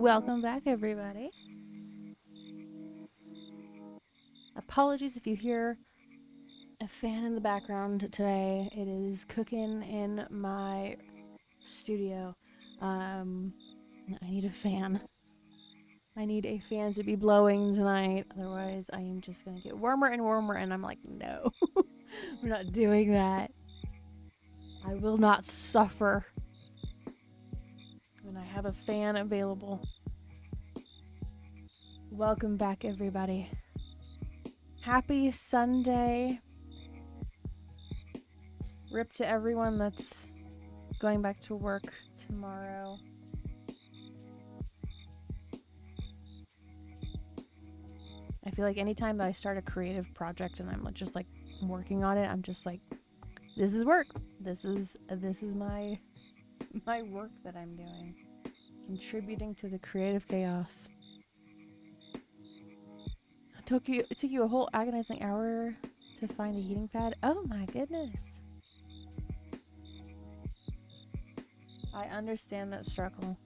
Welcome back, everybody. Apologies if you hear a fan in the background today. It is cooking in my studio. I need a fan. I need a fan to be blowing tonight. Otherwise, I am just going to get warmer and warmer. And I'm like, no, we're not doing that. I will not suffer when I have a fan available. Welcome back, everybody. Happy Sunday. Rip to everyone that's going back to work tomorrow. I feel like anytime that I start a creative project and I'm just like working on it, I'm just like, this is work. This is my work that I'm doing. Contributing to the creative chaos. It took you a whole agonizing hour to find a heating pad? Oh my goodness. I understand that struggle.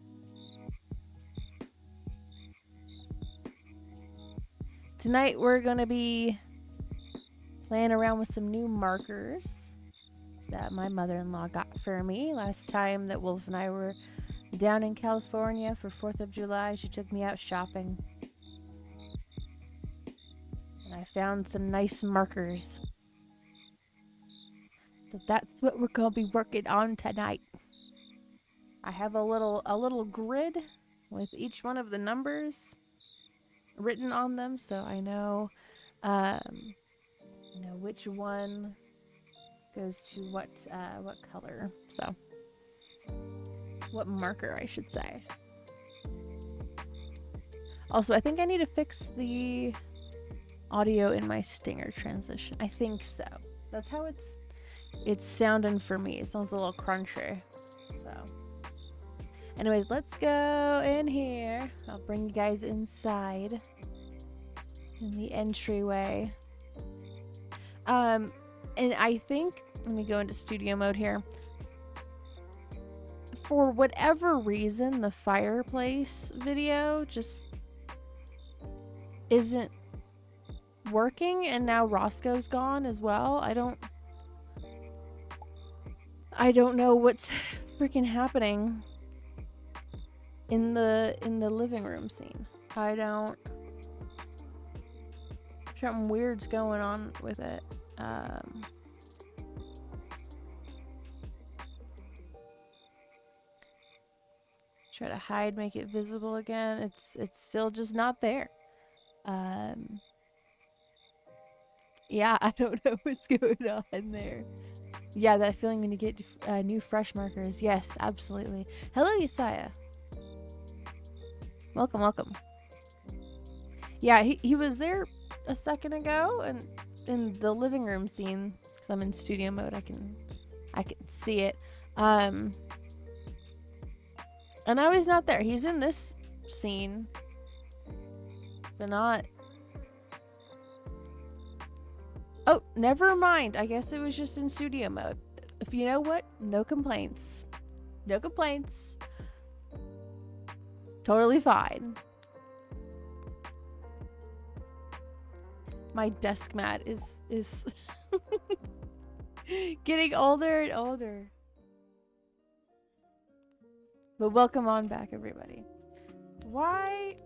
Tonight we're going to be playing around with some new markers that my mother-in-law got for me. Last time that Wolf and I were down in California for 4th of July, she took me out shopping. And I found some nice markers. So that's what we're going to be working on tonight. I have a little grid with each one of the numbers written on them, so I know which one goes to what color. So what marker, I should say. Also, I think I need to fix the audio in my stinger transition. I think so. That's how it's sounding for me. It sounds a little crunchy. So anyways, let's go in here. I'll bring you guys inside in the entryway. And I think, let me go into studio mode here. For whatever reason, the fireplace video just isn't working, and now Roscoe's gone as well. I don't know what's freaking happening in the living room scene. Something weird's going on with it. Try to hide, make it visible again. It's still just not there. Yeah, I don't know what's going on there. Yeah, that feeling when you get new fresh markers. Yes, absolutely. Hello, Yesiah. Welcome, welcome. Yeah, he was there a second ago, and in the living room scene, because I'm in studio mode, I can see it. And now he's not there. He's in this scene, but not. Oh, never mind. I guess it was just in studio mode. If you know what, no complaints. No complaints. Totally fine. My desk mat is getting older and older. But welcome on back, everybody. Why?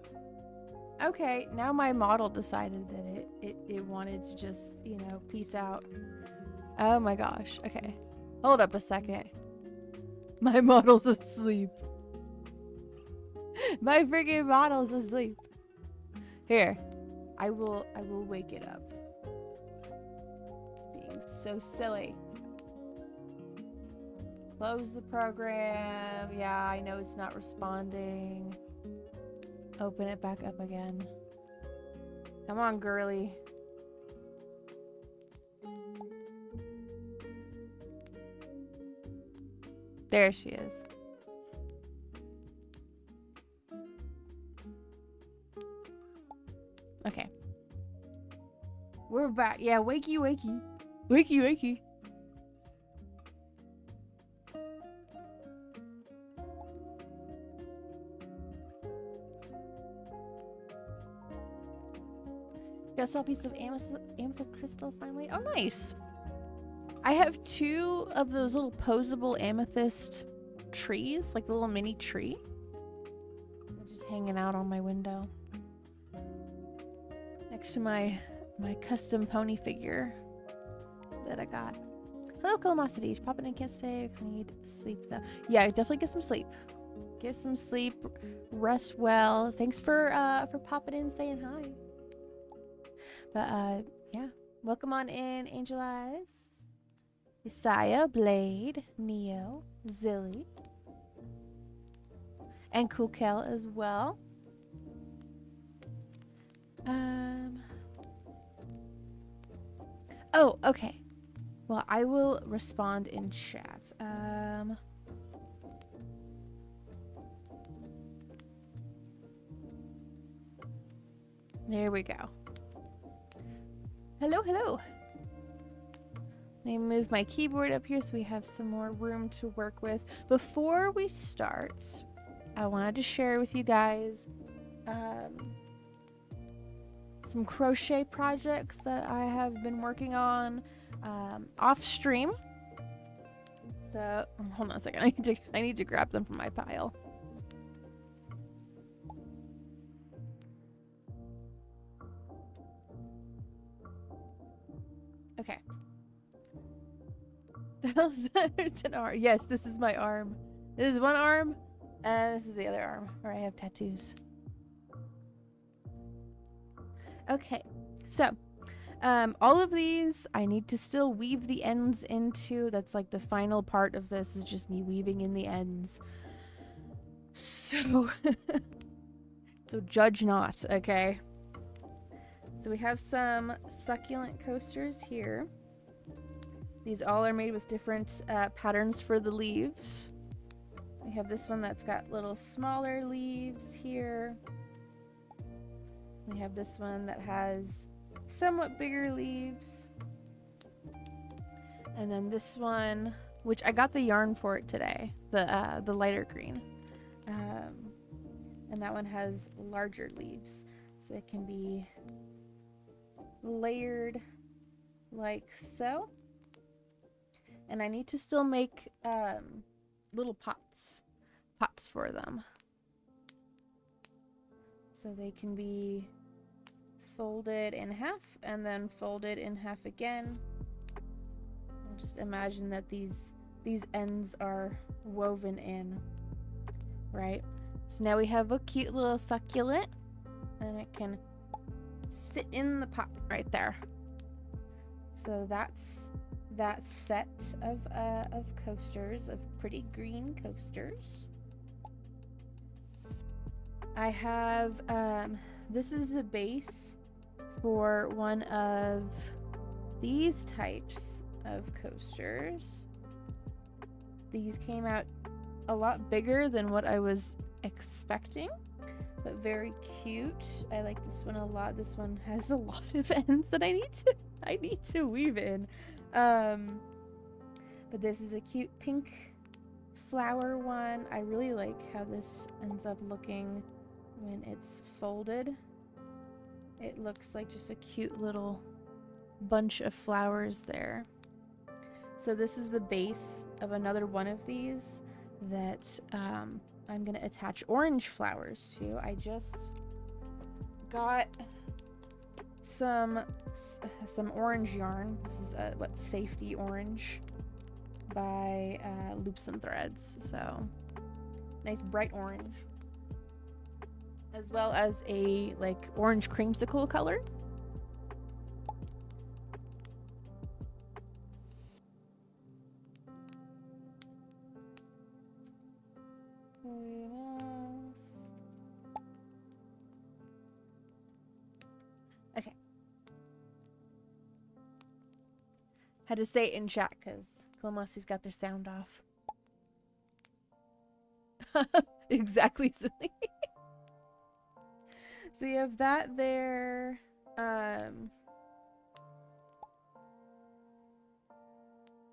Okay, now my model decided that it wanted to just, peace out. Oh my gosh. Okay. Hold up a second. My model's asleep. My freaking model's asleep. Here. I will wake it up. It's being so silly. Close the program. Yeah, I know it's not responding. Open it back up again. Come on, girly. There she is. Okay. We're back. Yeah, wakey, wakey. Wakey, wakey. Got a small piece of amethyst crystal finally. Oh, nice. I have 2 of those little posable amethyst trees, like the little mini tree. They're just hanging out on my window. Next to my custom pony figure that I got. Hello, Calamosity. Pop in and can't stay. I need sleep though. Yeah, definitely get some sleep. Get some sleep. Rest well. Thanks for popping in and saying hi. But yeah. Welcome on in, Angel Eyes. Isaiah, Blade, Neo, Zilly. And Cool Kel as well. Oh, okay. Well, I will respond in chat. There we go. Hello, hello. Let me move my keyboard up here so we have some more room to work with. Before we start, I wanted to share with you guys some crochet projects that I have been working on off stream. So hold on a second. I need to grab them from my pile. Okay. There's an arm. Yes, this is my arm. This is one arm, and this is the other arm where I have tattoos. Okay, so all of these I need to still weave the ends into. That's like the final part of this is just me weaving in the ends. So so judge not, okay? So we have some succulent coasters here. These all are made with different patterns for the leaves. We have this one that's got little smaller leaves here. We have this one that has somewhat bigger leaves. And then this one, which I got the yarn for it today, the lighter green. And that one has larger leaves. So it can be layered like so. And I need to still make little pots for them. So they can be folded in half and then folded in half again. And just imagine that these ends are woven in, right? So now we have a cute little succulent and it can sit in the pot right there. So that's that set of coasters, of pretty green coasters. I have this is the base for one of these types of coasters. These came out a lot bigger than what I was expecting, but very cute. I like this one a lot. This one has a lot of ends that I need to weave in. But this is a cute pink flower one. I really like how this ends up looking when it's folded. It looks like just a cute little bunch of flowers there. So this is the base of another one of these that I'm gonna attach orange flowers to. I just got some orange yarn. This is Safety Orange by Loops and Threads. So nice bright orange, as well as a like orange creamsicle color. Okay. Had to say it in chat because Clamosi's got their sound off. Exactly, silly. So you have that there.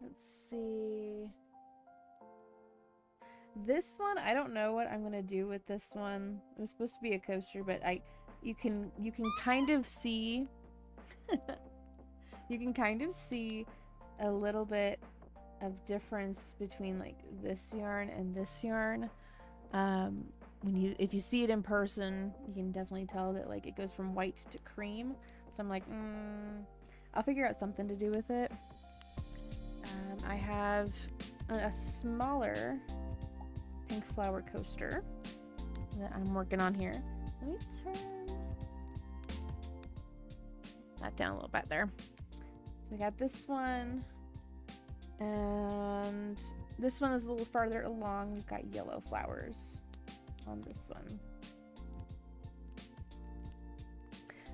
Let's see. This one, I don't know what I'm gonna do with this one. It was supposed to be a coaster, but you can kind of see You can kind of see a little bit of difference between like this yarn and this yarn. If you see it in person, you can definitely tell that like it goes from white to cream. So I'm like, I'll figure out something to do with it. I have a smaller pink flower coaster that I'm working on here. Let me turn that down a little bit there. So we got this one, and this one is a little farther along. We've got yellow flowers on this one.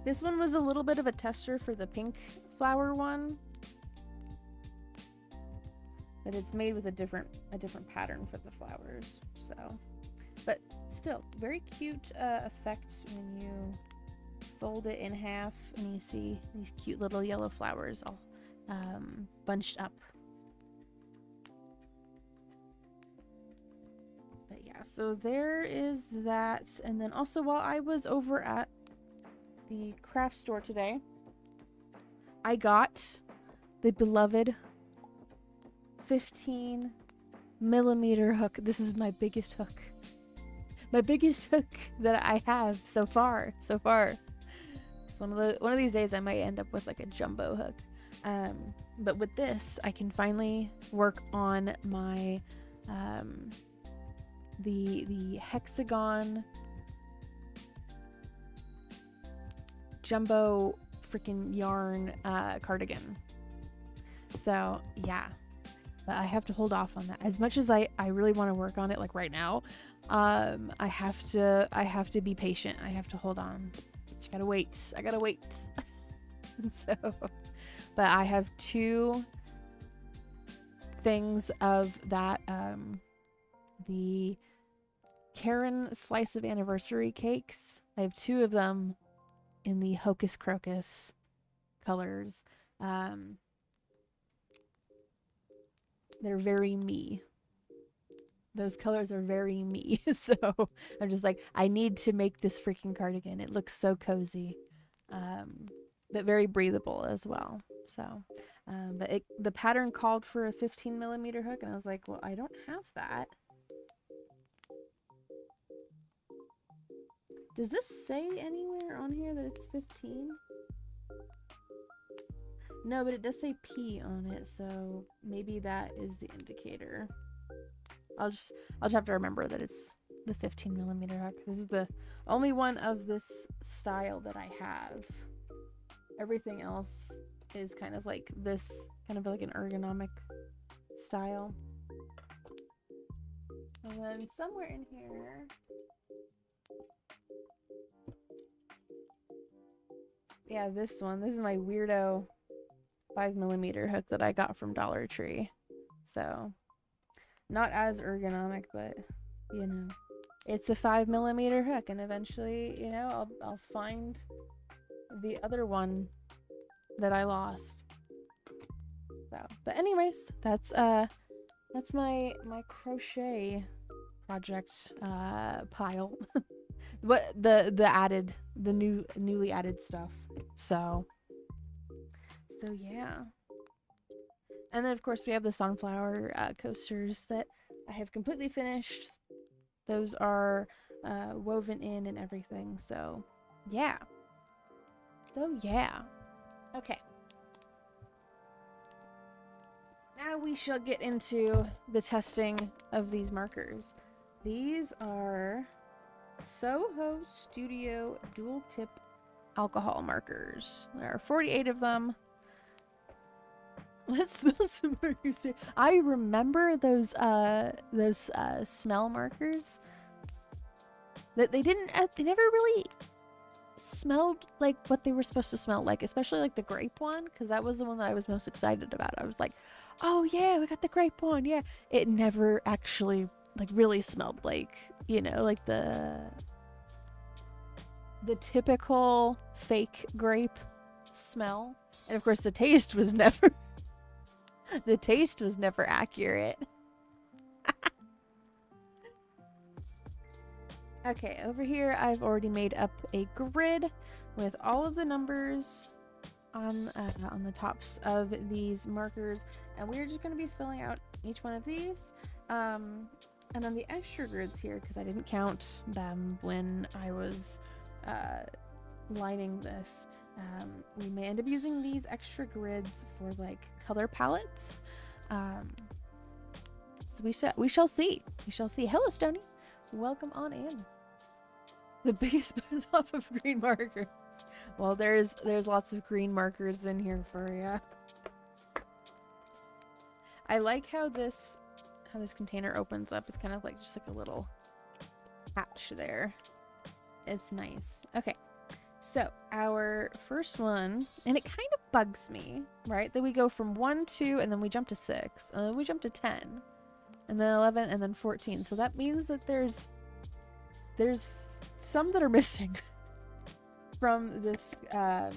This one was a little bit of a tester for the pink flower one, but it's made with a different pattern for the flowers. So, but still very cute effect when you fold it in half and you see these cute little yellow flowers all bunched up. But yeah, so there is that. And then also, while I was over at the craft store today, I got the beloved 15mm hook. This is my biggest hook. My biggest hook that I have so far. It's one of these days I might end up with like a jumbo hook. But with this, I can finally work on my the hexagon jumbo freaking yarn cardigan. So yeah, but I have to hold off on that. As much as I really want to work on it like right now, I have to be patient. I have to hold on. I gotta wait. So, but I have 2 things of that the Karen slice of anniversary cakes. I have 2 of them in the Hocus Crocus colors. They're very me. Those colors are very me. So I'm just like, I need to make this freaking cardigan. It looks so cozy, but very breathable as well. So, but the pattern called for a 15mm hook, and I was like, well, I don't have that. Does this say anywhere on here that it's 15? No, but it does say P on it, so maybe that is the indicator. I'll just have to remember that it's the 15mm hook. This is the only one of this style that I have. Everything else is kind of like this, kind of like an ergonomic style. And then somewhere in here, yeah, this one. This is my weirdo 5mm hook that I got from Dollar Tree. So, not as ergonomic, but you know, it's a 5mm hook, and eventually, you know, I'll find the other one that I lost. So, but anyways, that's my crochet project pile. What the newly added stuff. So yeah. And then of course we have the sunflower coasters that I have completely finished. Those are woven in and everything. So yeah. Okay. Now we shall get into the testing of these markers. These are Soho Studio dual tip alcohol markers. There are 48 of them. Let's smell some markers. I remember those smell markers that they never really smelled like what they were supposed to smell like, especially like the grape one, because that was the one that I was most excited about. I was like, oh yeah, we got the grape one. Yeah, it never actually like really smelled like, you know, like the typical fake grape smell. And of course the taste was never accurate. Okay, over here I've already made up a grid with all of the numbers on the tops of these markers, and we're just going to be filling out each one of these. And then the extra grids here, because I didn't count them when I was lining this. We may end up using these extra grids for like color palettes. So we shall see. We shall see. Hello, Stony. Welcome on in. The biggest buzz off of green markers. Well, there's lots of green markers in here for you. I like how this container opens up. It's kind of like just like a little hatch there. It's nice. Okay. So our first one, and it kind of bugs me, right? That we go from 1, 2, and then we jump to 6, and then we jump to 10, and then 11, and then 14. So that means that there's some that are missing from this. I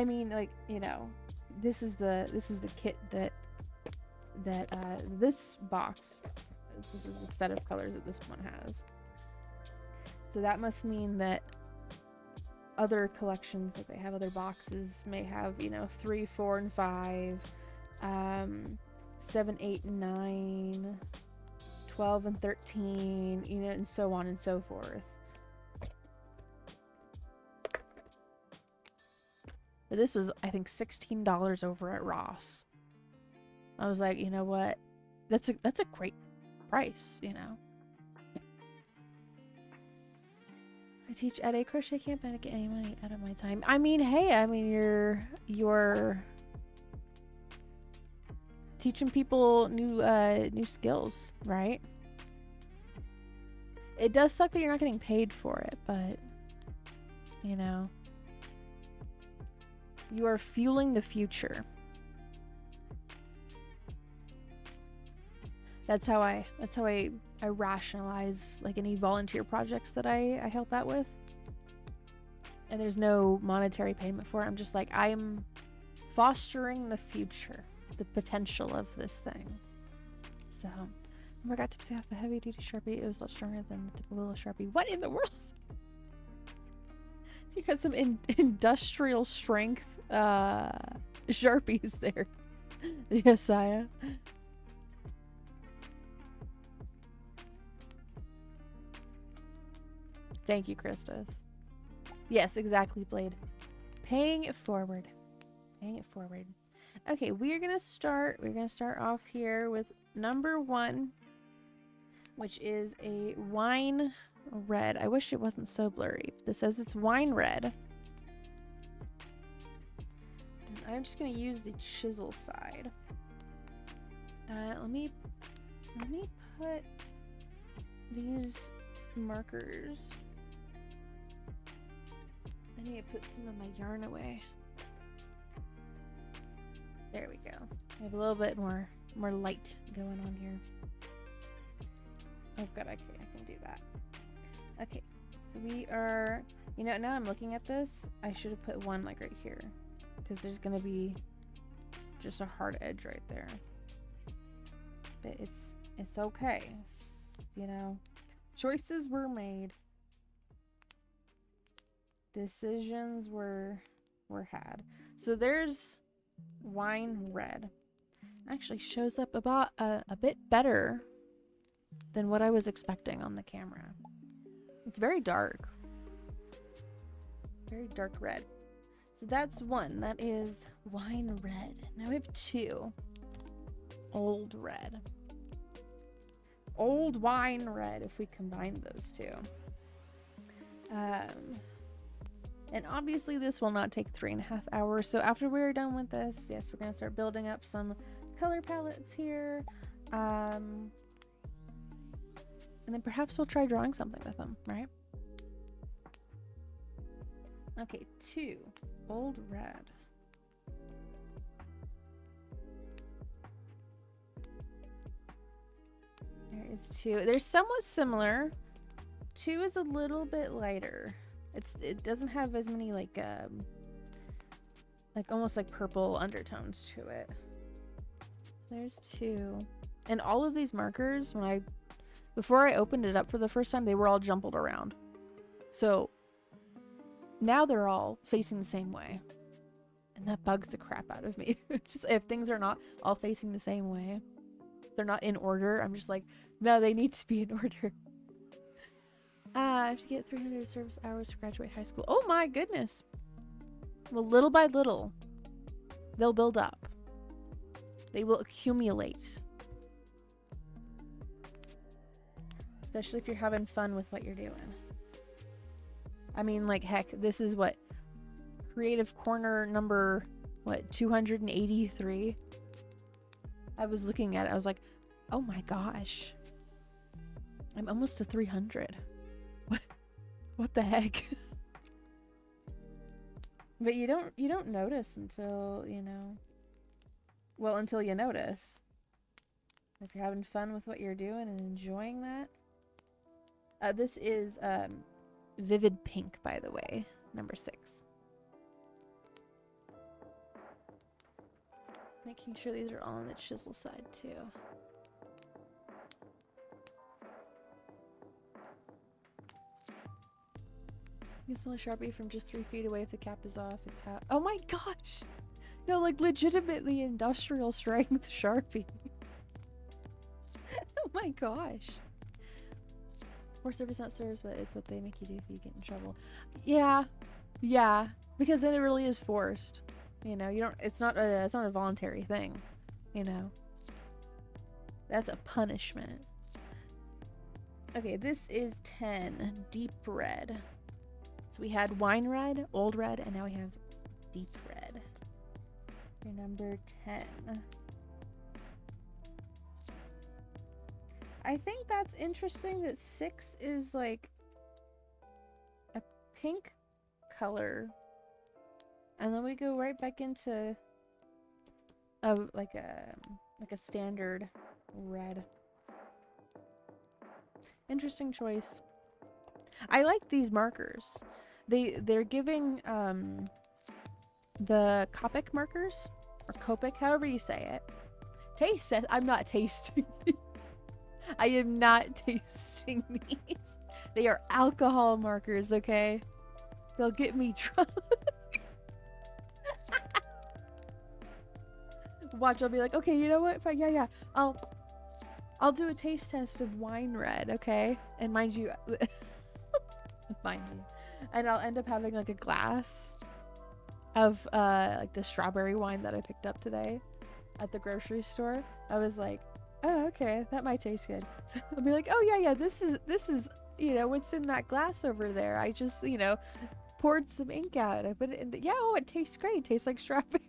mean, like, you know, this is the kit that this box. This is the set of colors that this one has. So that must mean that other collections, like they have other boxes, may have, you know, 3, 4, and 5, 7, 8, and 9, 12, and 13, you know, and so on and so forth. But this was, I think, $16 over at Ross. I was like, you know what? That's a great price, you know. I teach at a crochet camp and I get any money out of my time. I mean, hey, I mean, you're teaching people new skills, right? It does suck that you're not getting paid for it, but you know, you are fueling the future. That's how I rationalize like any volunteer projects that I help out with. And there's no monetary payment for it. I'm just like, I'm fostering the future, the potential of this thing. So, I forgot to have a heavy duty Sharpie. It was a lot stronger than the typical Sharpie. What in the world? You got some industrial strength Sharpies there. Yes, Aya. Thank you, Christus. Yes, exactly, Blade. Paying it forward. Paying it forward. Okay, we're gonna start off here with number 1, which is a wine red. I wish it wasn't so blurry. This says it's wine red. And I'm just gonna use the chisel side. Let me put these markers. I need to put some of my yarn away. There we go. I have a little bit more light going on here. Oh god, I can do that. Okay, so we are, you know, now I'm looking at this, I should have put one like right here, because there's gonna be just a hard edge right there. But it's okay. You know, choices were made. Decisions were had. So there's wine red. Actually shows up about a bit better than what I was expecting on the camera. It's very dark. Very dark red. So that's one. That is wine red. Now we have 2. Old red. Old wine red if we combine those 2. And obviously this will not take 3.5 hours. So after we're done with this, yes, we're going to start building up some color palettes here. And then perhaps we'll try drawing something with them, right? Okay, 2. Old red. There is 2. They're somewhat similar. 2 is a little bit lighter. It doesn't have as many like almost like purple undertones to it. So there's 2. And all of these markers, before I opened it up for the first time, they were all jumbled around. So now they're all facing the same way. And that bugs the crap out of me. If things are not all facing the same way, they're not in order, I'm just like, no, they need to be in order. I have to get 300 service hours to graduate high school. Oh my goodness. Well, little by little, they'll build up. They will accumulate. Especially if you're having fun with what you're doing. I mean, like, heck, this is what? Creative Corner number, 283? I was looking at it. I was like, oh my gosh. I'm almost to 300. What the heck? But you don't notice until, until you notice. If you're having fun with what you're doing and enjoying that. This is Vivid Pink, by the way, number 6. Making sure these are all on the chisel side too. You can smell a Sharpie from just 3 feet away if the cap is off. It's how. Oh my gosh! No, like legitimately industrial strength Sharpie. Oh my gosh. Or service, not service, but it's what they make you do if you get in trouble. Yeah. Yeah. Because then it really is forced. You don't, it's not a voluntary thing. That's a punishment. Okay, this is 10. Deep red. So we had wine red, old red, and now we have deep red. Okay, number 10. I think that's interesting that 6 is like a pink color. And then we go right back into like a standard red. Interesting choice. I like these markers. They're giving the Copic markers or Copic, however you say it. Taste test. I'm not tasting these. I am not tasting these. They are alcohol markers, okay? They'll get me drunk. Watch, I'll be like, okay, you know what? Fine, yeah, I'll do a taste test of wine red, okay? And mind you, and I'll end up having like a glass of like the strawberry wine that I picked up today at the grocery store. I was like, oh, okay, that might taste good. So I'll be like, oh yeah, this is what's in that glass over there. I just poured some ink out. I put it in. It tastes great. It tastes like strawberry.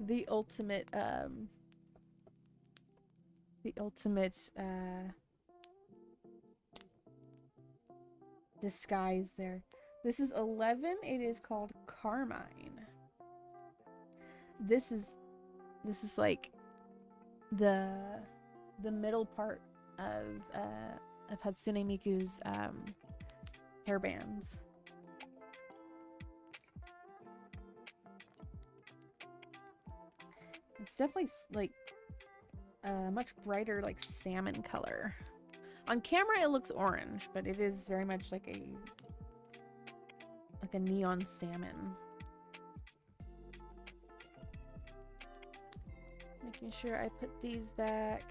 The ultimate disguise there. This is 11. It is called Carmine. This is like the middle part of Hatsune Miku's hairbands. It's definitely like a much brighter, like salmon color. On camera, it looks orange, but it is very much like a neon salmon. Making sure I put these back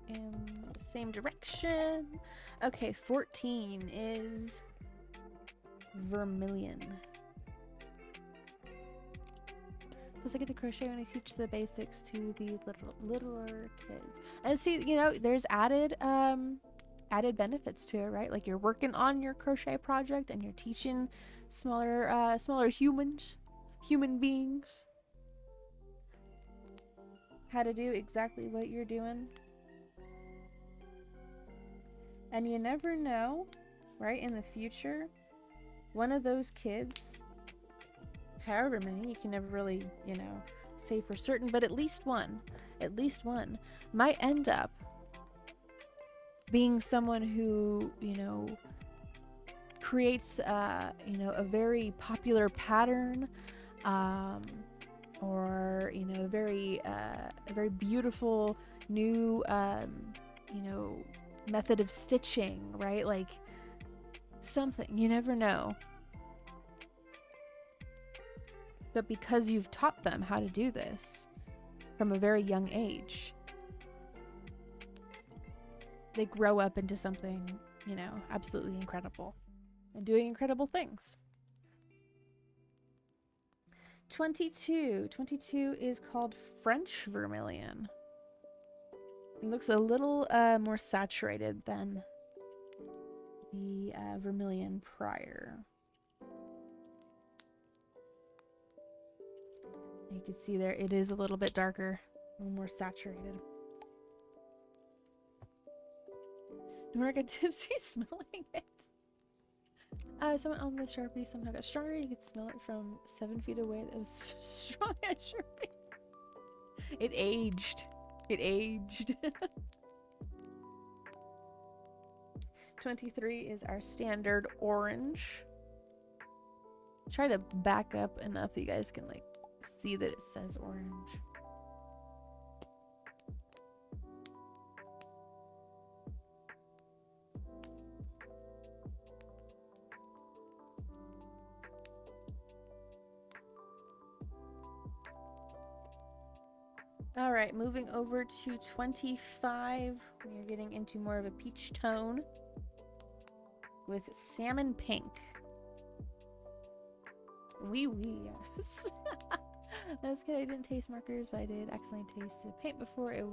in the same direction. Okay, 14 is vermilion. Plus I get to crochet when I teach the basics to the littler kids. And see, there's added benefits to it, right? Like you're working on your crochet project and you're teaching smaller human beings how to do exactly what you're doing. And you never know, right? In the future, one of those kids, however many, you can never really, say for certain, but at least one might end up being someone who, creates, a very popular pattern, or, a very beautiful new, method of stitching, right? Like something, you never know. But because you've taught them how to do this from a very young age, they grow up into something, you know, absolutely incredible and doing incredible things. 22. 22 is called French Vermilion. It looks a little more saturated than the vermilion prior. You can see there, it is a little bit darker, a little more saturated. Nora got tipsy smelling it. Someone on the Sharpie somehow got stronger. You could smell it from 7 feet away. That was strong as Sharpie. It aged. It aged. 23 is our standard orange. Try to back up enough that you guys can like see that it says orange. All right, moving over to 25. We are getting into more of a peach tone with salmon pink. Wee wee, yes. That's good. I didn't taste markers, but I did accidentally taste the paint before it.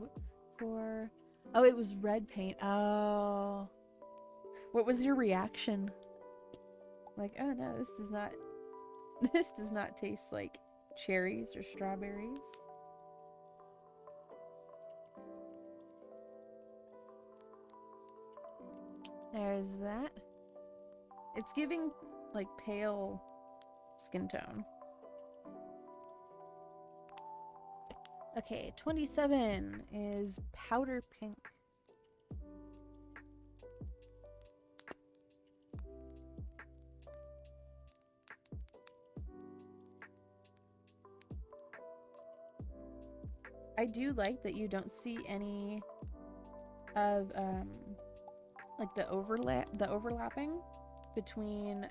Oh, it was red paint. Oh, what was your reaction? Like, oh no, this does not. This does not taste like cherries or strawberries. There's that. It's giving like pale skin tone. Okay, 27 is powder pink. I do like that you don't see any of like the overlapping between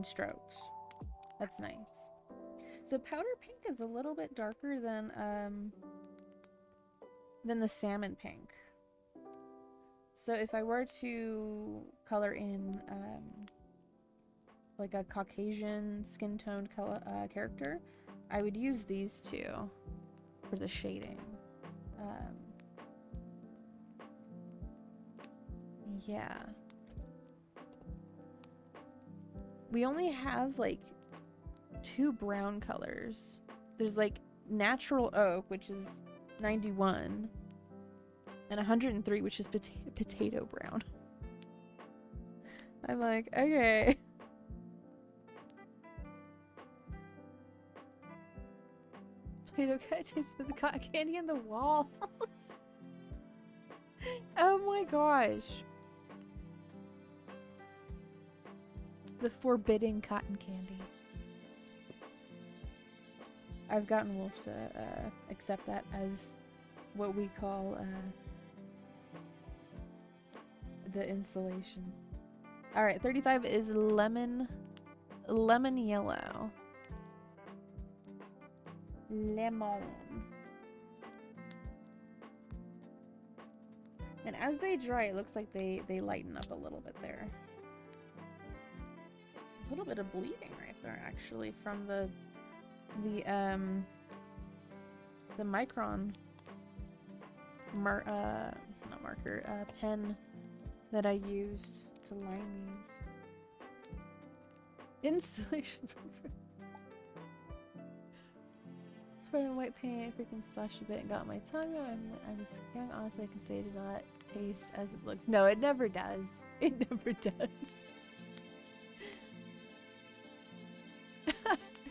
strokes. That's nice. So powder pink is a little bit darker than the salmon pink. So if I were to color in like a Caucasian skin tone color character, I would use these two for the shading. Yeah. We only have like 2 brown colors. There's like natural oak, which is 91, and 103, which is potato brown. I'm like, okay. Play-Doh catches with the cotton candy on the walls. Oh my gosh. The forbidden cotton candy. I've gotten Wolf to accept that as what we call the insulation. Alright, 35 is lemon yellow. Lemon. And as they dry, it looks like they lighten up a little bit there. A little bit of bleeding right there, actually, from the micron not marker, pen that I used to line these. Insulation. Sprayed in white paint, I freaking splashed a bit and got my tongue. I was young, honestly, I can say it did not taste as it looks. No, it never does. It never does.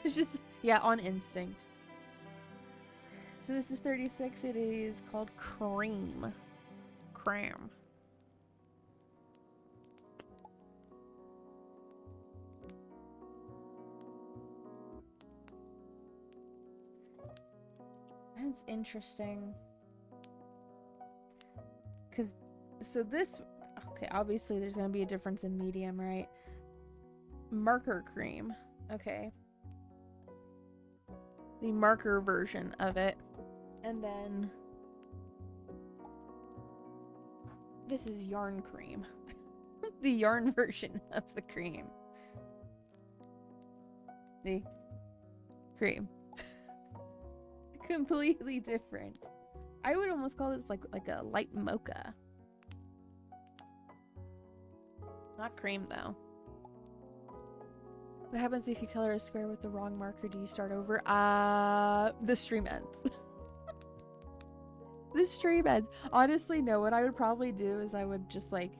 It's just, yeah, on instinct. So this is 36. It is called Cream. Cream. That's interesting. Because, so this, okay, obviously there's going to be a difference in medium, right? Marker cream. Okay. the marker version of it. And then this is yarn cream. The yarn version of the cream. The cream. Completely different. I would almost call this like a light mocha. Not cream though. What happens if you color a square with the wrong marker? Do you start over? The stream ends. The stream ends. Honestly, no. What I would probably do is I would just like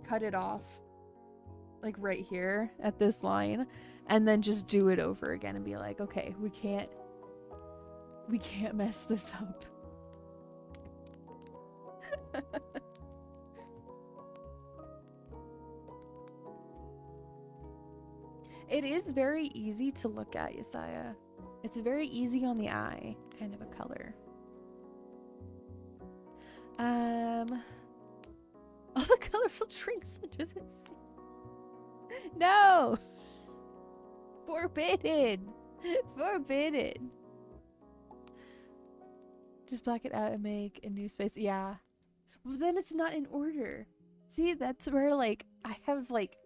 cut it off like right here at this line and then just do it over again and be like, okay, we can't mess this up. It is very easy to look at, Yesaya. It's very easy on the eye, kind of a color. All the colorful drinks under the sea. No! Forbidden! Forbidden! Just black it out and make a new space. Yeah. Well, then it's not in order. See, that's where, like, I have, like,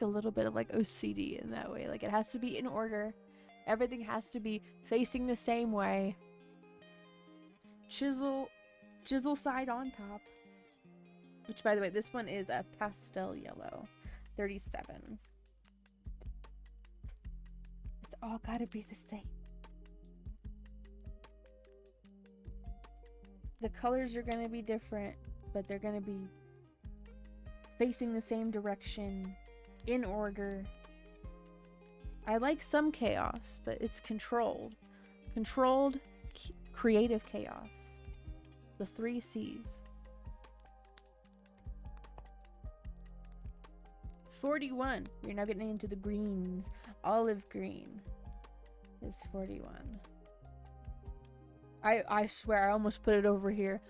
a little bit of, like, OCD in that way. Like, it has to be in order. Everything has to be facing the same way. Chisel side on top. Which, by the way, this one is a pastel yellow. 37. It's all gotta be the same. The colors are gonna be different, but they're gonna be facing the same direction, in order. I like some chaos, but it's controlled. Controlled, creative chaos. The 3 C's. 41. We're now getting into the greens. Olive green is 41. I swear, I almost put it over here.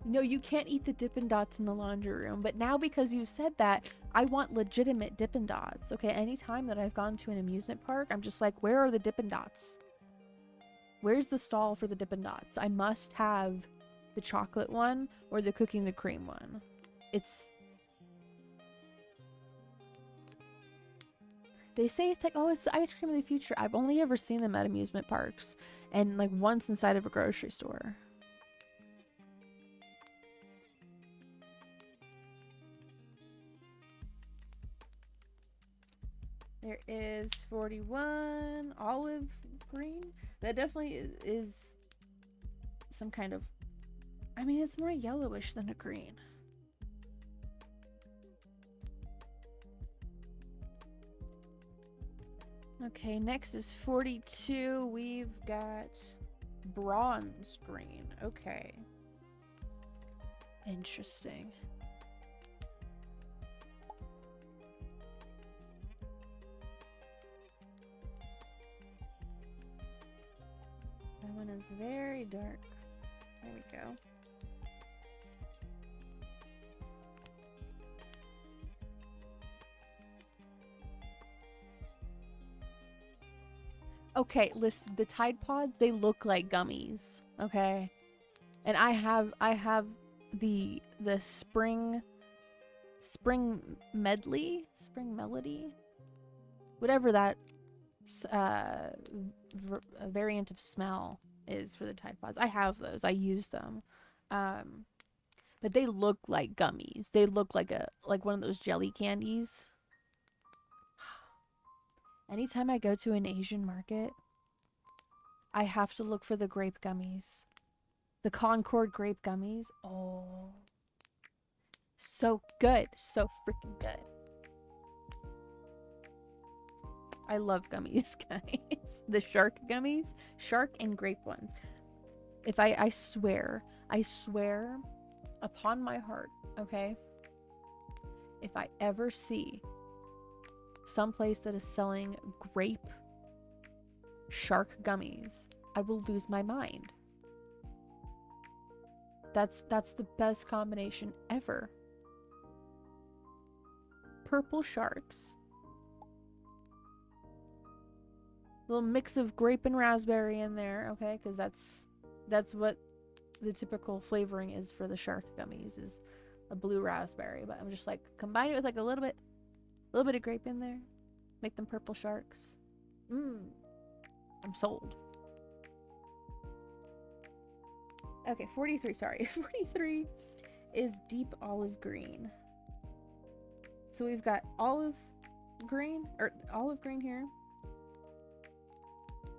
No, you can't eat the Dippin' Dots in the laundry room. But now, because you said that, I want legitimate Dippin' Dots. Okay, anytime that I've gone to an amusement park, I'm just like, where are the Dippin' Dots? Where's the stall for the Dippin' Dots? I must have the chocolate one or the cooking the cream one. They say it's like, oh, it's the ice cream of the future. I've only ever seen them at amusement parks and like once inside of a grocery store. There is 41 olive green. That definitely is some kind of, I mean, it's more yellowish than a green. Okay, next is 42. We've got bronze green. Okay. Interesting. That one is very dark. There we go. Okay, listen, the Tide Pods, they look like gummies, okay? And I have the spring medley, spring melody, whatever that variant of smell is for the Tide Pods. I have those. I use them. But they look like gummies. They look like one of those jelly candies. Anytime I go to an Asian market, I have to look for the grape gummies. The Concord grape gummies. Oh. So good. So freaking good. I love gummies, guys. The shark gummies. Shark and grape ones. If I swear upon my heart, okay? If I ever see someplace that is selling grape shark gummies, I will lose my mind. That's the best combination ever. purple sharks. Little mix of grape and raspberry in there, okay? Because that's what the typical flavoring is for the shark gummies, is a blue raspberry. But I'm just like combine it with like a little bit of grape in there, make them purple sharks. I'm sold. Okay, 43. Sorry, 43 is deep olive green. So we've got olive green here.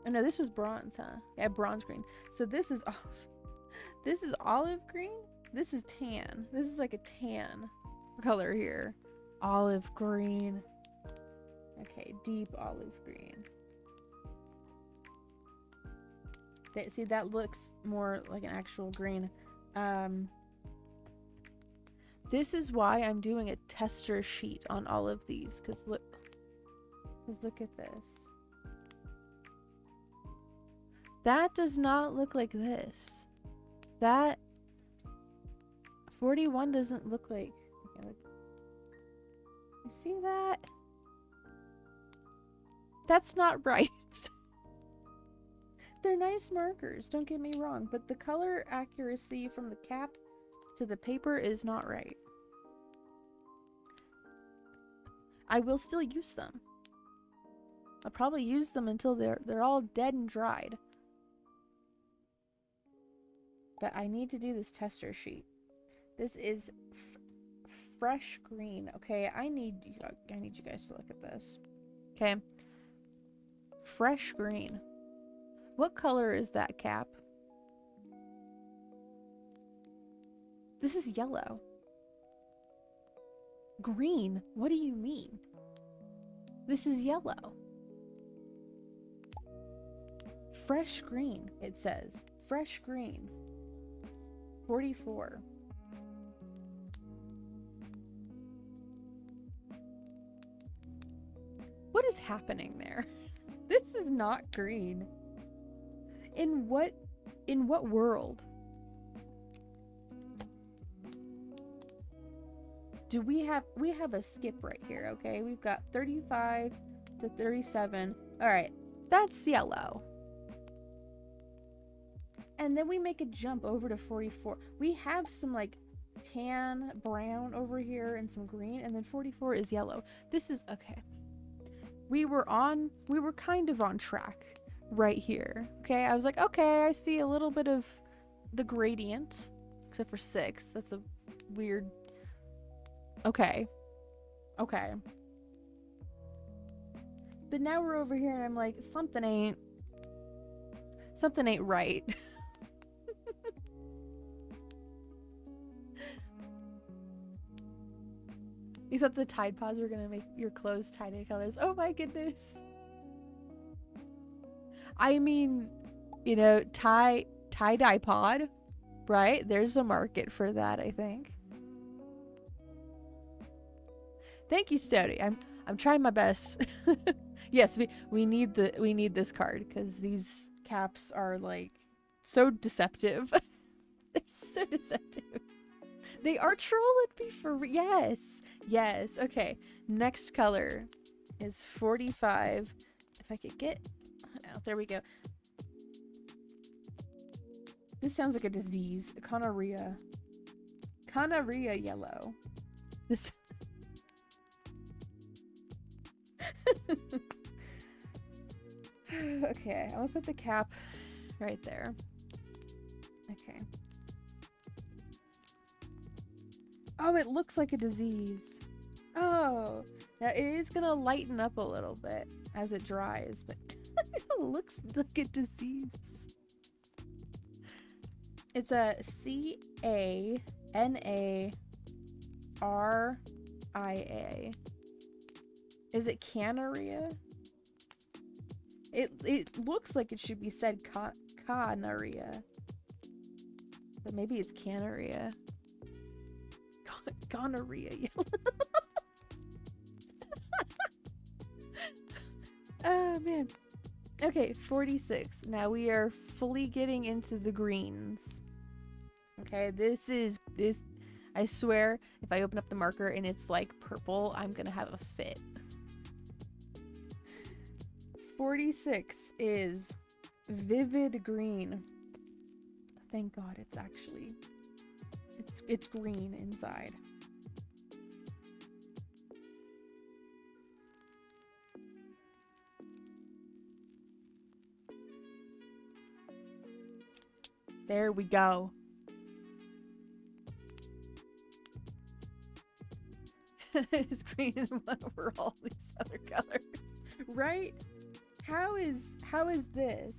Oh no, this was bronze, huh? Yeah, bronze green. So this is olive. This is olive green. This is tan. This is like a tan color here. Olive green. Okay, deep olive green. See, that looks more like an actual green. This is why I'm doing a tester sheet on all of these, because look at this. That does not look like this. That 41 doesn't look like. Okay, look. You see that? That's not right. They're nice markers, don't get me wrong, but the color accuracy from the cap to the paper is not right. I will still use them. I'll probably use them until they're all dead and dried. But I need to do this tester sheet. This is fresh green. Okay, I need you guys to look at this. Okay. Fresh green. What color is that cap? This is yellow. Green? What do you mean? This is yellow. Fresh green, it says. Fresh green. 44. What is happening there? This is not green. In what world? Do we have a skip right here, okay? We've got 35 to 37. All right, that's yellow. And then we make a jump over to 44. We have some like tan brown over here and some green, and then 44 is yellow. This is okay. We were kind of on track right here. Okay, I was like, okay, I see a little bit of the gradient, except for 6. That's a weird. Okay. But now we're over here and I'm like, something ain't right. You thought the Tide Pods were gonna make your clothes tie-dye colors. Oh my goodness. I mean, you know, tie-dye pod, right? There's a market for that, I think. Thank you, Stody. I'm trying my best. Yes, we need this card because these caps are like so deceptive. They're so deceptive. They are trolling me for yes. Okay, next color is 45. If I could get out, there we go. This sounds like a disease. Gonorrhea yellow. This. Okay, I'm gonna put the cap right there. Okay. Oh, it looks like a disease. Oh, now it is gonna lighten up a little bit as it dries, but it looks like a disease. It's a Canaria. Is it Canaria? It looks like it should be said Canaria, but maybe it's Canaria. Gonorrhea yellow. Oh man. Okay, 46. Now we are fully getting into the greens. Okay, this I swear, if I open up the marker and it's like purple, I'm gonna have a fit. 46 is vivid green. Thank God it's actually, it's green inside. There we go. It's green over all these other colors, right? How is this?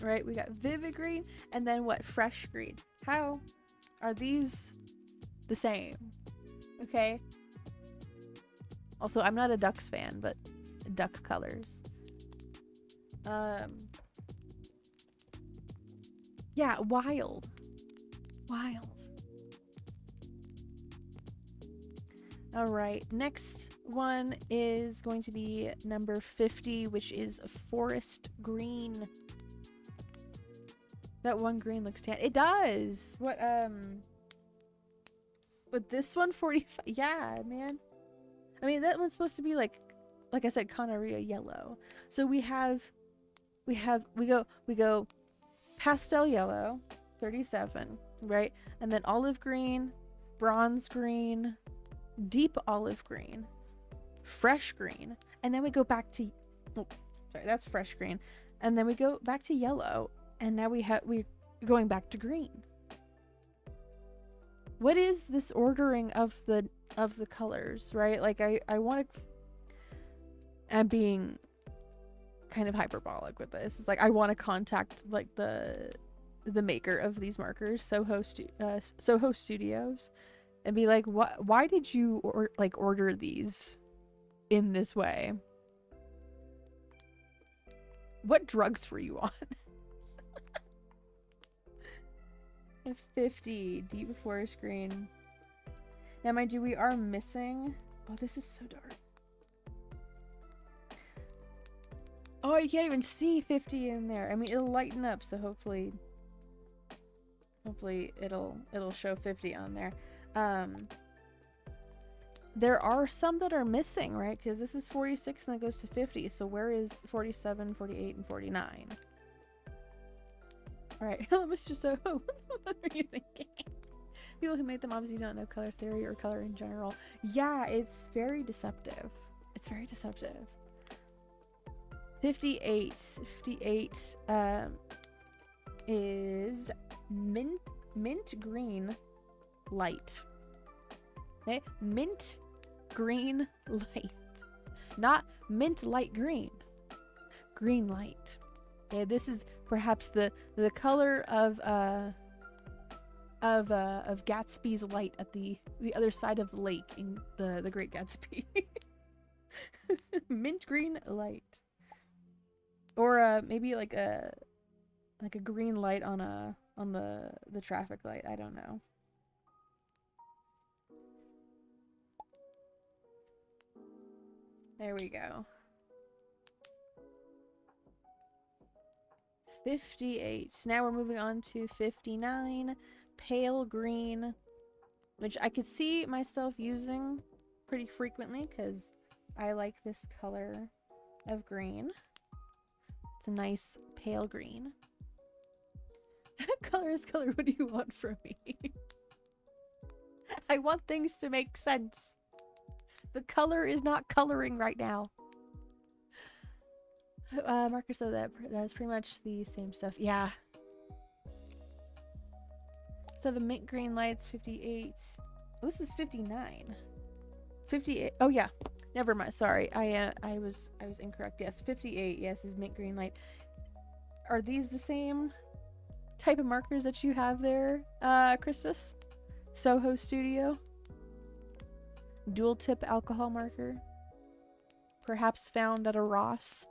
Right, we got vivid green and then what? Fresh green. How are these the same? Okay. Also, I'm not a Ducks fan, but duck colors. Yeah, wild. All right, next one is going to be number 50, which is forest green. That one green looks tan. It does. What, but this one, 45. Yeah, man. I mean, that one's supposed to be like I said, Conneria yellow. So we go pastel yellow, 37, right? And then olive green, bronze green, deep olive green, fresh green, and then we go back to, oh, sorry, that's fresh green, and then we go back to yellow, and now we're going back to green. What is this ordering of the colors, right? Like I want to, I'm being kind of hyperbolic with this. It's like I want to contact like the maker of these markers, Soho Studios, and be like, why did you order these in this way? What drugs were you on? 50 deep forest green. Now mind you, we are missing, oh, this is so dark. Oh, you can't even see 50 in there. I mean, it'll lighten up, so hopefully it'll show 50 on there. There are some that are missing, right? Because this is 46 and it goes to 50. So where is 47, 48, and 49? All right, hello, Mr. Soho. What are you thinking? People who made them obviously don't know color theory or color in general. Yeah, it's very deceptive. It's very deceptive. 58 is mint green light. Okay, mint green light, not mint light green. Green light. Okay, this is perhaps the color of Gatsby's light at the other side of the lake in the Great Gatsby. Mint green light. Or maybe like a green light on the traffic light. I don't know. There we go. 58. Now we're moving on to 59. Pale green, which I could see myself using pretty frequently because I like this color of green. It's a nice pale green. Color is color. What do you want from me? I want things to make sense. The color is not coloring right now. Marker said that's pretty much the same stuff. Yeah. 7 mint green lights, 58. Oh, this is 59. 58. Oh yeah. Never mind. Sorry. I was incorrect. Yes, 58. Yes, is mint green light. Are these the same type of markers that you have there, Christus? Soho Studio. Dual tip alcohol marker. Perhaps found at a Ross.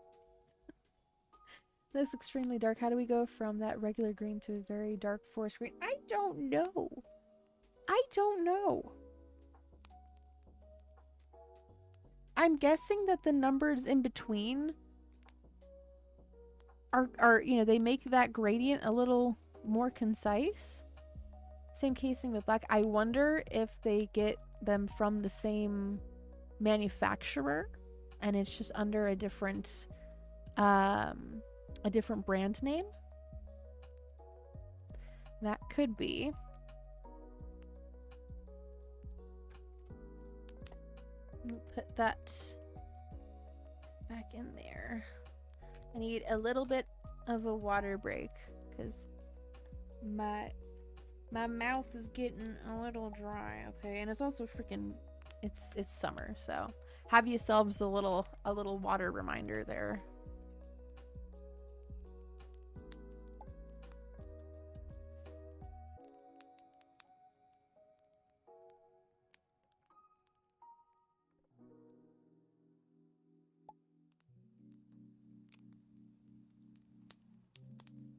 That's extremely dark. How do we go from that regular green to a very dark forest green? I don't know. I don't know. I'm guessing that the numbers in between are you know, they make that gradient a little more concise. Same casing but black. I wonder if they get them from the same manufacturer and it's just under a different brand name. That could be. Put that back in there. I need a little bit of a water break because my mouth is getting a little dry. Okay, and it's also freaking it's summer, so have yourselves a little water reminder there.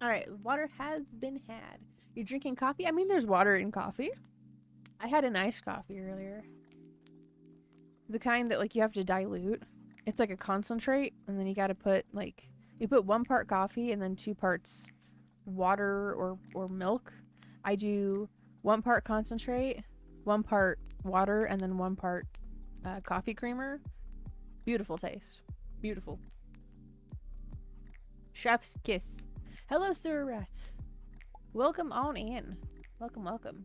All right, water has been had. You're drinking coffee? I mean, there's water in coffee. I had an iced coffee earlier. The kind that like you have to dilute. It's like a concentrate, and then you got to put like you put 1 part coffee and then 2 parts water or milk. I do 1 part concentrate, 1 part water, and then 1 part coffee creamer. Beautiful taste. Beautiful. Chef's kiss. Hello, Surat. Welcome on in. Welcome, welcome.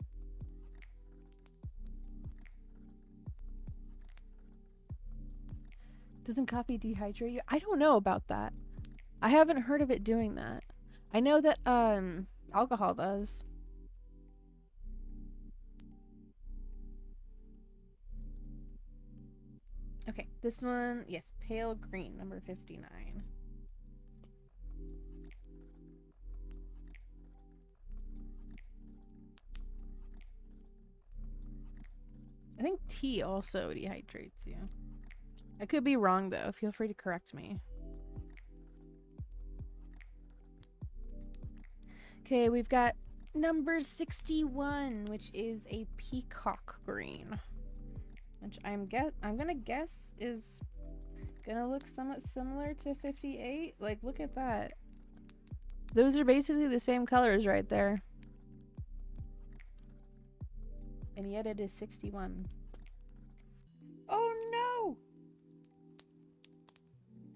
Doesn't coffee dehydrate you? I don't know about that. I haven't heard of it doing that. I know that alcohol does. Okay, this one, yes, pale green, number 59. I think tea also dehydrates you. I could be wrong though. Feel free to correct me. Okay, we've got number 61, which is a peacock green, which I'm gonna guess is gonna look somewhat similar to 58. Like, look at that. Those are basically the same colors right there. And yet it is 61. Oh no!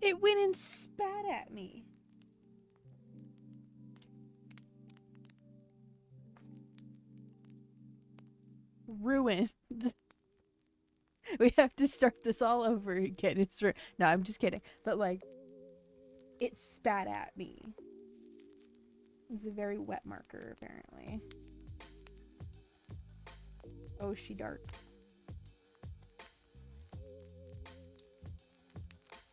It went and spat at me. Ruined. We have to start this all over again. It's no, I'm just kidding. But like, it spat at me. It's a very wet marker, apparently. Oh, she dart.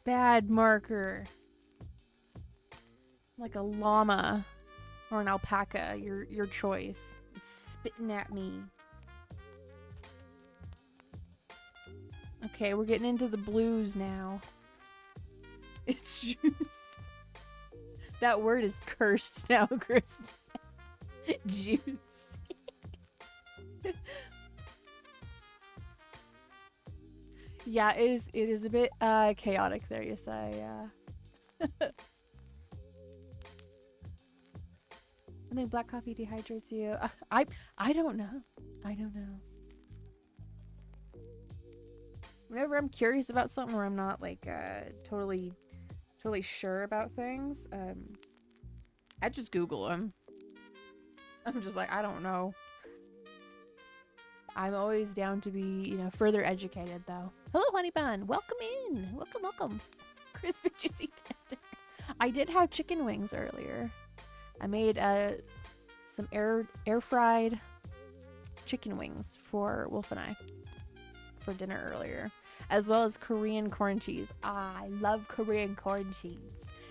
Bad marker. Like a llama or an alpaca, your choice. It's spitting at me. Okay, we're getting into the blues now. It's juice. That word is cursed now, Kristen. Juice. Yeah, it is a bit chaotic there, you say, yeah. I think black coffee dehydrates you. I don't know. I don't know. Whenever I'm curious about something where I'm not like totally sure about things, I just Google them. I'm just like, I don't know. I'm always down to be, further educated though. Hello, honey bun. Welcome in. Welcome, welcome. Crispy, juicy, tender. I did have chicken wings earlier. I made some air fried chicken wings for Wolf and I for dinner earlier, as well as Korean corn cheese. I love Korean corn cheese.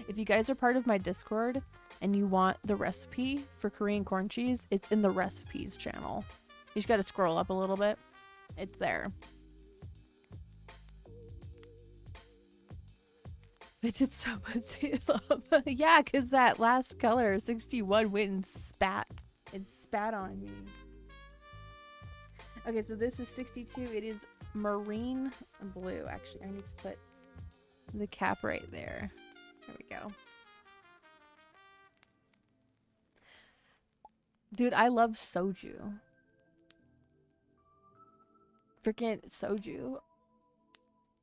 If you guys are part of my Discord and you want the recipe for Korean corn cheese, it's in the recipes channel. You just gotta scroll up a little bit. It's there. It did so much. Yeah, because that last color, 61, went and spat. It spat on me. Okay, so this is 62. It is marine blue. Actually, I need to put the cap right there. There we go. Dude, I love soju. Freaking soju.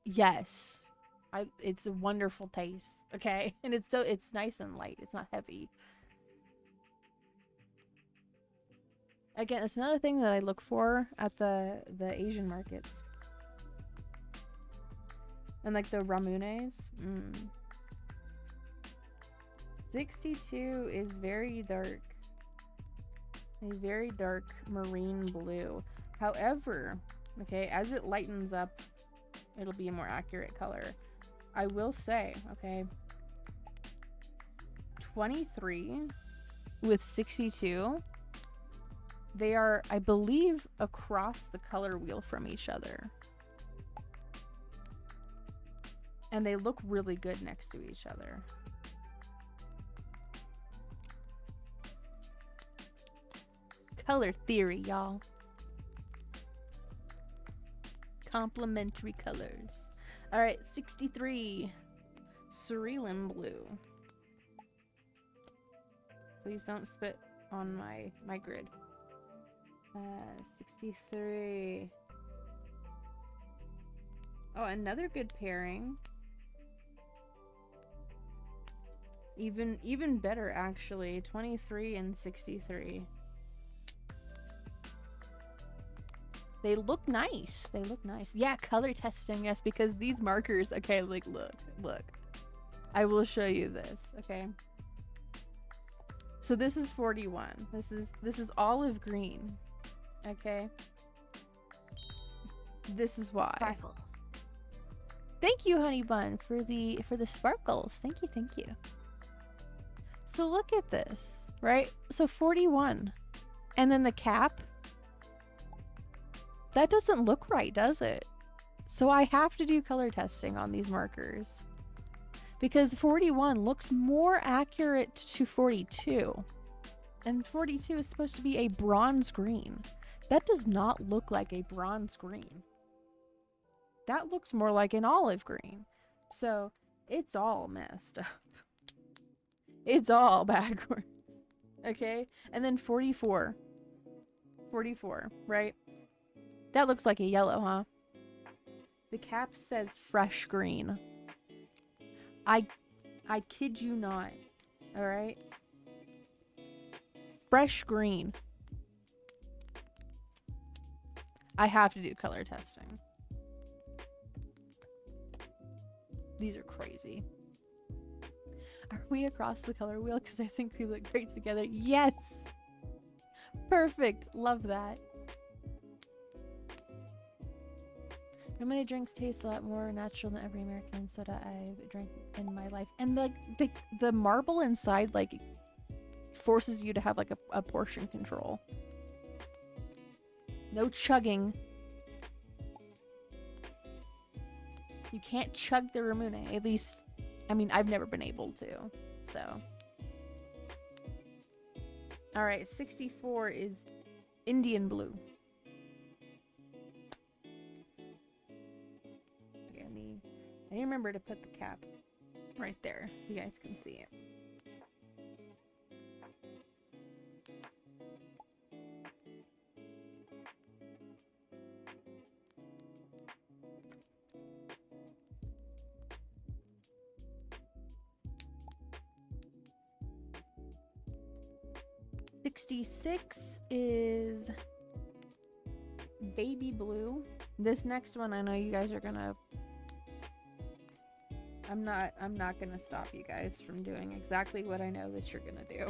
Yes. It's a wonderful taste. Okay. And it's nice and light. It's not heavy. Again, it's another thing that I look for at the Asian markets. And like the ramunes. 62 is very dark. A very dark marine blue. However, okay, as it lightens up, it'll be a more accurate color. I will say, okay, 23 with 62, they are, I believe, across the color wheel from each other. And they look really good next to each other. Color theory, y'all. Complementary colors. All right, 63. Cerulean blue. Please don't spit on my grid. 63. Oh, another good pairing. Even better, actually. 23 and 63. They look nice. They look nice. Yeah, color testing, yes, because these markers, okay, like, look. I will show you this, okay? So this is 41. This is olive green, okay? This is why. Sparkles. Thank you, Honey Bun, for the sparkles. Thank you. So look at this, right? So 41. And then the cap. That doesn't look right, does it? So I have to do color testing on these markers. Because 41 looks more accurate to 42. And 42 is supposed to be a bronze green. That does not look like a bronze green. That looks more like an olive green. So it's all messed up. It's all backwards. Okay? And then 44. 44, right? That looks like a yellow, huh? The cap says fresh green. I kid you not. All right? Fresh green. I have to do color testing. These are crazy. Are we across the color wheel? Because I think we look great together. Yes! Perfect. Love that. Lemonade drinks taste a lot more natural than every American soda I've drank in my life. And the marble inside, like, forces you to have, like, a portion control. No chugging. You can't chug the Ramune. At least, I mean, I've never been able to. So. Alright, 64 is Indian blue. I need to remember to put the cap right there so you guys can see it. $66 is baby blue. This next one, I know you guys are gonna. I'm not gonna stop you guys from doing exactly what I know that you're gonna do.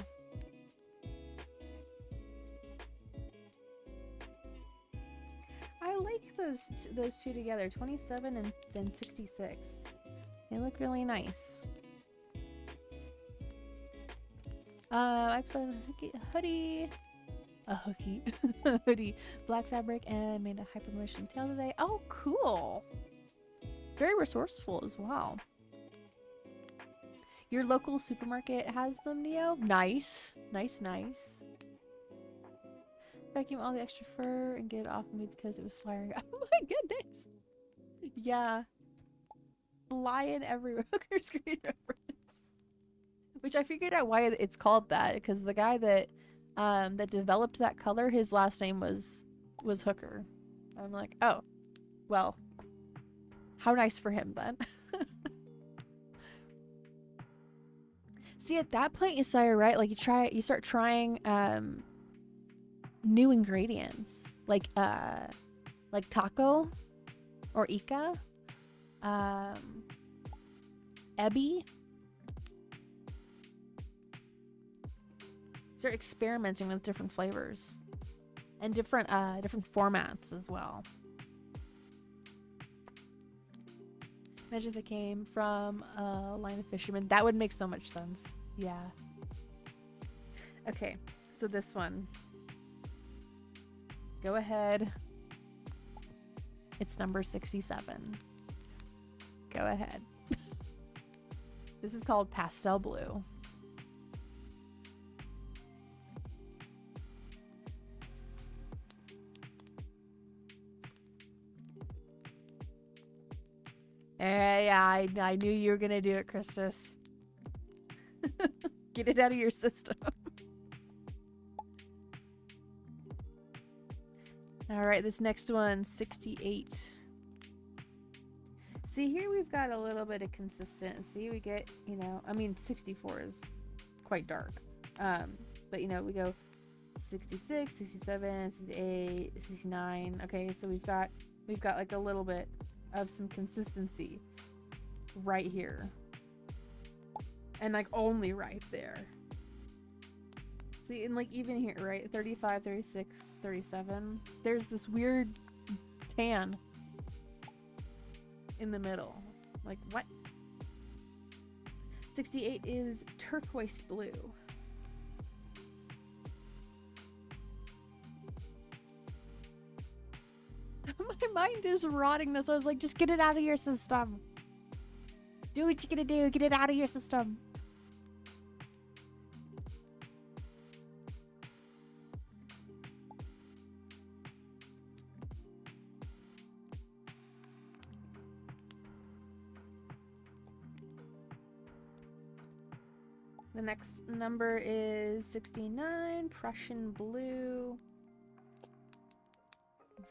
I like those two together, 27 and 66. They look really nice. I played a hoodie. Hoodie. Black fabric and made a hyper motion tail today. Oh, cool. Very resourceful as well. Your local supermarket has them, Neo? Nice. Nice. Vacuum all the extra fur and get it off of me because it was flying. Oh my goodness. Yeah. Flying everywhere. Hooker screen reference. Which I figured out why it's called that, because the guy that developed that color, his last name was Hooker. I'm like, oh, Well, how nice for him then. See, at that point, Isaiah, right? Like you start trying new ingredients, like taco or Ika, ebi. Start experimenting with different flavors and different formats as well. Imagine if they came from a line of fishermen. That would make so much sense. Yeah. Okay, so this one. Go ahead. It's number 67. Go ahead. This is called Pastel Blue. Yeah, I knew you were gonna do it, Christus. Get it out of your system. All right, this next one, 68. See, here we've got a little bit of consistency. We get, you know, I mean, 64 is quite dark. But, you know, we go 66, 67, 68, 69. Okay, so we've got like a little bit of some consistency right here. And like only right there. See, and like even here, right? 35, 36, 37. There's this weird tan in the middle. Like, what? 68 is turquoise blue. My mind is rotting this. I was like, just get it out of your system. Do what you gotta do. Get it out of your system. The next number is 69, Prussian blue.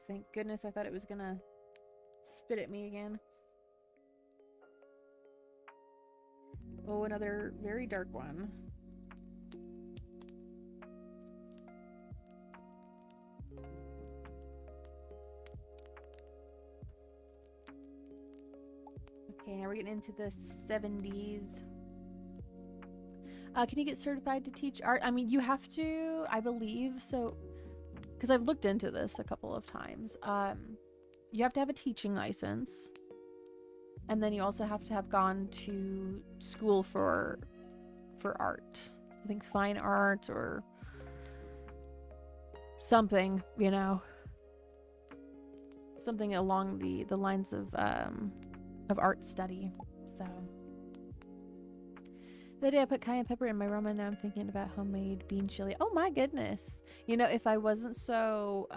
Thank goodness, I thought it was gonna spit at me again. Oh, another very dark one. Okay, now we're getting into the 70s. Can you get certified to teach art? I mean, you have to, I believe, so, because I've looked into this a couple of times. You have to have a teaching license, and then you also have to have gone to school for art. I think fine art or something, you know, something along the lines of art study. So. The other day I put cayenne pepper in my ramen. Now I'm thinking about homemade bean chili. Oh my goodness. You know, if I wasn't so,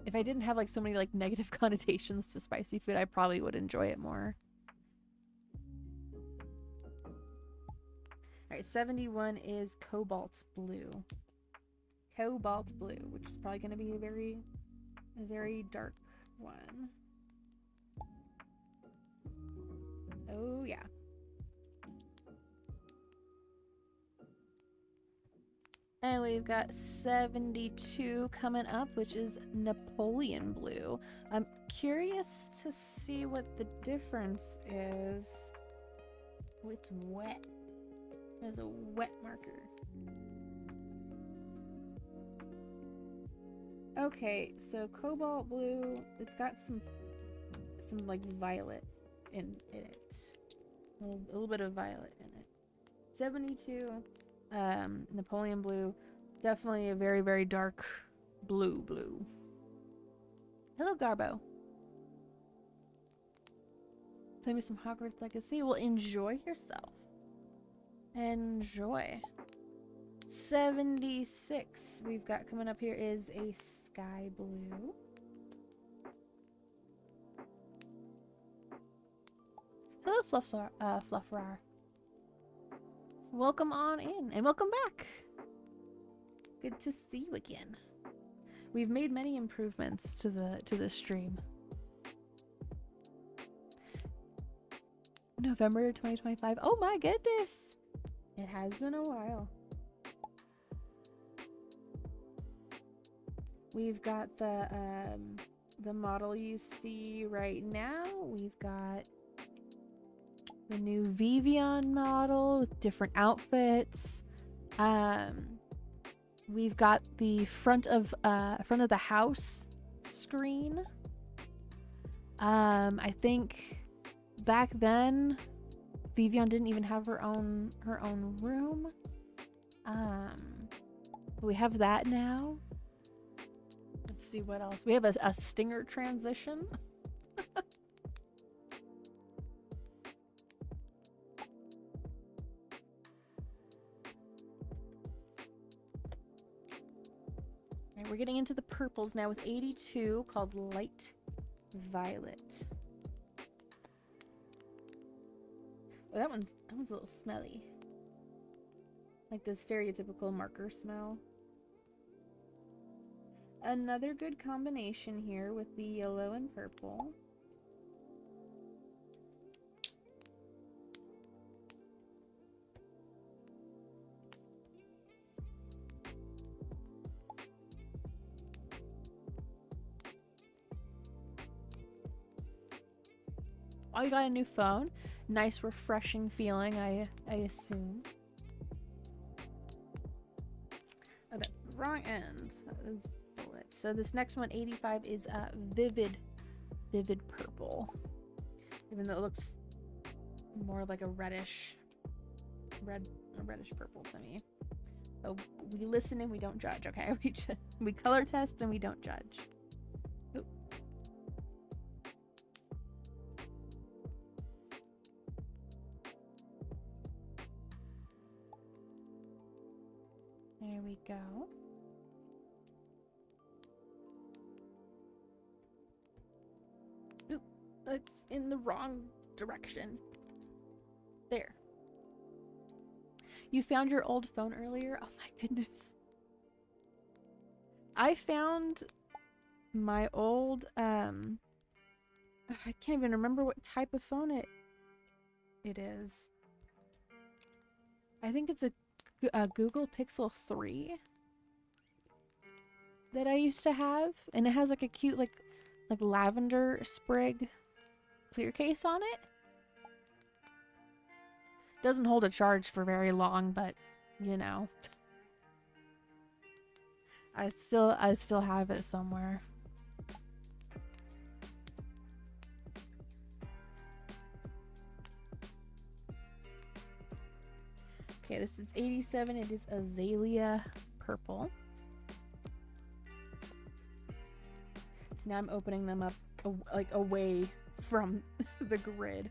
if I didn't have like so many like negative connotations to spicy food, I probably would enjoy it more. All right, 71 is cobalt blue. Cobalt blue, which is probably going to be a very dark one. Oh, yeah. And we've got 72 coming up, which is Napoleon blue. I'm curious to see what the difference is. Oh, it's wet. There's a wet marker. Okay, so cobalt blue, it's got some like violet in it. A little bit of violet in it. 72, Napoleon blue. Definitely a very, very dark blue. Hello, Garbo. Play me some Hogwarts Legacy. Well, enjoy yourself. Enjoy. 76 we've got coming up here is a sky blue. Hello, Fluffrar. Welcome on in, and welcome back. Good to see you again. We've made many improvements to the stream. November 2025. Oh my goodness. It has been a while. We've got the model you see right now. We've got the new Vivian model with different outfits. We've got the front of the house screen. I think back then Vivian didn't even have her own room. But we have that now. Let's see what else. We have a stinger transition. And we're getting into the purples now with 82 called Light Violet. Oh, that one's a little smelly. Like the stereotypical marker smell. Another good combination here with the yellow and purple. Oh, you got a new phone? Nice refreshing feeling, I assume. Oh, that's the wrong end. That is bullet. So this next one, 85, is vivid purple. Even though it looks more like a reddish purple to me. So we listen and we don't judge, okay? We color test and we don't judge. Oop. There we go. Oop, that's in the wrong direction. There. You found your old phone earlier? Oh my goodness. I found my old, I can't even remember what type of phone it is. I think it's a Google Pixel 3 that I used to have, and it has like a cute like lavender sprig clear case on it. Doesn't hold a charge for very long, but you know, I still have it somewhere. Okay, this is 87. It is azalea purple. So now I'm opening them up like away from the grid.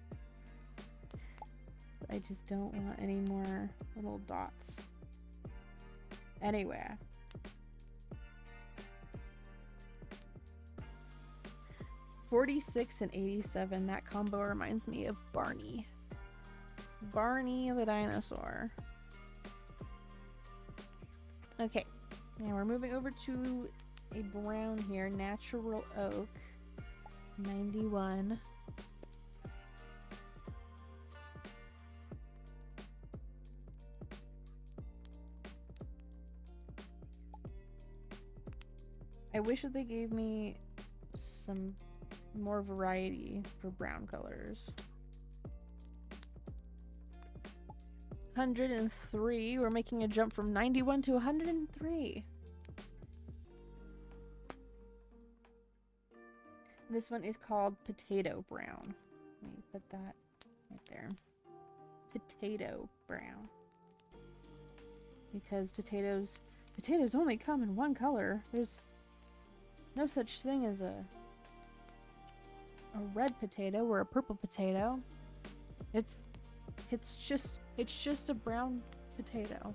I just don't want any more little dots anywhere. $46 and $87. That combo reminds me of Barney. Barney the dinosaur. Okay, now we're moving over to a brown here. Natural Oak. 91. I wish that they gave me some more variety for brown colors. 103. We're making a jump from 91 to 103. This one is called Potato Brown. Let me put that right there. Potato Brown. Because potatoes only come in one color. There's no such thing as a red potato or a purple potato. It's just a brown potato.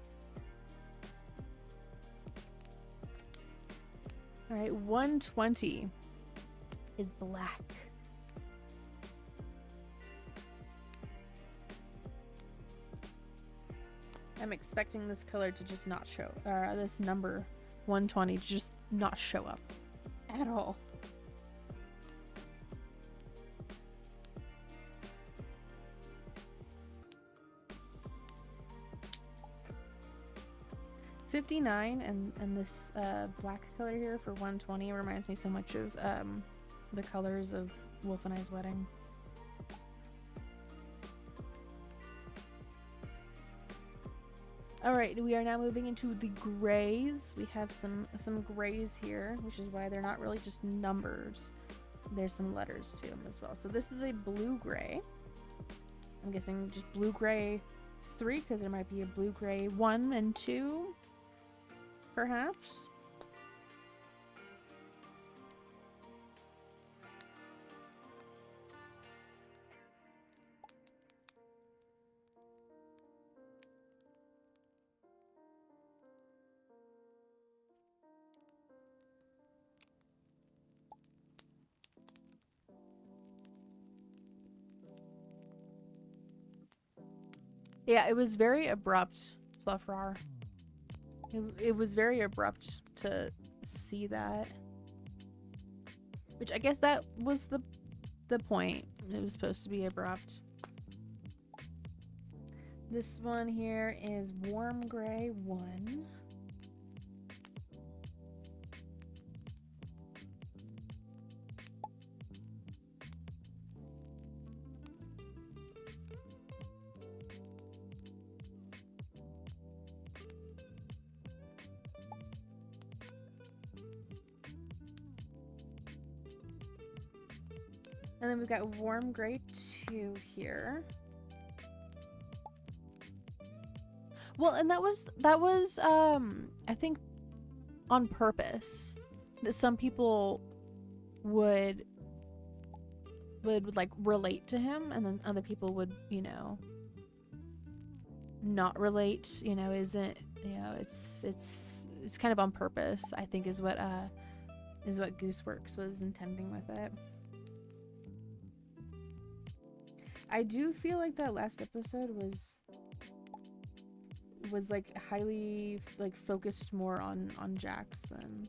All right, 120 is black. I'm expecting this color to just not show, this number 120 to just not show up at all. $59 and this black color here for 120 reminds me so much of the colors of Wolf and I's wedding. All right, we are now moving into the grays. We have some grays here, which is why they're not really just numbers. There's some letters to them as well. So this is a blue gray. I'm guessing just blue gray 3 because there might be a blue gray 1 and 2, perhaps. Yeah, it was very abrupt, Fluffrar. It was very abrupt to see that. Which I guess that was the point. It was supposed to be abrupt. This one here is warm gray 1. And then we've got warm gray 2 here. Well, and that was I think on purpose, that some people would like relate to him, and then other people would, you know, not relate, you know, isn't, you know, it's kind of on purpose, I think is what Gooseworks was intending with it. I do feel like that last episode was like highly like focused more on Jax than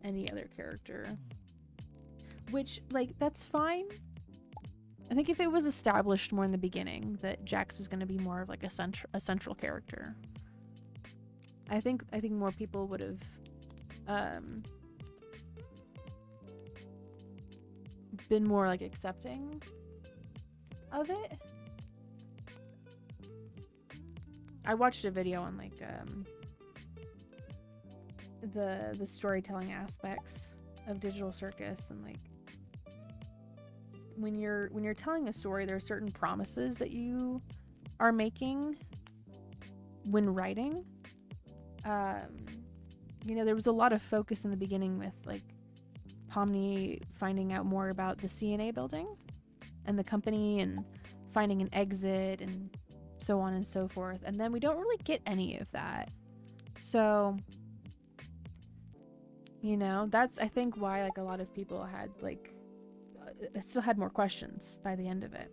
any other character, which like that's fine. I think if it was established more in the beginning that Jax was going to be more of like a central character, I think more people would have been more like accepting of it. I watched a video on like the storytelling aspects of Digital Circus, and like when you're telling a story, there are certain promises that you are making when writing. You know, there was a lot of focus in the beginning with like Pomni finding out more about the CNA building and the company and finding an exit and so on and so forth, and then we don't really get any of that. So, you know, that's I think why like a lot of people had like still had more questions by the end of it.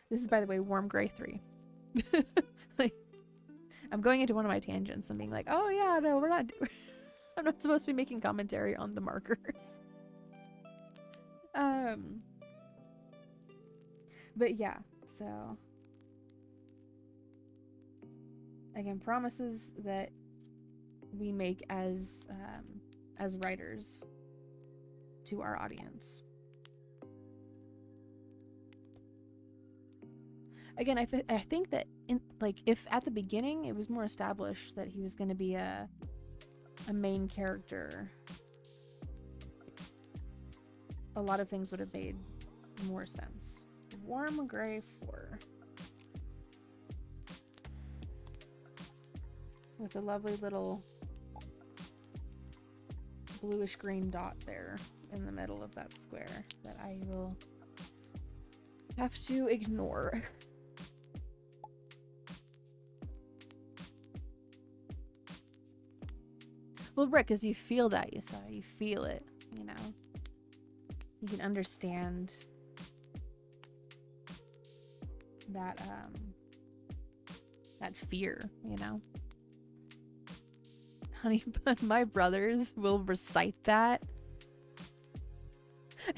This is, by the way, warm gray 3. Like, I'm going into one of my tangents and being like, oh yeah, no, we're not I'm not supposed to be making commentary on the markers. But yeah, so again, promises that we make as writers to our audience. Again, I think that if at the beginning it was more established that he was going to be a main character, a lot of things would have made more sense. Warm gray 4 with a lovely little bluish green dot there in the middle of that square that I will have to ignore. Well, Rick, because you feel that, you feel it, you know. You can understand that fear, you know. Honey bun, my brothers will recite that.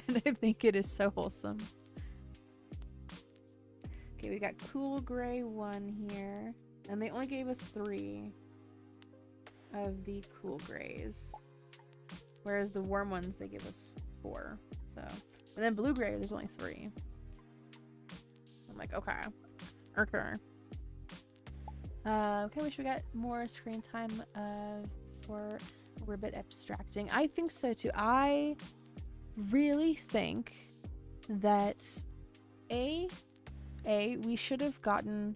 And I think it is so wholesome. Okay, we got cool gray 1 here. And they only gave us 3 of the cool grays. Whereas the warm ones, they give us 4. So, and then blue gray, there's only 3. I'm like, okay. Okay. Okay, wish we got more screen time for ribbit abstracting. I think so too. I really think that we should have gotten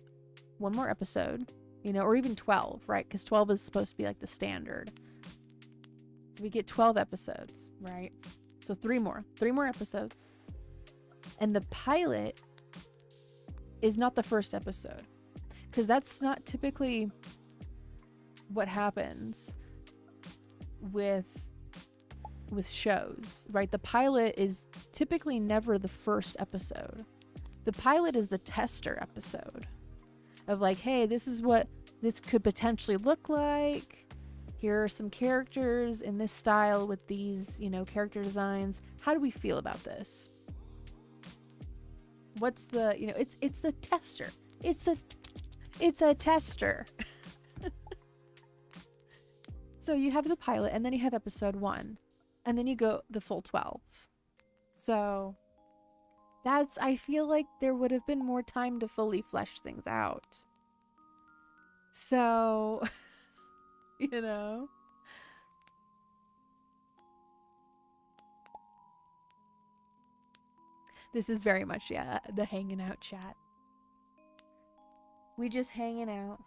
1 more episode, you know, or even 12, right? Because 12 is supposed to be like the standard. So we get 12 episodes, right? So 3 more episodes. And the pilot is not the first episode, because that's not typically what happens with shows, right? The pilot is typically never the first episode. The pilot is the tester episode of like, hey, this is what this could potentially look like. Here are some characters in this style with these, you know, character designs. How do we feel about this? What's the, you know, it's the tester. It's a tester. So you have the pilot, and then you have episode 1, and then you go the full 12. So that's, I feel like there would have been more time to fully flesh things out. So, you know. This is very much, yeah, the hanging out chat. We just hanging out,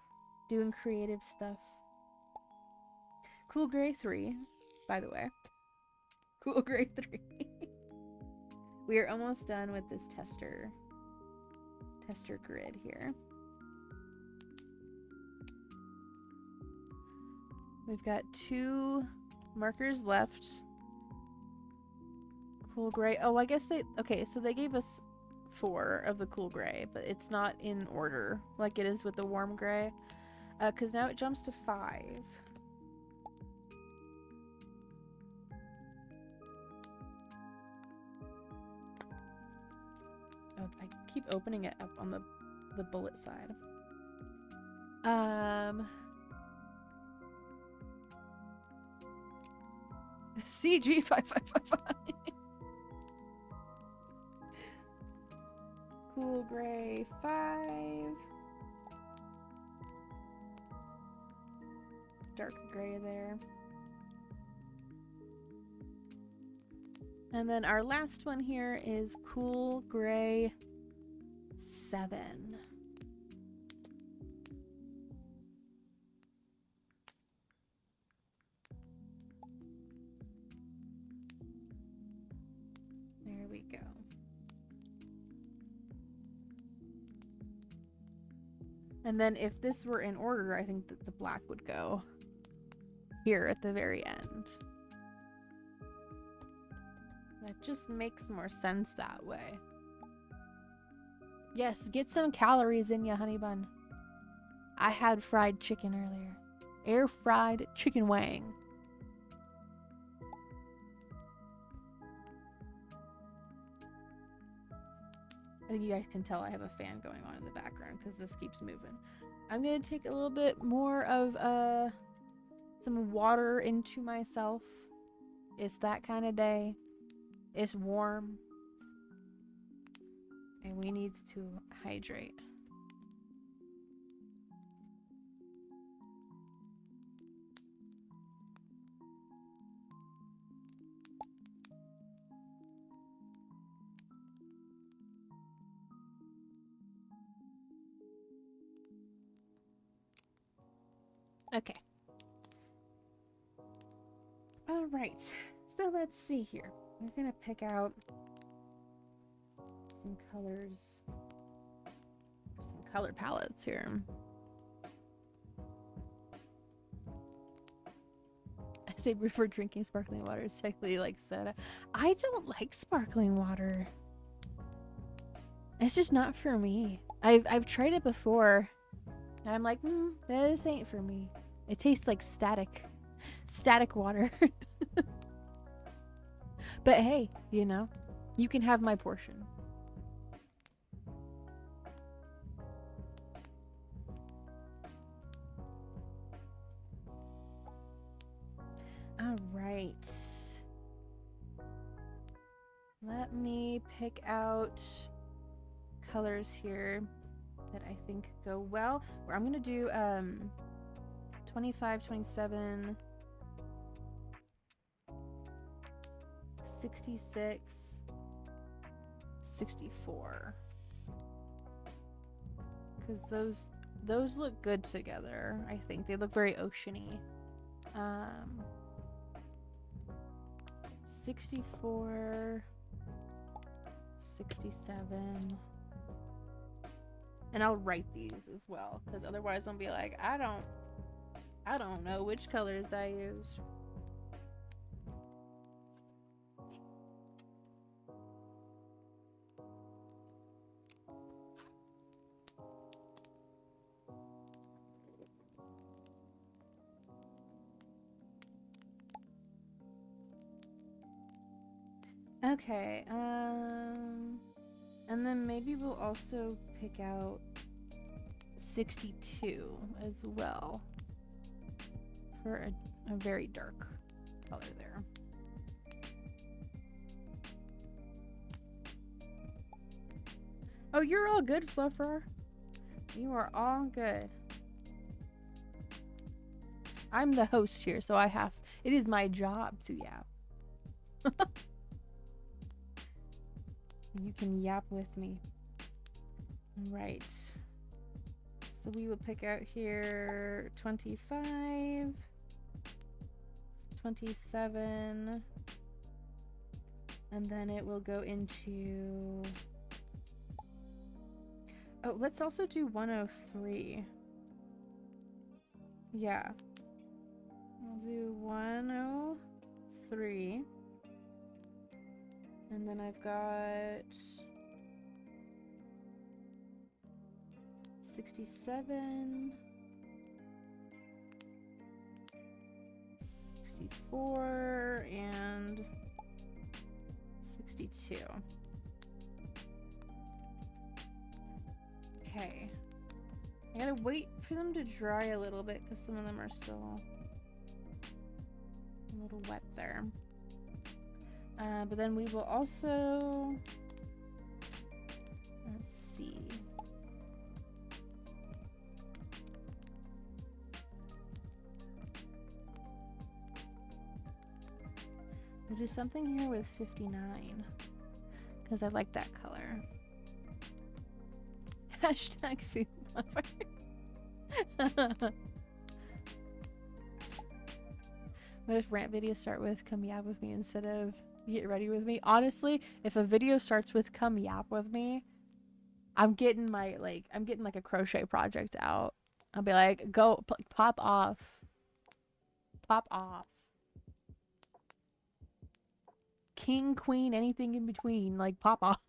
doing creative stuff. Cool Gray 3, by the way. Cool Gray 3. We are almost done with this tester grid here. We've got 2 markers left. Cool Gray. Oh, I guess okay, so they gave us 4 of the cool gray, but it's not in order like it is with the warm gray. Because now it jumps to 5. Oh, I keep opening it up on the bullet side. CG 5555. Cool Gray 5. Dark gray there. And then our last one here is Cool Gray 7. There we go. And then if this were in order, I think that the black would go here at the very end. That just makes more sense that way. Yes, get some calories in ya, honey bun. I had fried chicken earlier. Air fried chicken wang. I think you guys can tell I have a fan going on in the background because this keeps moving. I'm gonna take a little bit more of some water into myself. It's that kind of day. It's warm. And we need to hydrate. Okay. All right. So let's see here. We're gonna pick out some colors, some color palettes here. I say prefer drinking sparkling water. It's technically like soda. I don't like sparkling water. It's just not for me. I've tried it before. And I'm like, this ain't for me. It tastes like static. Static water. But hey, you know, you can have my portion. All right. Let me pick out colors here that I think go well. Where I'm gonna do 25, 27, 66, 64. Because those look good together. I think they look very oceany. 64, 67. And I'll write these as well, because otherwise I'll be like, I don't know which colors I used. Okay, and then maybe we'll also pick out 62 as well for a very dark color there. Oh, you're all good, Fluffer. You are all good. I'm the host here, so it is my job to yap. You can yap with me. Right. So we will pick out here 25, 27, and then it will go into... Oh, let's also do 103. Yeah. I'll do 103. And then I've got 67, 64, and 62. Okay. I gotta wait for them to dry a little bit because some of them are still a little wet there. But then we will also, let's see. We'll do something here with 59 because I like that color. Hashtag food lover. What if rant videos start with come yap with me instead of get ready with me? Honestly, if a video starts with come yap with me, I'm getting like a crochet project out. I'll be like, go pop off. Pop off. King, queen, anything in between, like pop off.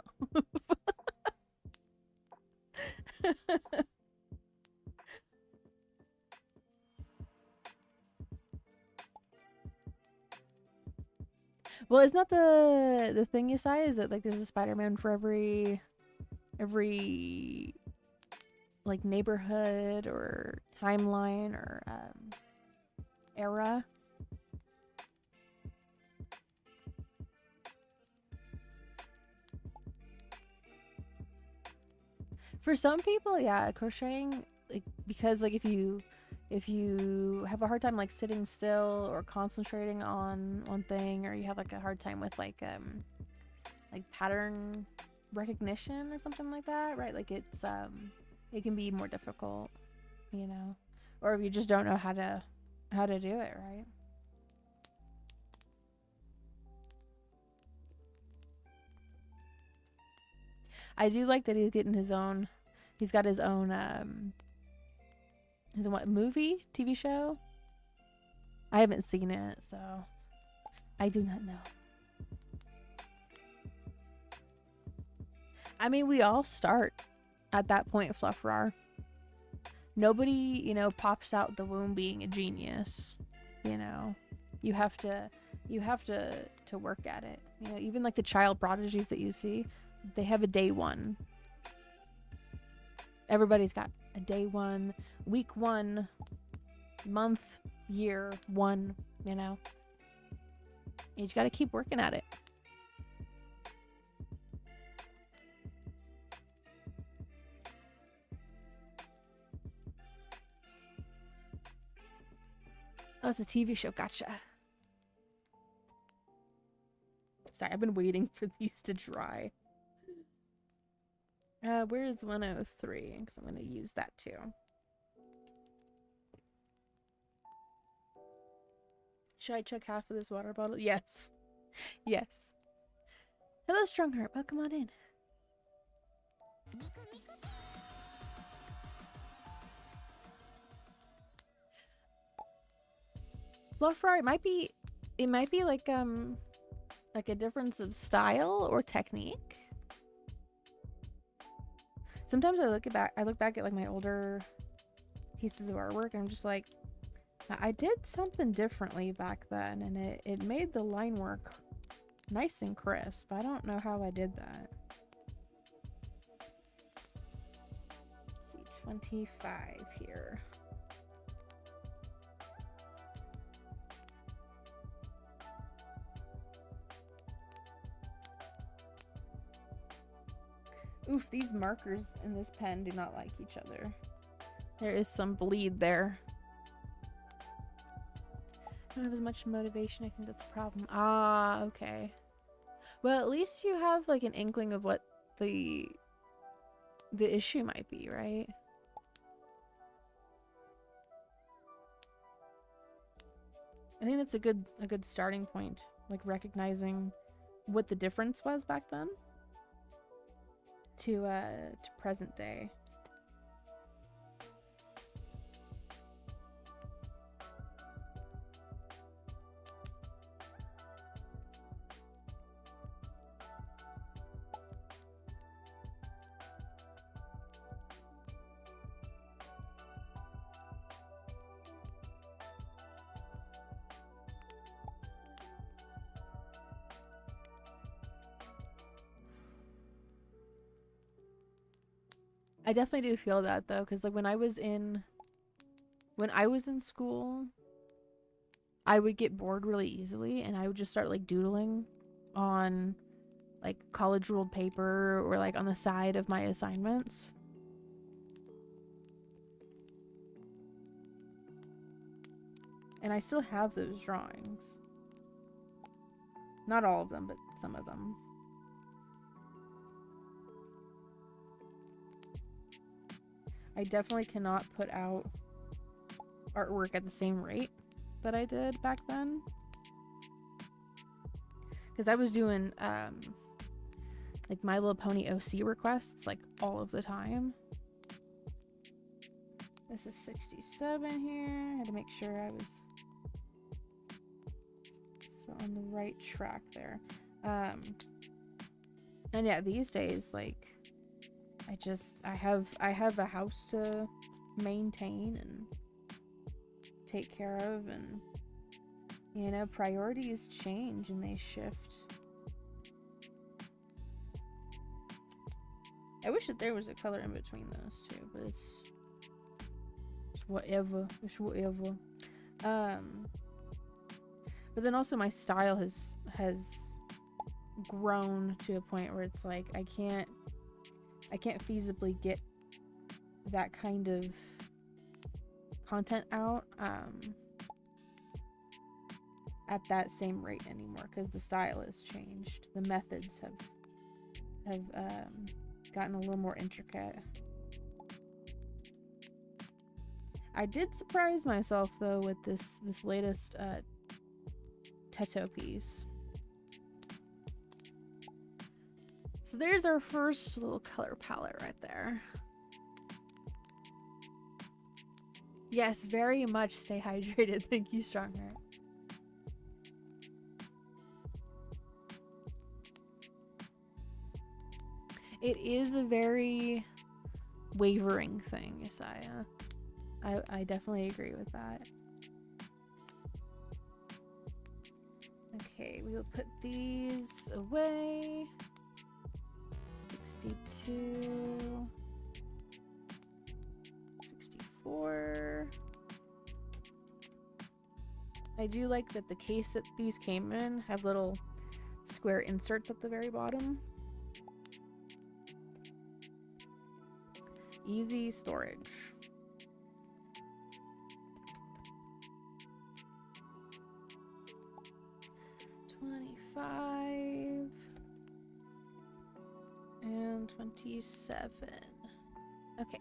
Well, it's not the thing you say is that like there's a Spider-Man for every like neighborhood or timeline or era. For some people, yeah, crocheting, like, because like if you have a hard time like sitting still or concentrating on one thing, or you have like a hard time with like pattern recognition or something like that, right? Like it's it can be more difficult, you know, or if you just don't know how to do it, right? I do like that he's getting his own. He's got his own what movie, TV show? I haven't seen it, so I do not know. I mean, we all start at that point, Fluffrar. Nobody, you know, pops out the womb being a genius. you know. You have to work at it. You know, even like the child prodigies that you see, they have a day one. Everybody's got a day one, week one, month, year one, you know. You just got to keep working at it. Oh, it's a TV show. Gotcha. Sorry, I've been waiting for these to dry. Where's 103? Because I'm going to use that too. Should I chug half of this water bottle? Yes. Yes. Hello, Strongheart. Welcome on in. Fluffer, it might be like a difference of style or technique. Sometimes I look back at like my older pieces of artwork and I'm just like, I did something differently back then and it made the line work nice and crisp. I don't know how I did that. Let's see, 25 here. Oof, these markers in this pen do not like each other. There is some bleed there. I don't have as much motivation. I think that's a problem. Ah, okay. Well, at least you have like an inkling of what the issue might be, right? I think that's a good starting point, like recognizing what the difference was back then to present day. I definitely do feel that though, because like when I was in school, I would get bored really easily and I would just start like doodling on like college ruled paper or like on the side of my assignments. And I still have those drawings. Not all of them, but some of them. I definitely cannot put out artwork at the same rate that I did back then. Because I was doing like My Little Pony OC requests like all of the time. This is 67 here. I had to make sure I was still on the right track there. And yeah, these days, like, I have a house to maintain and take care of, and you know, priorities change and they shift. I wish that there was a color in between those two, but it's whatever. It's whatever. But then also my style has grown to a point where it's like I can't feasibly get that kind of content out at that same rate anymore, because the style has changed. The methods have gotten a little more intricate. I did surprise myself though with this latest Teto piece. So there's our first little color palette right there. Yes, very much stay hydrated. Thank you, Strongheart. It is a very wavering thing, Isaiah. I definitely agree with that. Okay, we will put these away. 62. 64. I do like that the case that these came in have little square inserts at the very bottom. Easy storage. $25 and $27. Okay.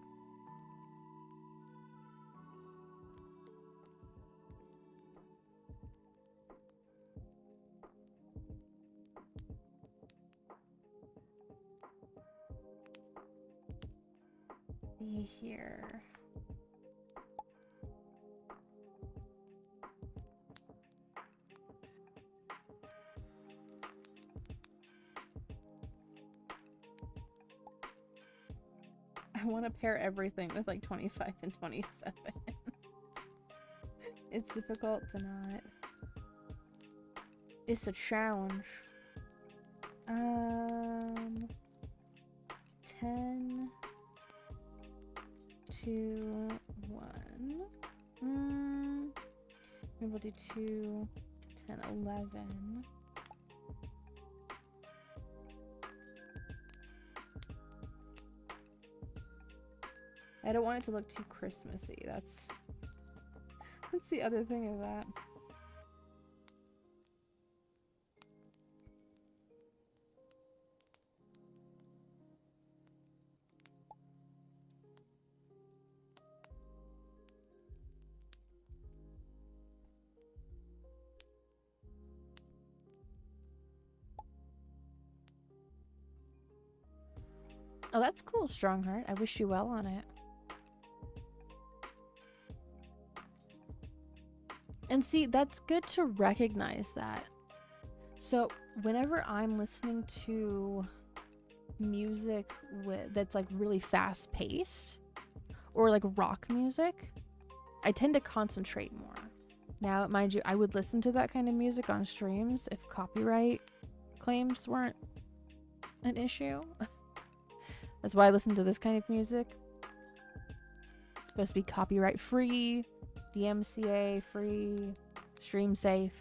Be here. I want to pair everything with like 25 and 27. It's difficult to not. It's a challenge. 10, 2, 1. Maybe we'll do 2, 10, 11. I don't want it to look too Christmassy. That's the other thing of that. Oh, that's cool, Strongheart. I wish you well on it. And see, that's good to recognize that. So whenever I'm listening to music that's like really fast paced or like rock music, I tend to concentrate more. Now, mind you, I would listen to that kind of music on streams if copyright claims weren't an issue. That's why I listen to this kind of music. It's supposed to be copyright free, DMCA free, stream safe.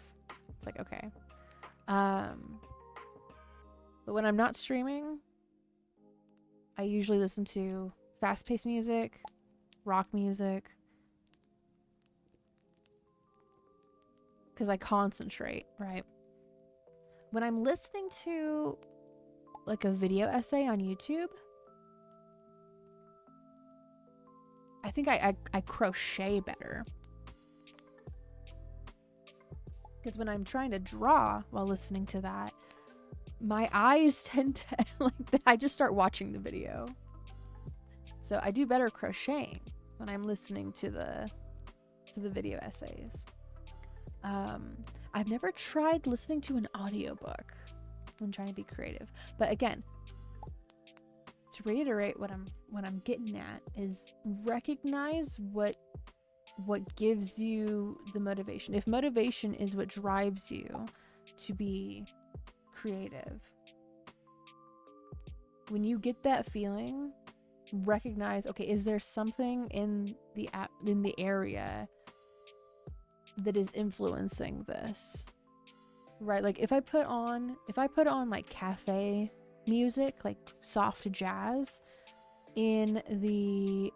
It's like, okay. But when I'm not streaming, I usually listen to fast-paced music, rock music, because I concentrate, right? When I'm listening to like a video essay on YouTube, I think I crochet better. Because when I'm trying to draw while listening to that, my eyes tend to like I just start watching the video. So I do better crocheting when I'm listening to the video essays. I've never tried listening to an audiobook when trying to be creative. But again, to reiterate what I'm getting at is recognize what gives you the motivation. If motivation is what drives you to be creative, when you get that feeling, recognize, okay, is there something in the area that is influencing this, right? Like if I put on like cafe music, like soft jazz in the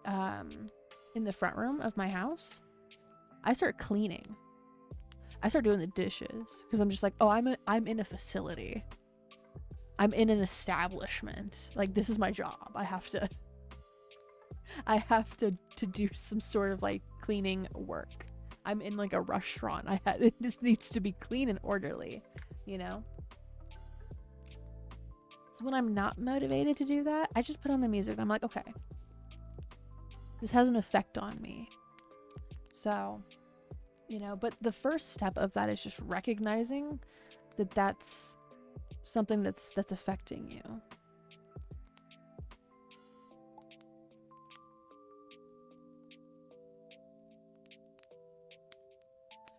front room of my house, I start cleaning. I start doing the dishes because I'm just like, oh, I'm in a facility. I'm in an establishment. Like this is my job. I have to do some sort of like cleaning work. I'm in like a restaurant. This needs to be clean and orderly, you know? So when I'm not motivated to do that, I just put on the music and I'm like, okay, this has an effect on me. So, you know, but the first step of that is just recognizing that that's something that's affecting you.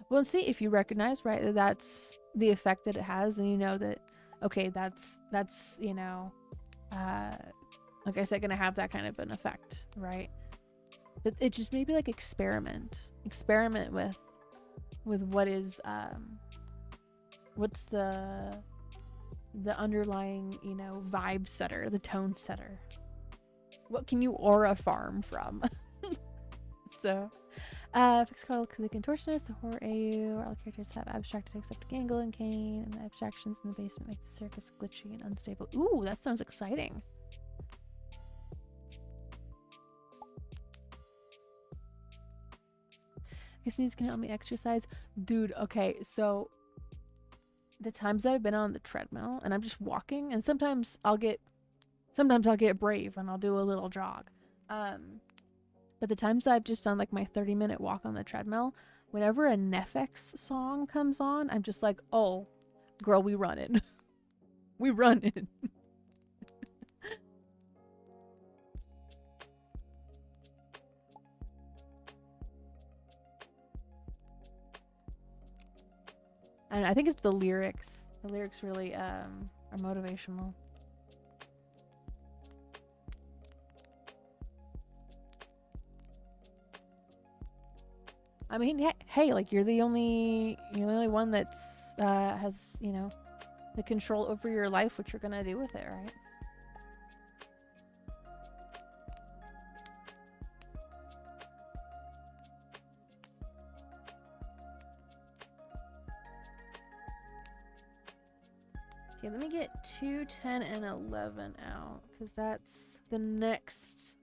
Well, see, if you recognize, right, that's the effect that it has, and you know that, okay, that's you know, like I said, gonna have that kind of an effect, right? But it just maybe like experiment with what is what's the underlying, you know, vibe setter, the tone setter. What can you aura farm from? So fixed called the contortionist, the horror AU, where all characters have abstracted except Gangle and Kane, and the abstractions in the basement make the circus glitchy and unstable. Ooh, that sounds exciting. I guess music can help me exercise. Dude, okay, so the times that I've been on the treadmill and I'm just walking, and sometimes I'll get brave and I'll do a little jog. But the times I've just done like my 30-minute walk on the treadmill, whenever a Nefex song comes on, I'm just like, oh, girl, we running. We running. And I think it's the lyrics. The lyrics really are motivational. I mean, hey, like you're the only one that's has, you know, the control over your life, what you're gonna do with it, right? Okay, let me get 2, 10, and 11 out, because that's the next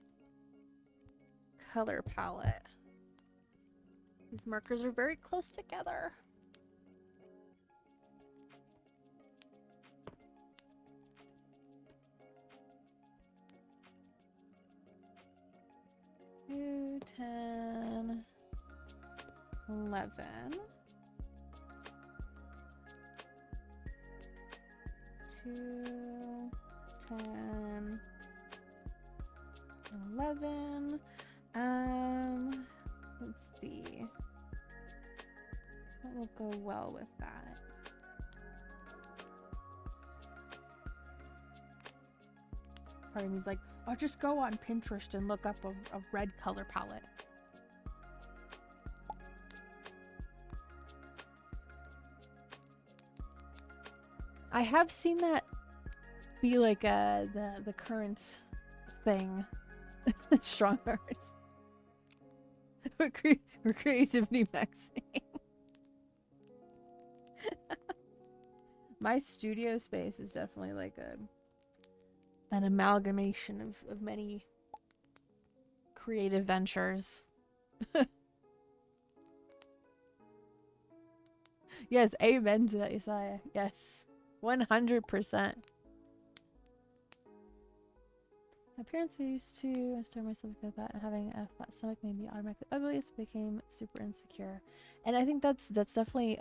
color palette. These markers are very close together. Two, 10, 11. 2, 10, 11. Let's see. What will go well with that? Part of me's like, oh, just go on Pinterest and look up a red color palette. I have seen that be like the current thing. Strong arts. We're creativity maxing. My studio space is definitely like an amalgamation of many creative ventures. Yes, amen to that, Isaiah. Yes, 100%. My parents are used to store myself like that, and having a flat stomach made me automatically ugly, so I became super insecure. And I think that's definitely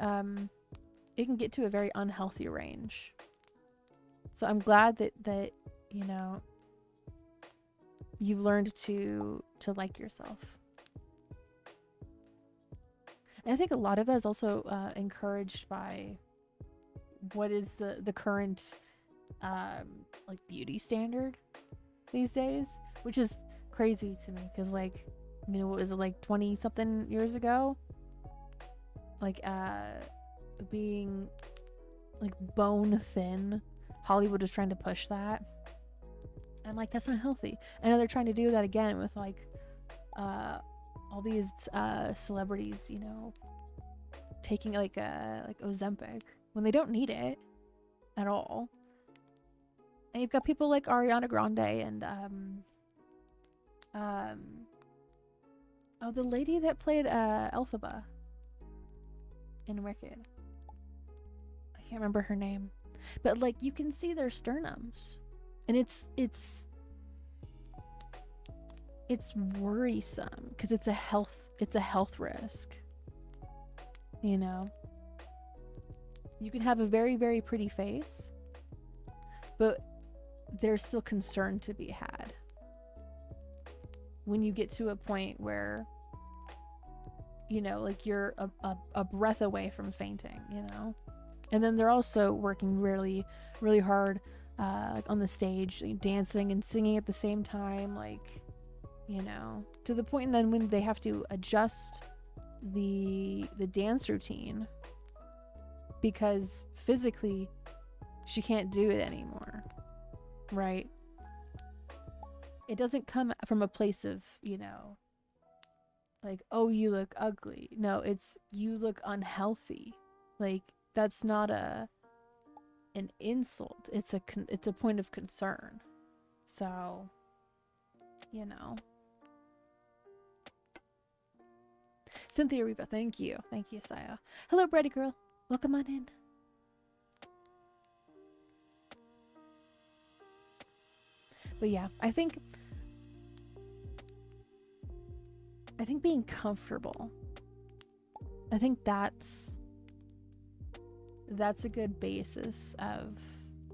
it can get to a very unhealthy range. So I'm glad that you know, you've learned to like yourself. And I think a lot of that is also encouraged by what is the current like beauty standard these days, which is crazy to me, because like, you know, what was it, like 20 something years ago, like being like bone thin, Hollywood was trying to push that. I'm like, that's not healthy. I know they're trying to do that again with like all these celebrities, you know, taking like Ozempic when they don't need it at all. And you've got people like Ariana Grande and oh, the lady that played Elphaba in Wicked. I can't remember her name, but like you can see their sternums, and it's worrisome because it's a health risk. You know, you can have a very, very pretty face, but there's still concern to be had when you get to a point where, you know, like you're a breath away from fainting, you know, And then they're also working really, really hard, like on the stage, like dancing and singing at the same time, like, you know, to the point then when they have to adjust the dance routine because physically she can't do it anymore, right? It doesn't come from a place of, you know, like, oh, you look ugly. No, it's you look unhealthy. Like, that's not an insult. It's a point of concern. So, you know. Cynthia Reba, thank you. Thank you, Saya. Hello, Brady girl. Welcome on in. But yeah, I think being comfortable, I think that's a good basis of,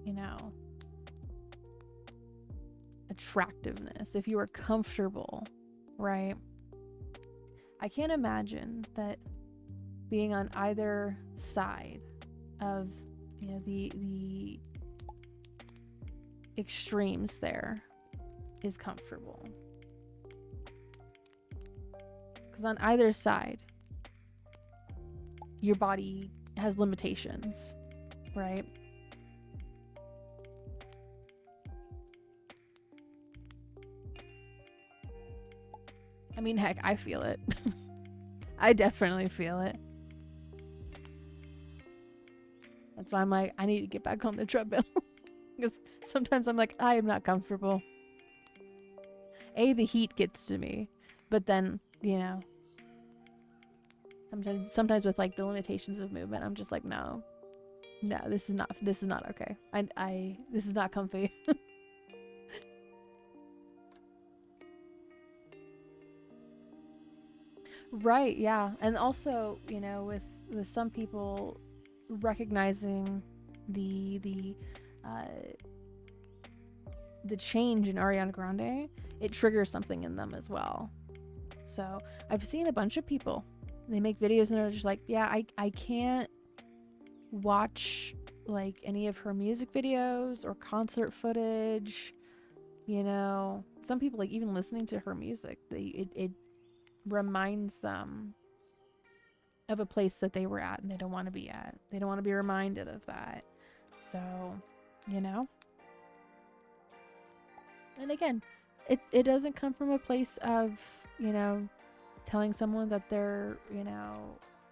you know, attractiveness. If you are comfortable, right? I can't imagine that being on either side of, you know, the extremes there is comfortable. Because on either side, your body has limitations, right? I mean, heck, I feel it. I definitely feel it. That's why I'm like, I need to get back on the treadmill. Because sometimes I'm like, I am not comfortable. The heat gets to me. But then, you know, sometimes with like the limitations of movement, I'm just like, no, this is not okay. This is not comfy. Right, yeah. And also, you know, with some people recognizing the change in Ariana Grande, it triggers something in them as well. So I've seen a bunch of people, they make videos and they're just like, yeah, I can't watch like any of her music videos or concert footage, you know. Some people, like, even listening to her music, it reminds them of a place that they were at and they don't want to be at. They don't want to be reminded of that. So, you know. And again, it doesn't come from a place of, you know, telling someone that they're, you know,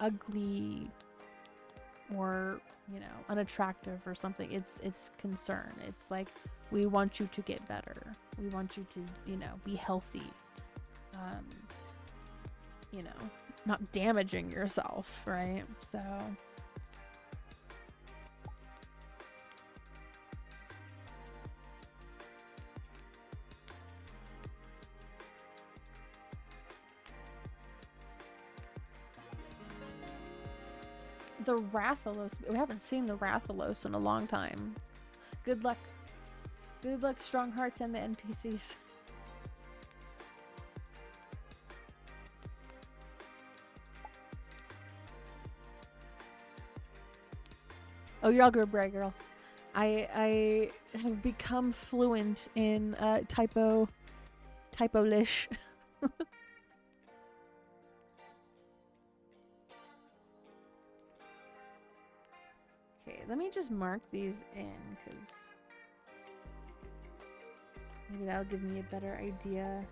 ugly or, you know, unattractive or something. It's concern. It's like, we want you to get better. We want you to, you know, be healthy. You know, not damaging yourself, right? So the Rathalos, we haven't seen the Rathalos in a long time. Good luck, strong hearts, and the NPCs. Oh, you're all good, Bray girl. I have become fluent in typo-lish. Okay, let me just mark these in, because maybe that'll give me a better idea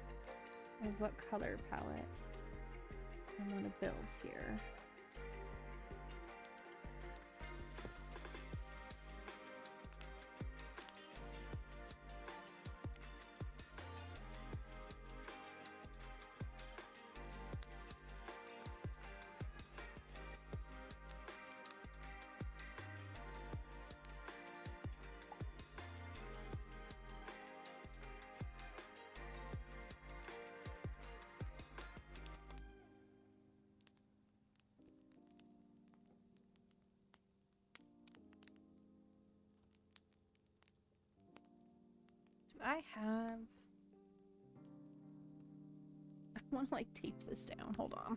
of what color palette I want to build here. I want to like tape this down. Hold on.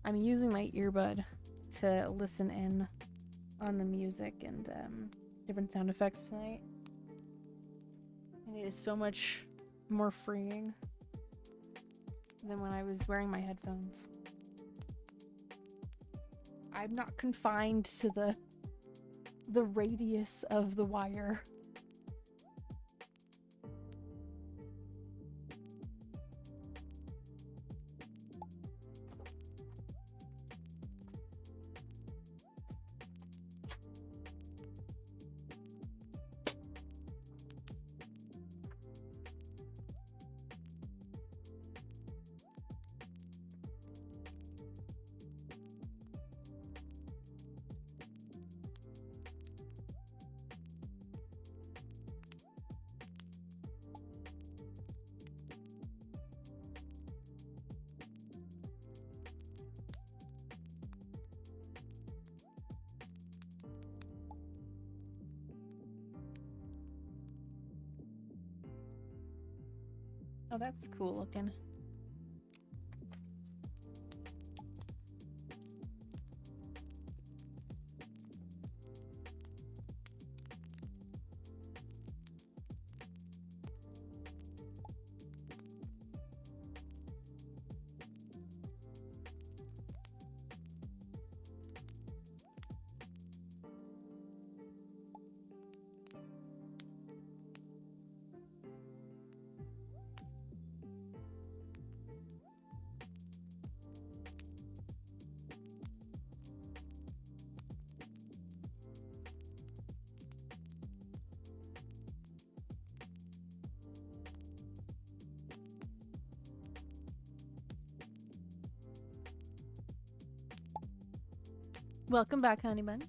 I'm using my earbud to listen in on the music and different sound effects tonight. And it is so much more freeing than when I was wearing my headphones. I'm not confined to the radius of the wire. Oh, that's cool looking. Welcome back, honey bun.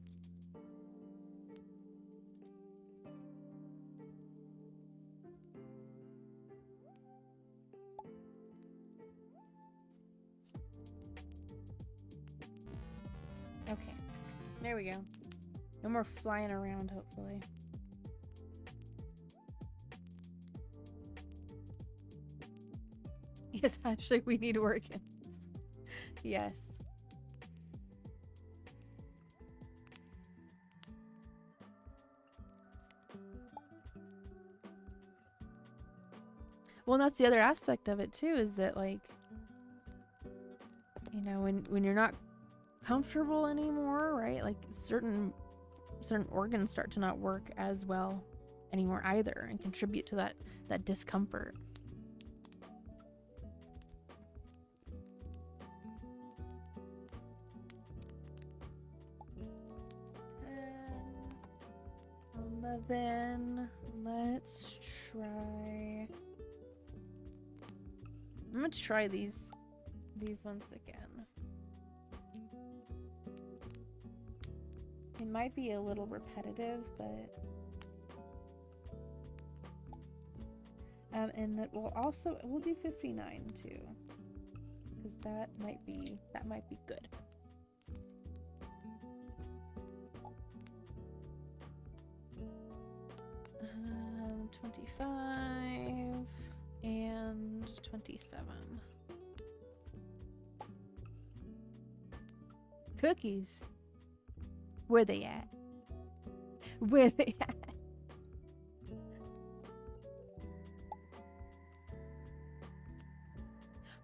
Okay, there we go. No more flying around, hopefully. Yes, actually, we need organs. Yes. Well, that's the other aspect of it too, is that, like, you know, when you're not comfortable anymore, right? Like certain organs start to not work as well anymore either, and contribute to that discomfort. Then let's try. I'm gonna try these ones again. It might be a little repetitive, but and that we'll do 59 too, because that might be good. 25 and 27. Cookies. Where they at? Where they at?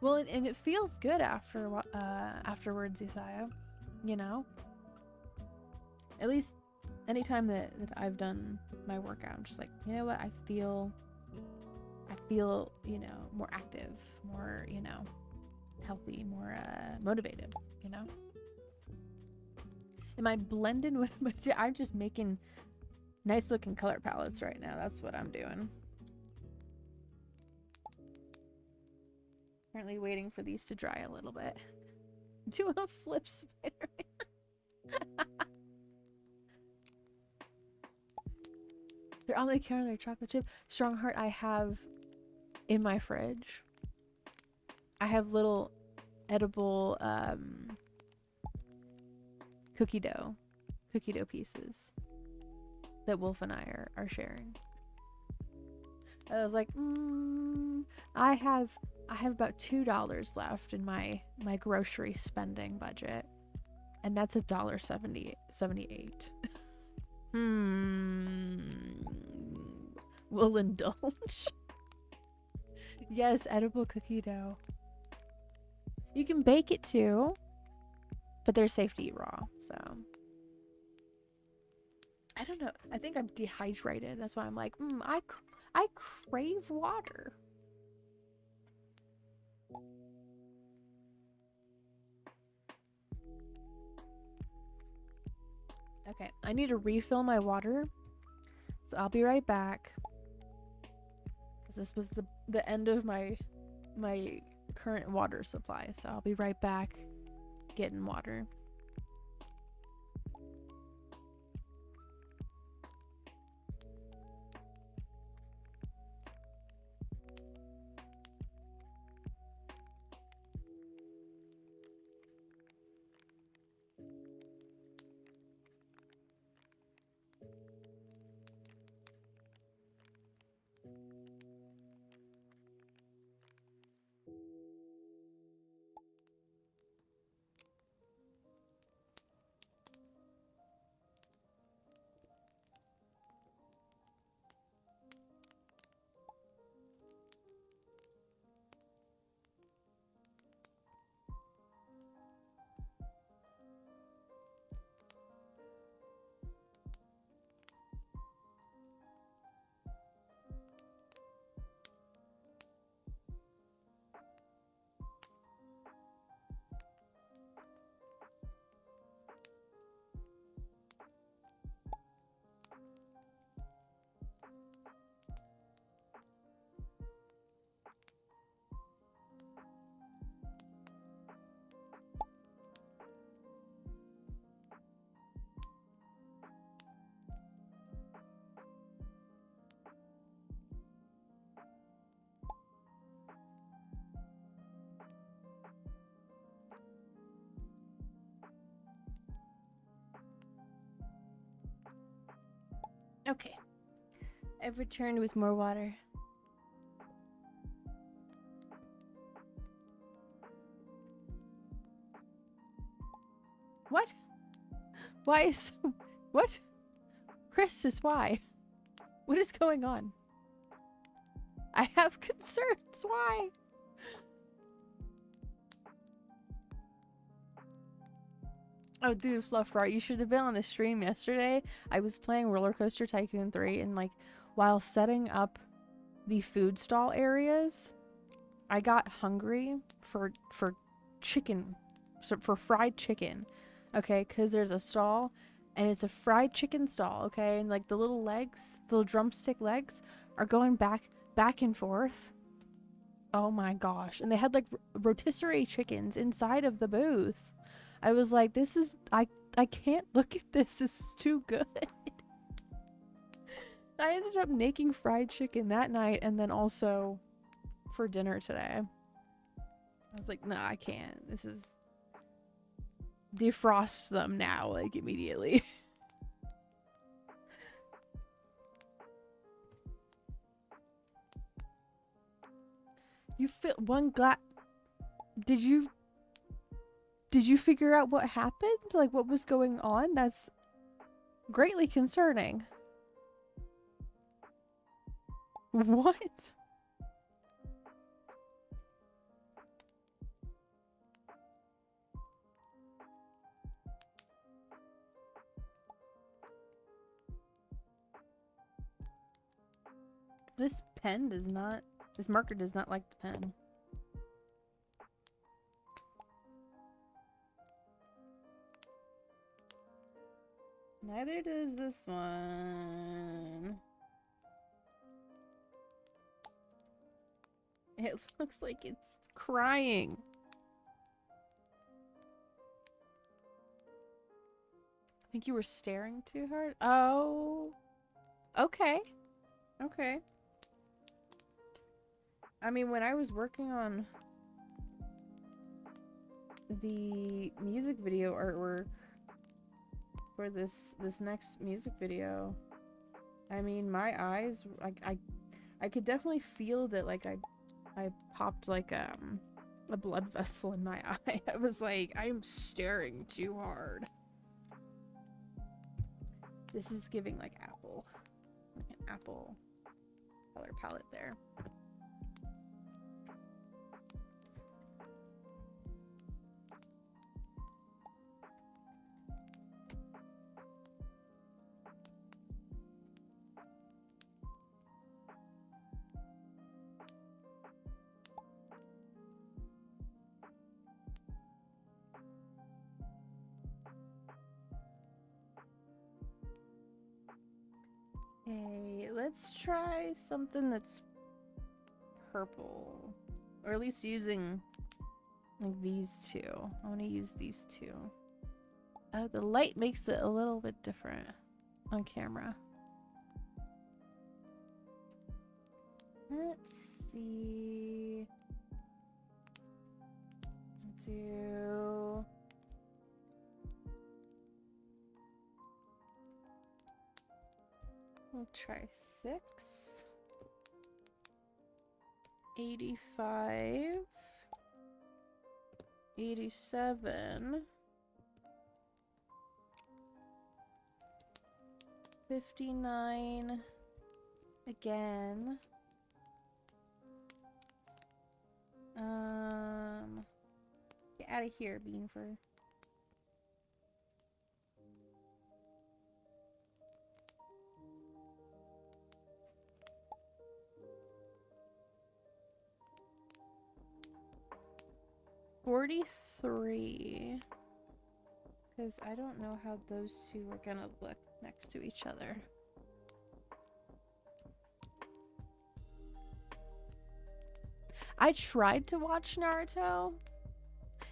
Well, and it feels good afterwards, Isaiah. You know? At least anytime that I've done my workout, I'm just like, you know what? I feel, you know, more active, more, you know, healthy, more motivated, you know? Am I blending with my... I'm just making nice looking color palettes right now. That's what I'm doing. Currently waiting for these to dry a little bit. Do a flip spider. They're on the counter, they're chocolate chip. Strong Heart I have in my fridge. I have little edible cookie dough pieces that Wolf and I are sharing. I was like, I have I have about $2 left in my grocery spending budget, and that's $1.78. We'll indulge. Yes, edible cookie dough. You can bake it too, but they're safe to eat raw, so. I don't know. I think I'm dehydrated. That's why I'm like, I crave water. Okay, I need to refill my water, so I'll be right back. Because this was the end of my current water supply, so I'll be right back getting water. Okay. I've returned with more water. What? Why is... What? Chris, why? What is going on? I have concerns. Why? Oh, dude, Fluffbart, you should have been on the stream yesterday. I was playing Roller Coaster Tycoon 3, and like, while setting up the food stall areas, I got hungry for chicken, for fried chicken, okay? Because there's a stall, and it's a fried chicken stall, okay? And like the little legs, the little drumstick legs, are going back and forth. Oh my gosh! And they had like rotisserie chickens inside of the booth. I was like, this is, I can't look at this. This is too good. I ended up making fried chicken that night and then also for dinner today. I was like, no, I can't. This is... Defrost them now, like, immediately. You fit one glass... Did you figure out what happened? Like, what was going on? That's greatly concerning. What? This pen does not... This marker does not like the pen. Neither does this one. It looks like it's crying. I think you were staring too hard. Oh. Okay. Okay. I mean, when I was working on the music video artwork for this next music video, I mean, my eyes, I could definitely feel that, like, I I popped like a blood vessel in my eye. I was like, I'm staring too hard. This is giving like apple. Like an apple color palette there. Okay, let's try something that's purple. Or at least using like these two. I want to use these two. The light makes it a little bit different on camera. Let's see. We'll try 6. 85. 87. 59. Again. Get out of here, Beanford. $43. Because I don't know how those two are gonna look next to each other. I tried to watch Naruto.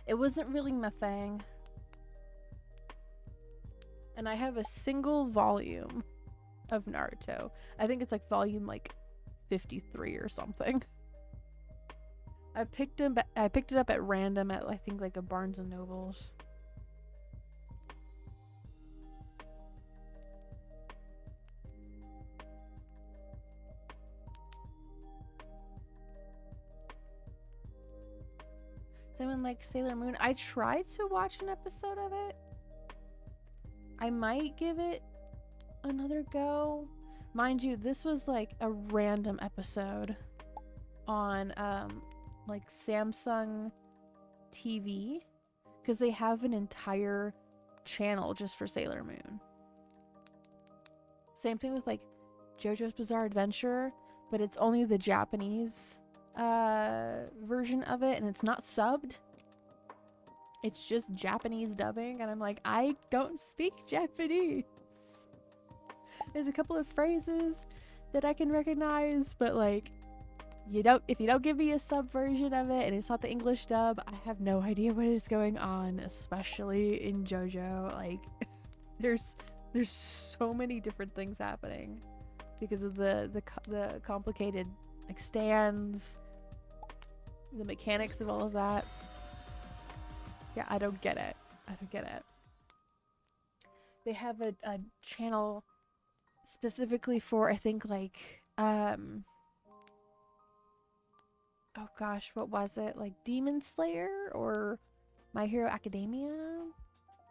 It wasn't really my thing. And I have a single volume of Naruto. I think it's like volume like 53 or something. I picked it up at random at I think like a Barnes and Nobles. Someone like Sailor Moon. I tried to watch an episode of it. I might give it another go. Mind you, this was like a random episode on like Samsung TV, because they have an entire channel just for Sailor Moon. Same thing with like JoJo's Bizarre Adventure, but it's only the Japanese version of it, and it's not subbed. It's just Japanese dubbing, and I'm like, I don't speak Japanese. There's a couple of phrases that I can recognize, but like, if you don't give me a sub version of it and it's not the English dub, I have no idea what is going on, especially in JoJo. Like, there's so many different things happening because of the complicated like stands, the mechanics of all of that. Yeah, I don't get it. I don't get it. They have a channel specifically for, I think, like, oh gosh, what was it? Like Demon Slayer or My Hero Academia?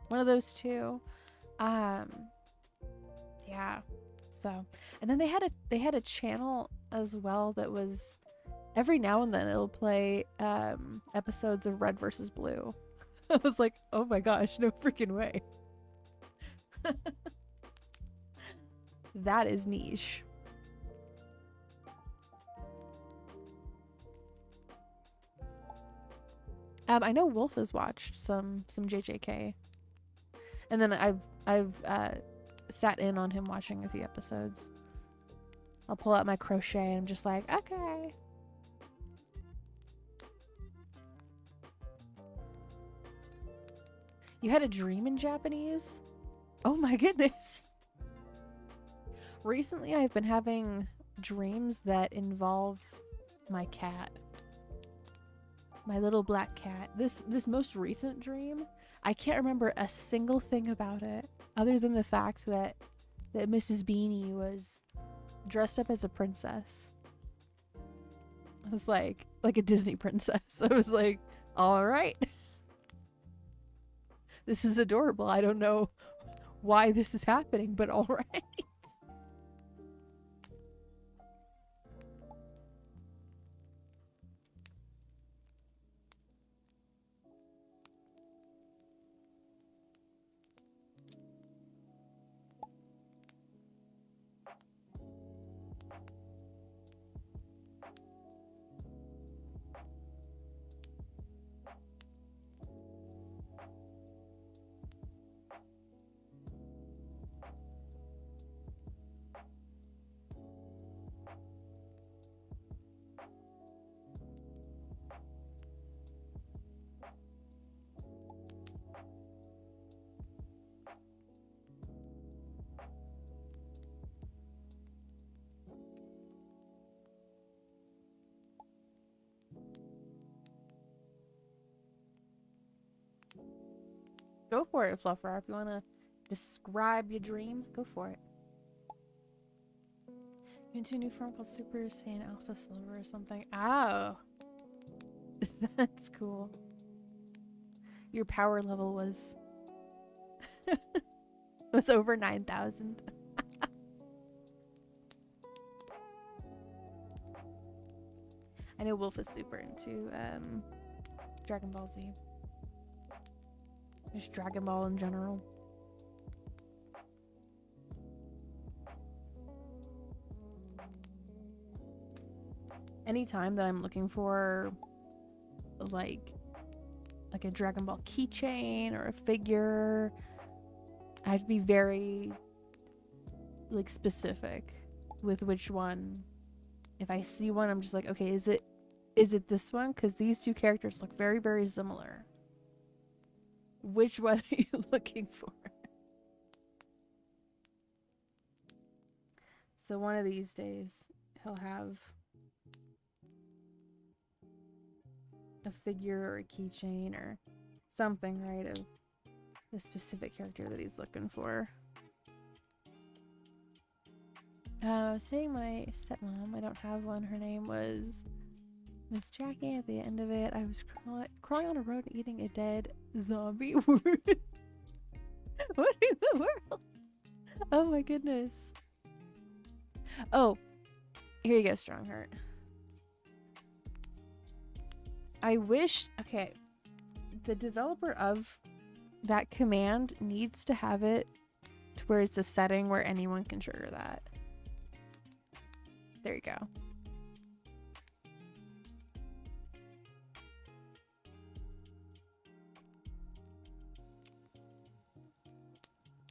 One of those two. Yeah. So, and then they had a channel as well that was every now and then it'll play episodes of Red versus Blue. I was like, oh my gosh, no freaking way. That is niche. I know Wolf has watched some JJK, and then I've sat in on him watching a few episodes. I'll pull out my crochet and I'm just like, okay. You had a dream in Japanese? Oh my goodness. Recently I've been having dreams that involve my cat. My little black cat. This most recent dream, I can't remember a single thing about it other than the fact that Mrs. Beanie was dressed up as a princess. I was like a Disney princess. I was like, all right. This is adorable. I don't know why this is happening, but all right. Go for it, Fluffer. If you want to describe your dream, go for it. You're into a new form called Super Saiyan Alpha Silver or something. Oh. That's cool. Your power level was was over 9,000. I know Wolf is super into Dragon Ball Z. Just Dragon Ball in general. Anytime that I'm looking for like a Dragon Ball keychain or a figure, I have to be very like specific with which one. If I see one, I'm just like, okay, is it this one? Because these two characters look very, very similar. Which one are you looking for? So one of these days, he'll have a figure or a keychain or something, right, of the specific character that he's looking for. I was saying my stepmom, I don't have one, her name was Miss Jackie. At the end of it, I was crawling on a road eating a dead zombie. What in the world? Oh my goodness. Oh, here you go, Strongheart. I wish, okay, the developer of that command needs to have it to where it's a setting where anyone can trigger that. There you go.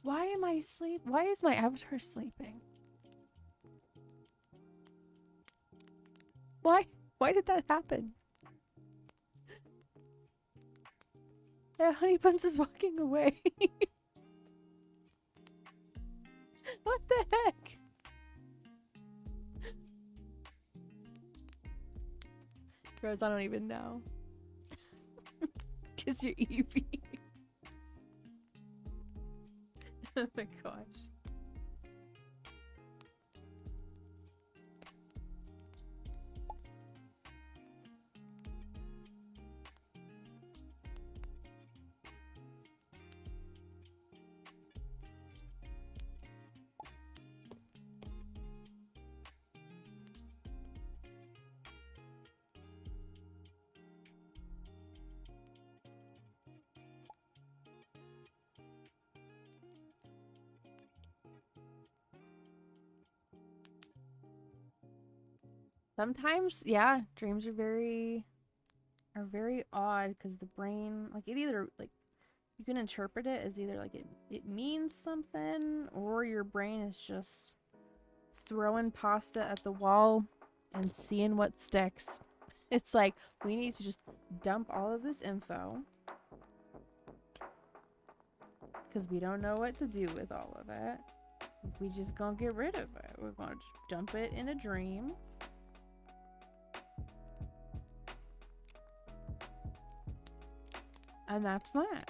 Why am I asleep? Why is my avatar sleeping? Why did that happen? Yeah, Honey Buns is walking away. What the heck? Rose, I don't even know. Cause you're Euphie. Oh my gosh. Sometimes, yeah, dreams are very odd because the brain, like, it either, like, you can interpret it as either like it means something, or your brain is just throwing pasta at the wall and seeing what sticks. It's like, we need to just dump all of this info because we don't know what to do with all of it. We just gonna get rid of it. We're gonna just dump it in a dream. And that's that.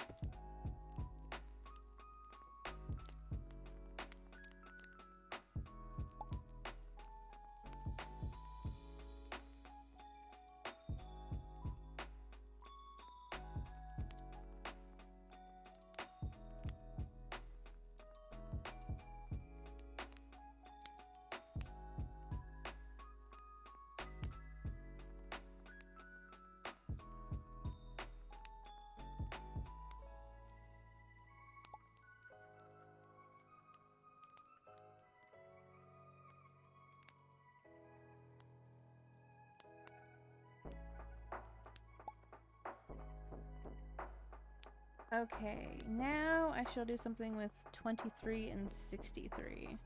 Okay, now I shall do something with 23 and 63.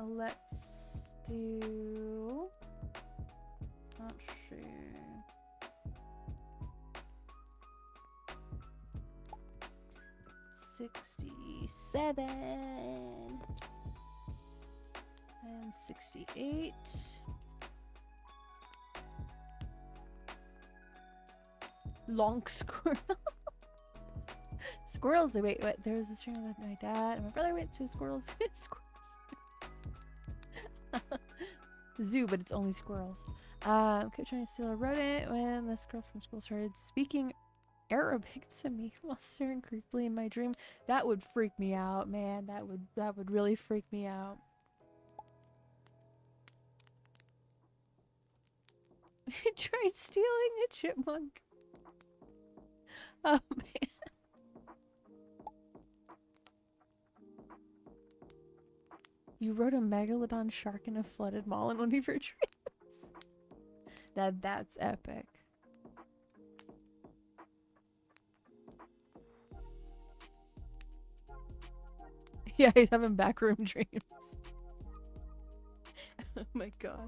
Let's do... Not sure. 67 and 68. Long squirrel. Squirrels. Wait, there was a stream with my dad and my brother went to squirrels. Zoo, but it's only squirrels. Kept trying to steal a rodent when this girl from school started speaking Arabic to me while staring creepily in my dream. That would freak me out, man. That would really freak me out. You tried stealing a chipmunk. Oh man. You rode a megalodon shark in a flooded mall in one of your dreams. That's epic. Yeah, he's having backroom dreams. Oh my gosh.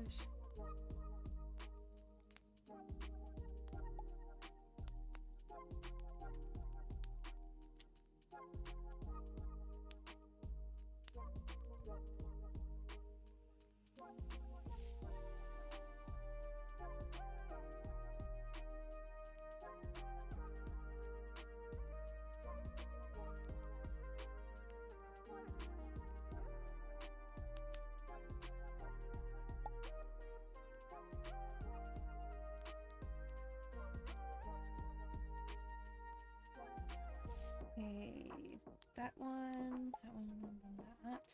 Okay, that one, and then that.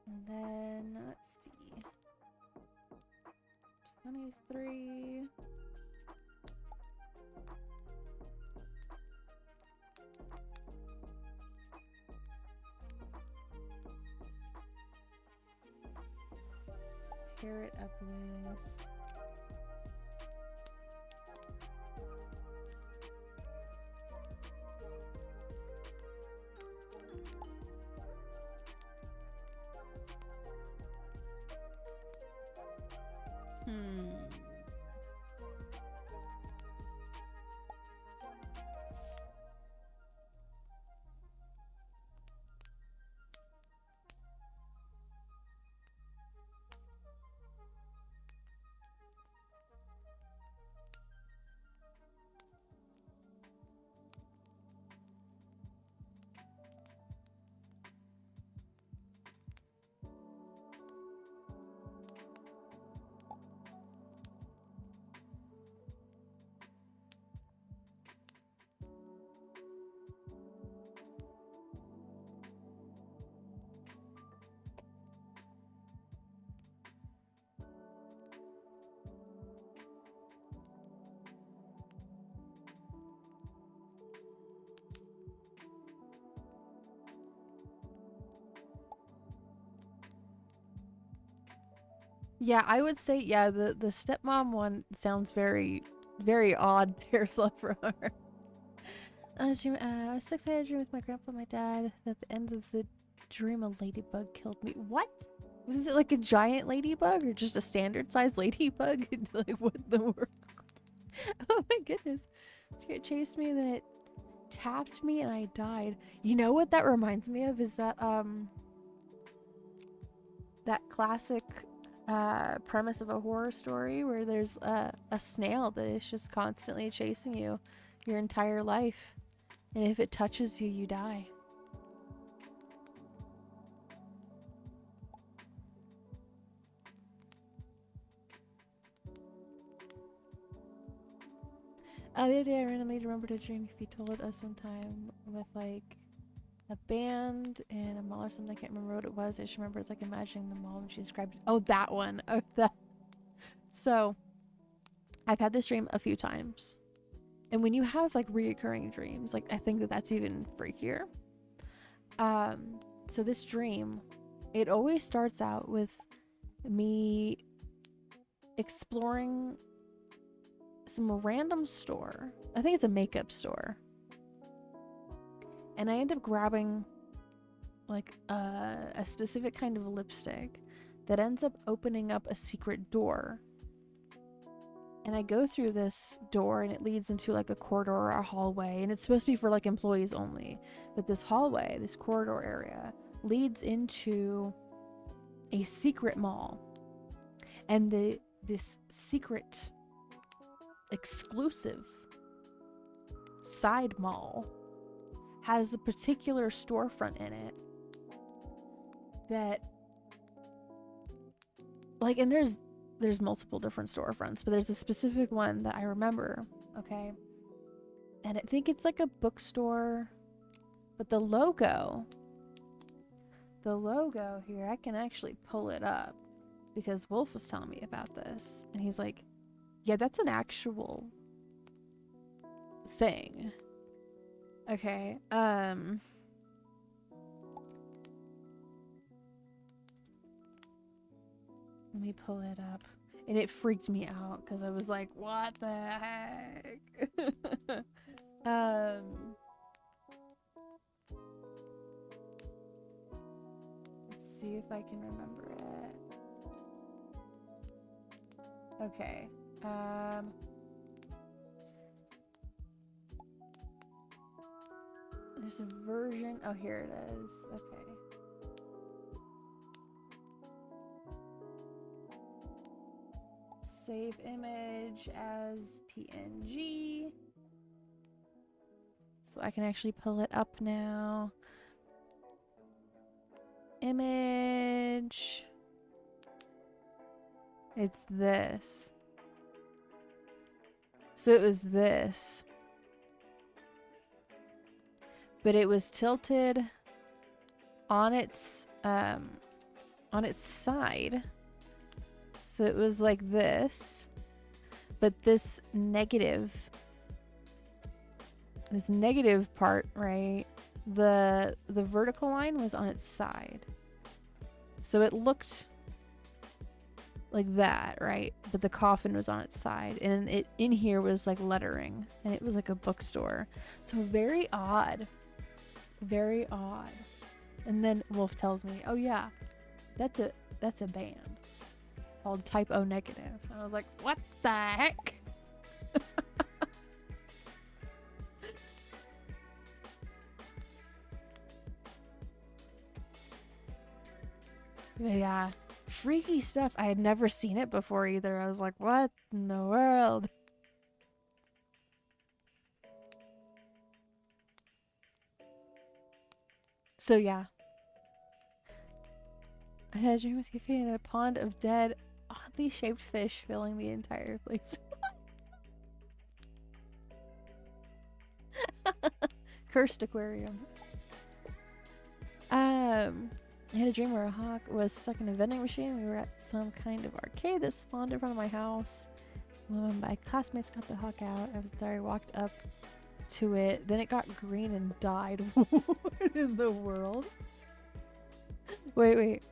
And then, let's see. 23. Pair it up with... Yeah, I would say, yeah, the stepmom one sounds very, very odd there, Fluffer. I was so excited to dream with my grandpa and my dad that at the end of the dream a ladybug killed me. What? Was it like a giant ladybug or just a standard sized ladybug? Like, what in the world? Oh my goodness. It chased me and then it tapped me and I died. You know what that reminds me of is that that classic premise of a horror story where there's a snail that is just constantly chasing you your entire life, and if it touches you, you die. The other day I randomly remembered a dream Euphie told us one time with like a band and a mall or something. I can't remember what it was. I just remember like imagining the mall when she described it. Oh, that one. Oh, that. So I've had this dream a few times, and when you have like reoccurring dreams, like I think that that's even freakier. So this dream, it always starts out with me exploring some random store. I think it's a makeup store. And I end up grabbing like a specific kind of lipstick that ends up opening up a secret door. And I go through this door and it leads into like a corridor or a hallway, and it's supposed to be for like employees only. But this hallway, this corridor area, leads into a secret mall. And this secret exclusive side mall has a particular storefront in it that like, and there's multiple different storefronts, but there's a specific one that I remember, okay? And I think it's like a bookstore, but the logo here, I can actually pull it up because Wolf was telling me about this, and he's like, yeah, that's an actual thing. Okay, let me pull it up. And it freaked me out because I was like, what the heck? Let's see if I can remember it. Okay. There's a version. Oh, here it is. Okay. Save image as PNG. So I can actually pull it up now. Image. It's this. So it was this. But it was tilted on its side. So it was like this, but this negative part, right? The vertical line was on its side. So it looked like that, right? But the coffin was on its side, and it in here was like lettering, and it was like a bookstore. So very odd. Very odd. And then Wolf tells me, "Oh yeah, that's a band called Type O Negative." And I was like, "What the heck?" Yeah, freaky stuff. I had never seen it before either. I was like, "What in the world?" So yeah, I had a dream with Euphie and a pond of dead, oddly shaped fish filling the entire place. Cursed aquarium. I had a dream where a hawk was stuck in a vending machine. We were at some kind of arcade that spawned in front of my house. When my classmates got the hawk out, I was there. I walked up to it. Then it got green and died. What in the world? Wait.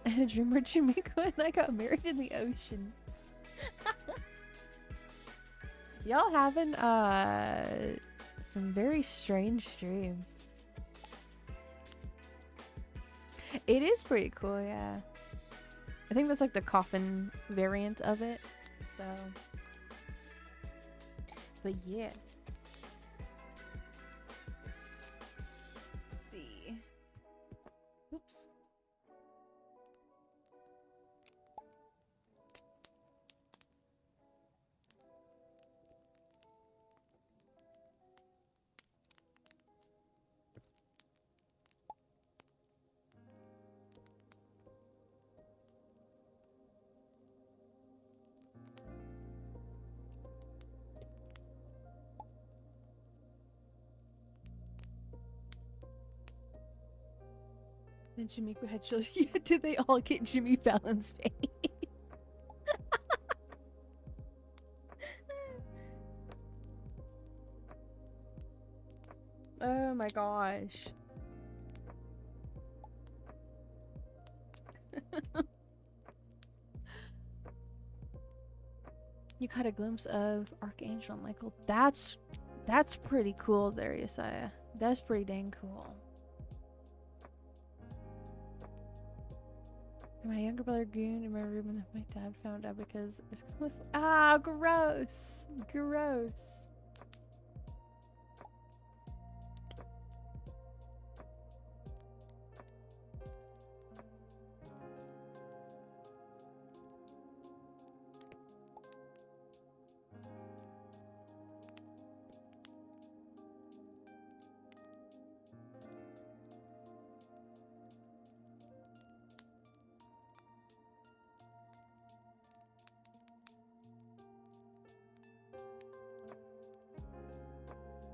I had a dream where Jamaica and I got married in the ocean. Y'all having some very strange dreams. It is pretty cool, yeah. I think that's like the coffin variant of it. So, but yeah. Let's see. Oops. And Jamaica had children. Yeah, did they all get Jimmy Fallon's face? Oh my gosh. You caught a glimpse of Archangel Michael. That's pretty cool there, Yesiah. That's pretty dang cool. My younger brother gooned in my room and my dad found out because it was with gross. Gross.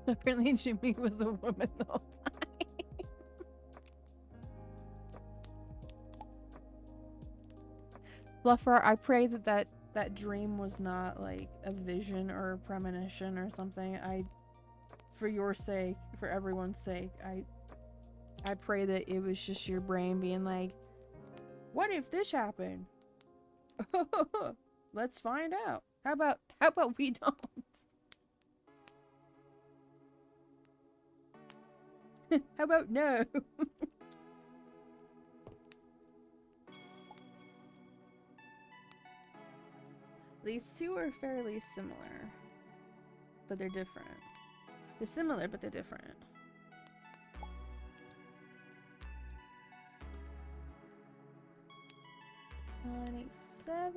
Apparently Jimmy was a woman the whole time. Fluffer, I pray that dream was not like a vision or a premonition or something. For your sake, for everyone's sake, I pray that it was just your brain being like, what if this happened? Let's find out. How about we don't? How about no? These two are fairly similar, but they're different. They're similar, but they're different. $27,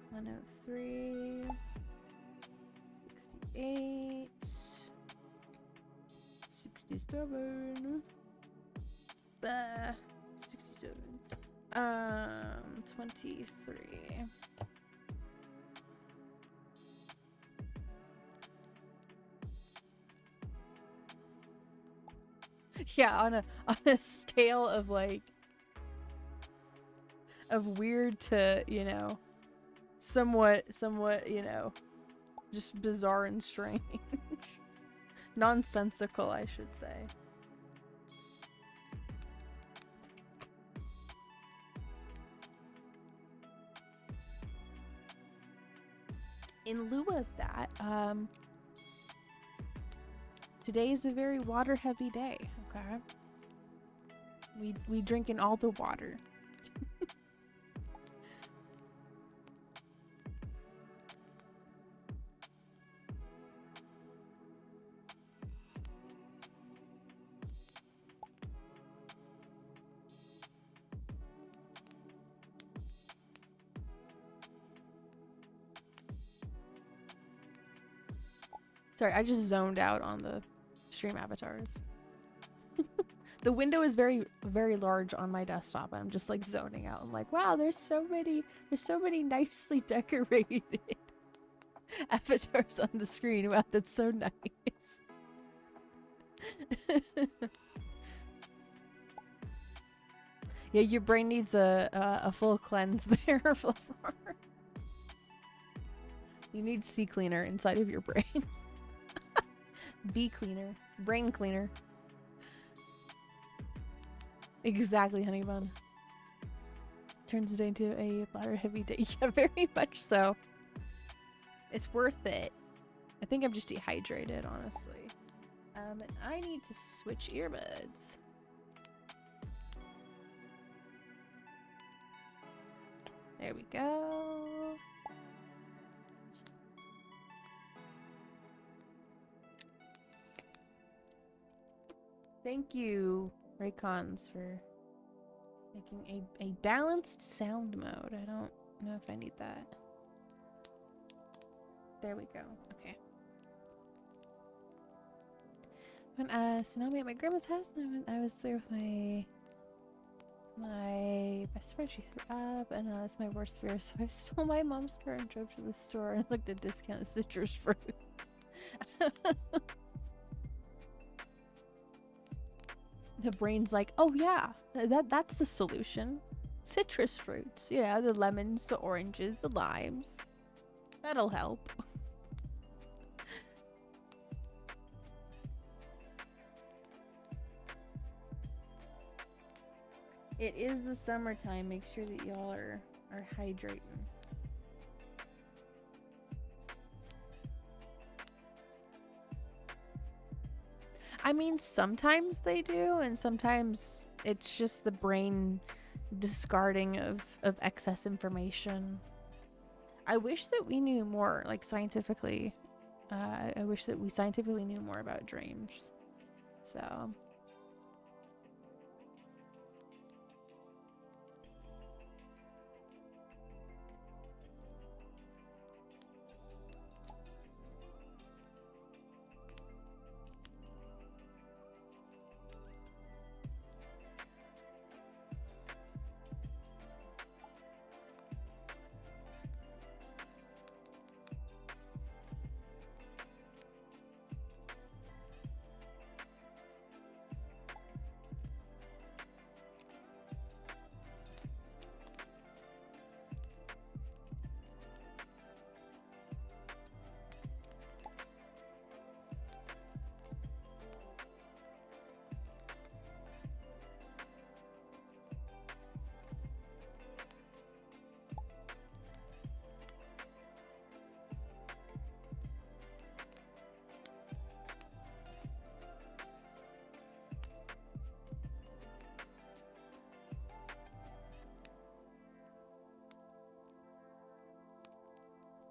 103, 68, 67, 67, 23. Yeah, on a scale of like of weird to, you know, somewhat, you know, just bizarre and strange. Nonsensical, I should say. In lieu of that, today is a very water heavy day, okay? We drinking all the water. Sorry, I just zoned out on the stream avatars. The window is very, very large on my desktop. I'm just like zoning out. I'm like, wow, there's so many nicely decorated avatars on the screen. Wow, that's so nice. Yeah, your brain needs a full cleanse there, Fluffer. You need sea cleaner inside of your brain. Bee cleaner. Brain cleaner. Exactly, honey bun. Turns the day into a bladder heavy day. Yeah, very much so. It's worth it. I think I'm just dehydrated, honestly. And I need to switch earbuds. There we go. Thank you, Raycons, for making a balanced sound mode. I don't know if I need that. There we go. Okay. When Tsunami at my grandma's house, I was there with my best friend. She threw up, and that's my worst fear. So I stole my mom's car and drove to the store and looked at discounted citrus fruits. The brain's like, oh yeah, that's the solution. Citrus fruits, you know, the lemons, the oranges, the limes. That'll help. It is the summertime. Make sure that y'all are hydrating. I mean, sometimes they do, and sometimes it's just the brain discarding of excess information. I wish that we knew more, like scientifically. I wish that we scientifically knew more about dreams. So.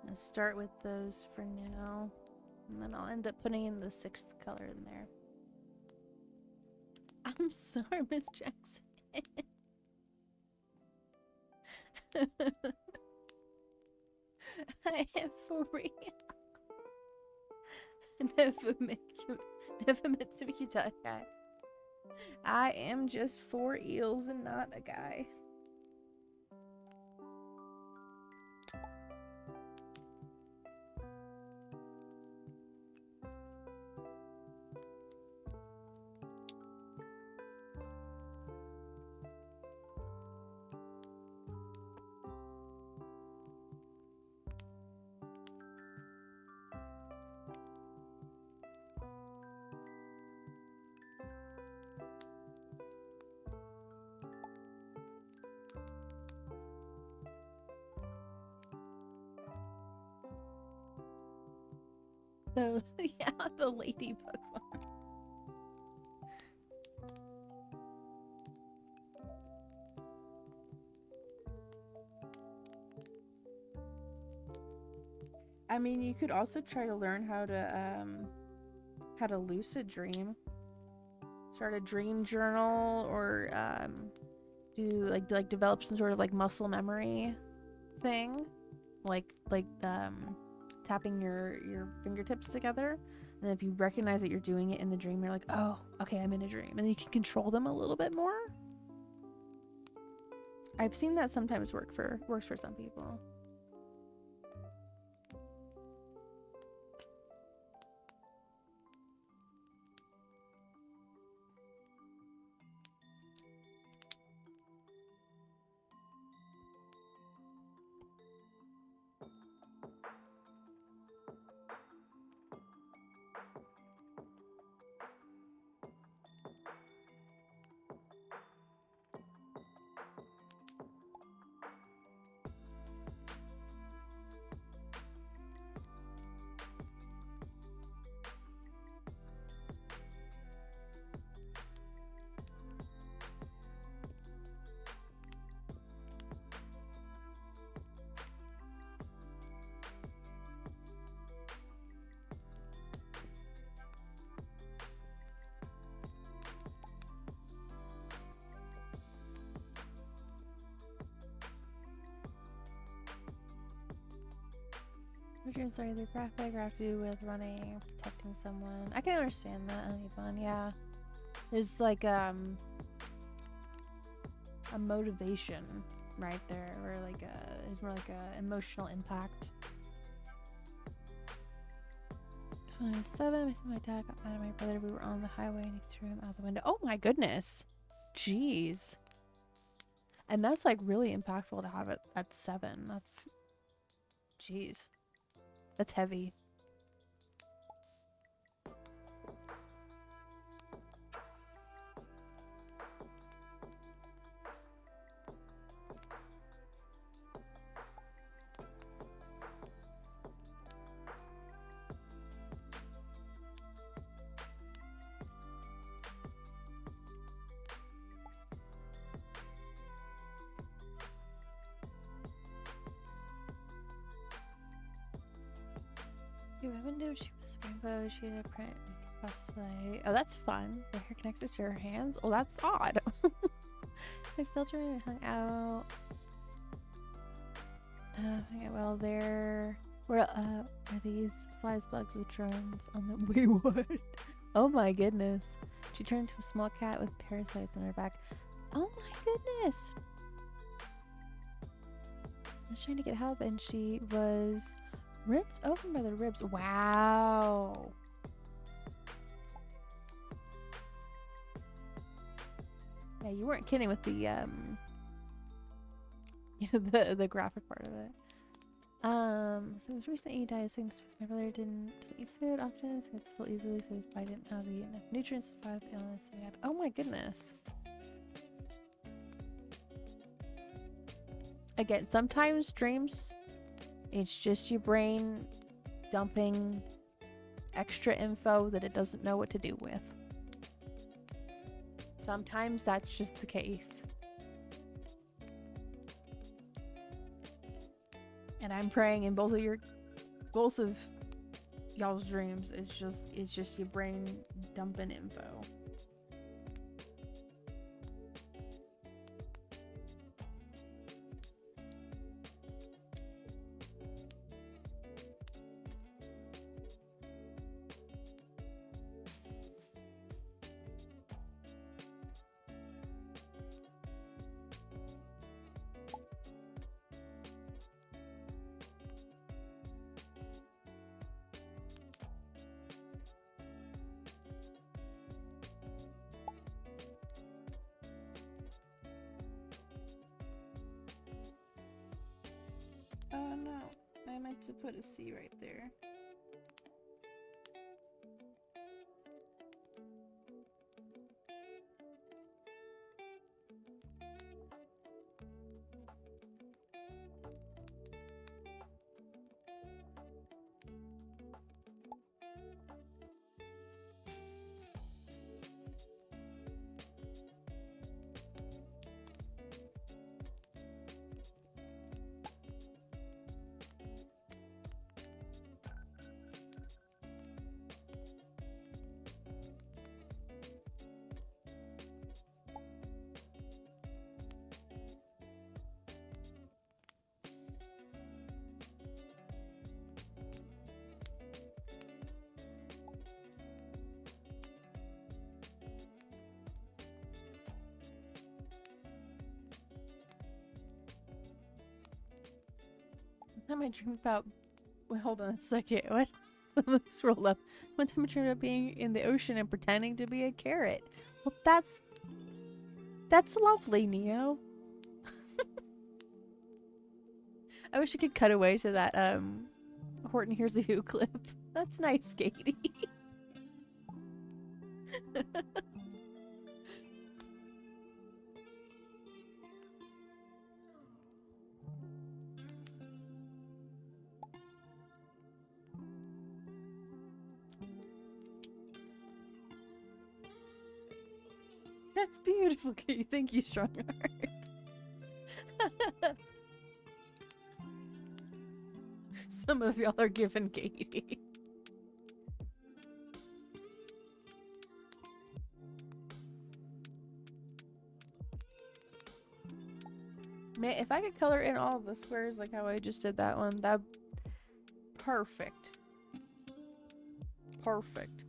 I'll start with those for now, and then I'll end up putting in the 6th color in there. I'm sorry, Miss Jackson. I am for real. Never meant to make you die, guy. I am just 4 eels and not a guy. Yeah, the ladybug one. I mean, you could also try to learn how to lucid dream. Start a dream journal, or do like develop some sort of like muscle memory thing, like tapping your fingertips together, and if you recognize that you're doing it in the dream, you're like, oh, okay, I'm in a dream, and then you can control them a little bit more. I've seen that sometimes works for some people. Dreams are either graphic or have to do with running or protecting someone. I can understand that, Honeyfun, yeah. There's like a motivation right there, or like there's more like a emotional impact. 27, my dad got mad at my brother. We were on the highway and he threw him out the window. Oh my goodness. Jeez. And that's like really impactful to have it at 7. That's, jeez. That's heavy. She haven't done. She was rainbow. She had a print cosplay. Oh, that's fun. The hair connected to her hands. Oh, that's odd. She's still trying to hang out. Well, there. Where are these flies, bugs with drones on the. Wait, what? Oh my goodness. She turned into a small cat with parasites on her back. Oh my goodness. I was trying to get help and she was ripped open by the ribs. Wow. Yeah, you weren't kidding with the the graphic part of it. So it was recently died since my brother doesn't eat food often, so it's full easily, so his body didn't have enough nutrients to fight the illness he had. Oh my goodness. Again, sometimes dreams, it's just your brain dumping extra info that it doesn't know what to do with. Sometimes that's just the case. And I'm praying in both of y'all's dreams, it's just your brain dumping info. Oh no, I meant to put a C right there. Time I dreamed about. Wait, hold on a second. What? Let's roll up. One time I dreamed about being in the ocean and pretending to be a carrot. Well, that's lovely, Neo. I wish I could cut away to that Horton Hears a Who clip. That's nice, Katie. That's beautiful, Katie. Thank you, Strong Heart. Some of y'all are giving Katie. Man, if I could color in all of the squares like how I just did that one, that perfect. Perfect.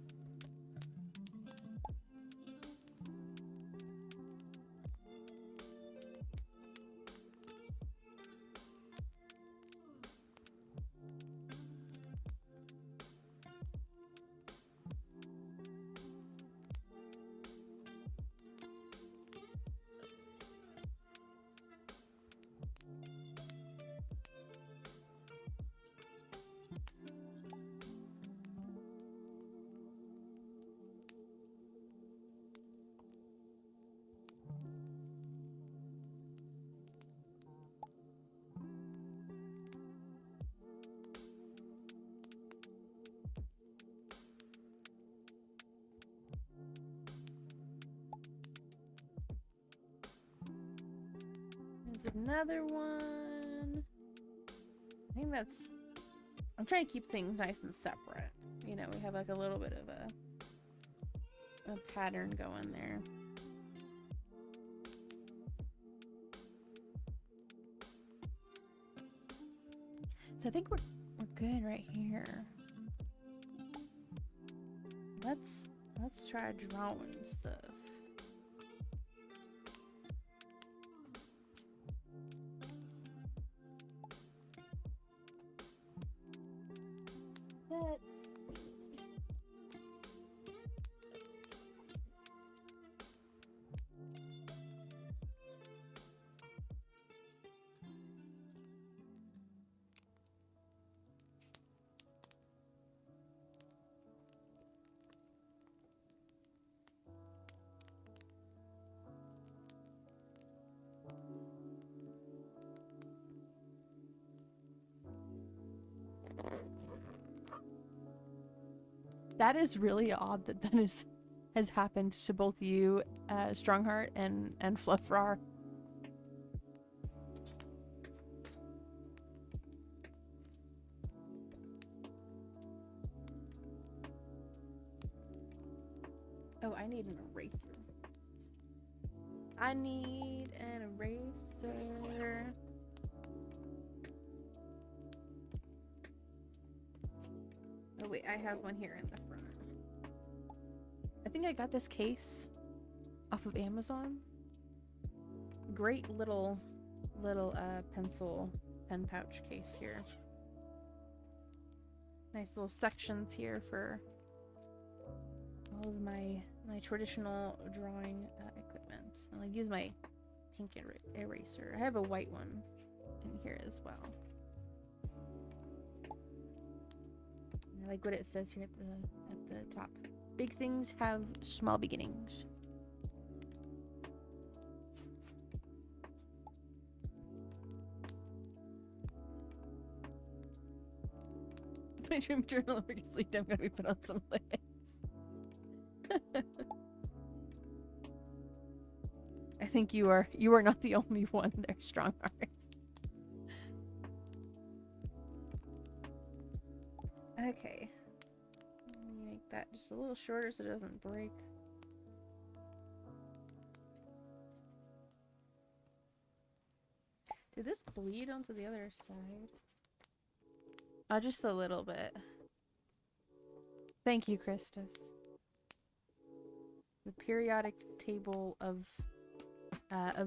There's another one. I think that's I'm trying to keep things nice and separate. You know, we have like a little bit of a pattern going there. So I think we're good right here. Let's try drawing stuff. Let's see. That is really odd that has happened to both you, Strongheart, and Fluffrar. Oh, I need an eraser. I need an eraser. Oh wait, I have one here in the front. I think I got this case off of Amazon. Great little pencil pen pouch case here. Nice little sections here for all of my traditional drawing equipment. I'll use my pink eraser. I have a white one in here as well. I like what it says here at the top. Big things have small beginnings. My dream journal, if I can sleep, I'm gonna be put on some lids. I think you are not the only one there, Strongheart. Okay. Let me make that just a little shorter so it doesn't break. Did this bleed onto the other side? Just a little bit. Thank you, Christus. The periodic table of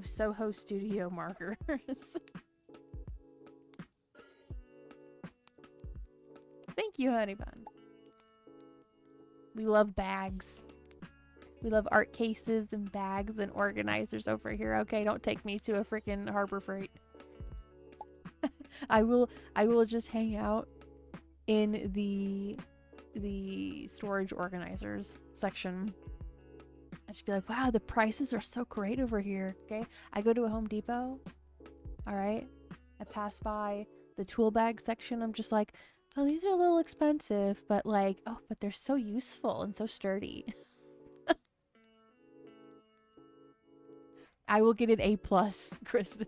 Soho Studio markers. Thank you, honey bun. We love bags. We love art cases and bags and organizers over here. Okay, don't take me to a freaking Harbor Freight. I will just hang out in the storage organizers section. I should be like, wow, the prices are so great over here. Okay, I go to a Home Depot. All right, I pass by the tool bag section. I'm just like, oh, these are a little expensive, but like, oh, but they're so useful and so sturdy. I will get an A+, Kristen.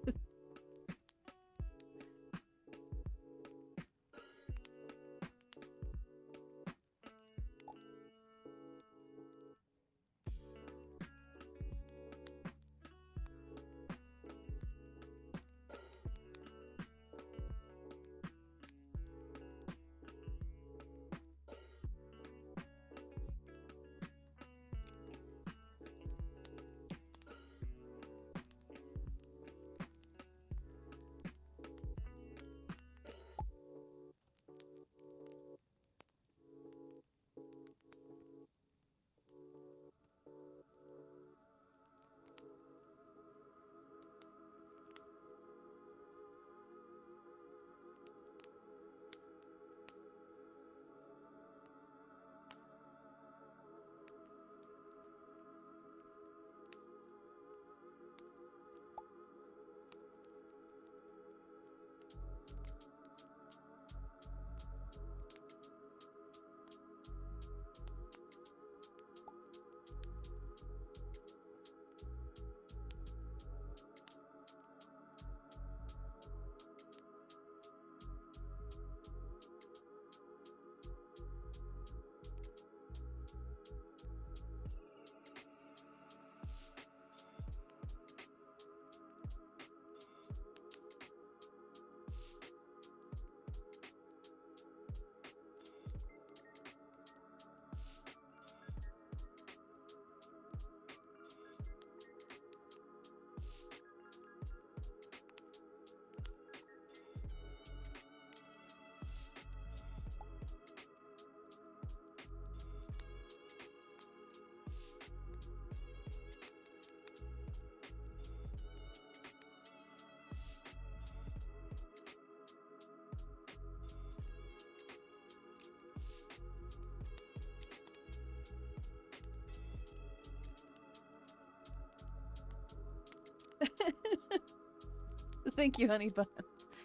Thank you, honey bun.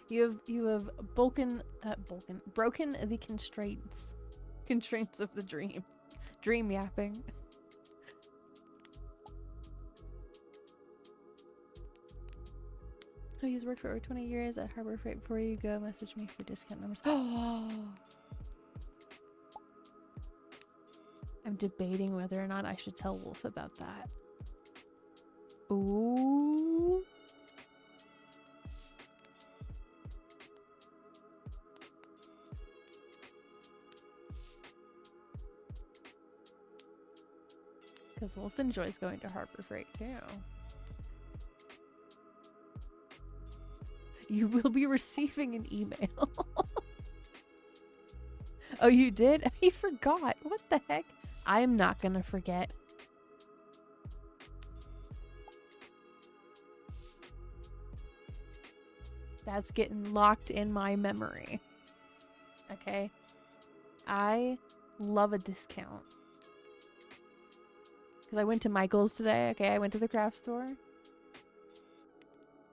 You have broken the constraints of the dream. Dream yapping. Oh, he's worked for over 20 years at Harbor Freight. Before you go, message me for discount numbers. Oh, I'm debating whether or not I should tell Wolf about that. Ooh. Because Wolf enjoys going to Harbor Freight too. You will be receiving an email. Oh, you did? I forgot. What the heck? I'm not gonna forget. That's getting locked in my memory. Okay? I love a discount. Because I went to Michael's today. Okay, I went to the craft store.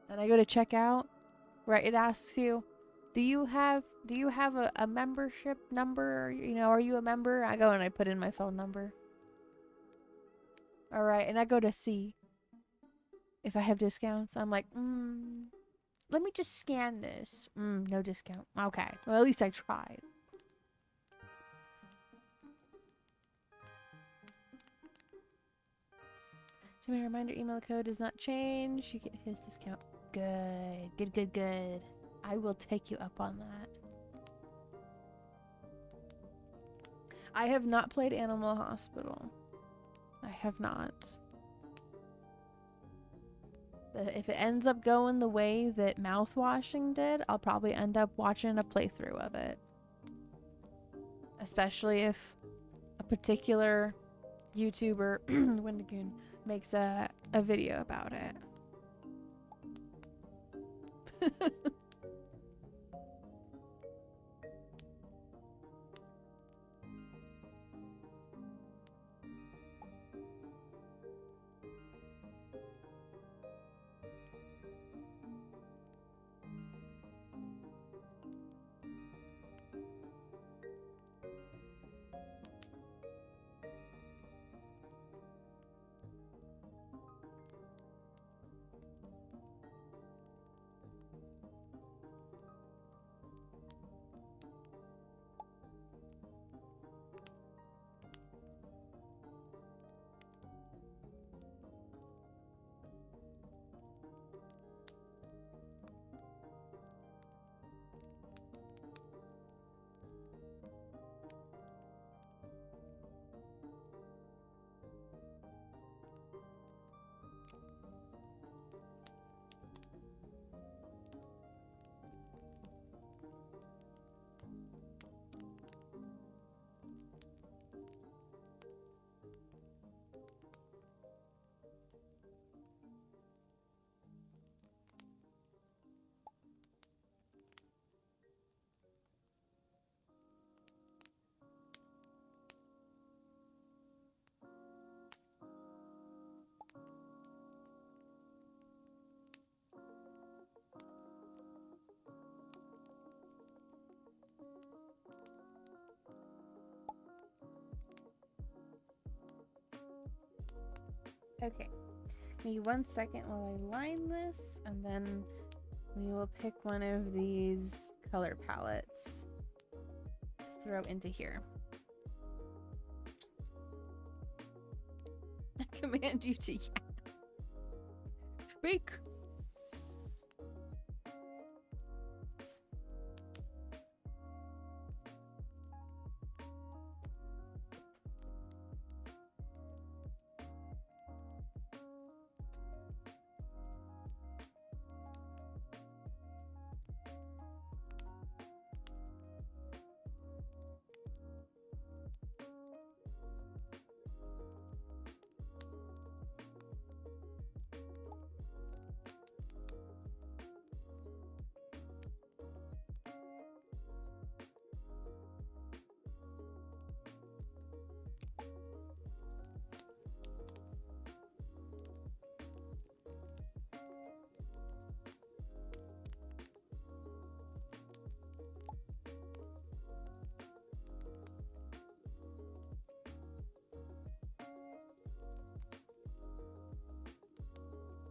And I go to check out. Right, it asks you, do you have a membership number? Or, you know, are you a member? I go and I put in my phone number. Alright, and I go to see if I have discounts. I'm like, let me just scan this. No discount. Okay, well at least I tried. To my reminder, email code does not change. You get his discount. Good. I will take you up on that. I have not played Animal Hospital. I have not. But if it ends up going the way that Mouthwashing did, I'll probably end up watching a playthrough of it. Especially if a particular YouTuber, Windigoon, makes a video about it. Okay, give me 1 second while I line this, and then we will pick one of these color palettes to throw into here. I command you to yap. Speak!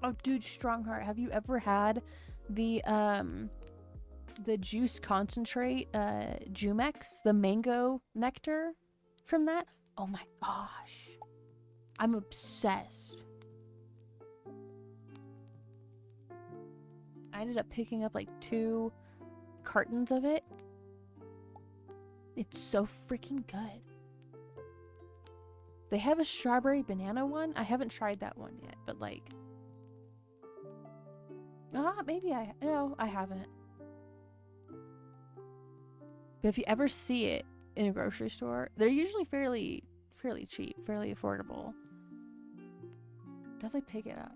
Oh, dude, Strongheart, have you ever had the juice concentrate, Jumex, the mango nectar from that? Oh my gosh. I'm obsessed. I ended up picking up like 2 cartons of it. It's so freaking good. They have a strawberry banana one. I haven't tried that one yet, but like... maybe no, I haven't. But if you ever see it in a grocery store, they're usually fairly cheap, fairly affordable. Definitely pick it up.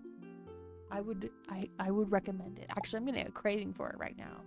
I would recommend it. Actually, I'm getting a craving for it right now.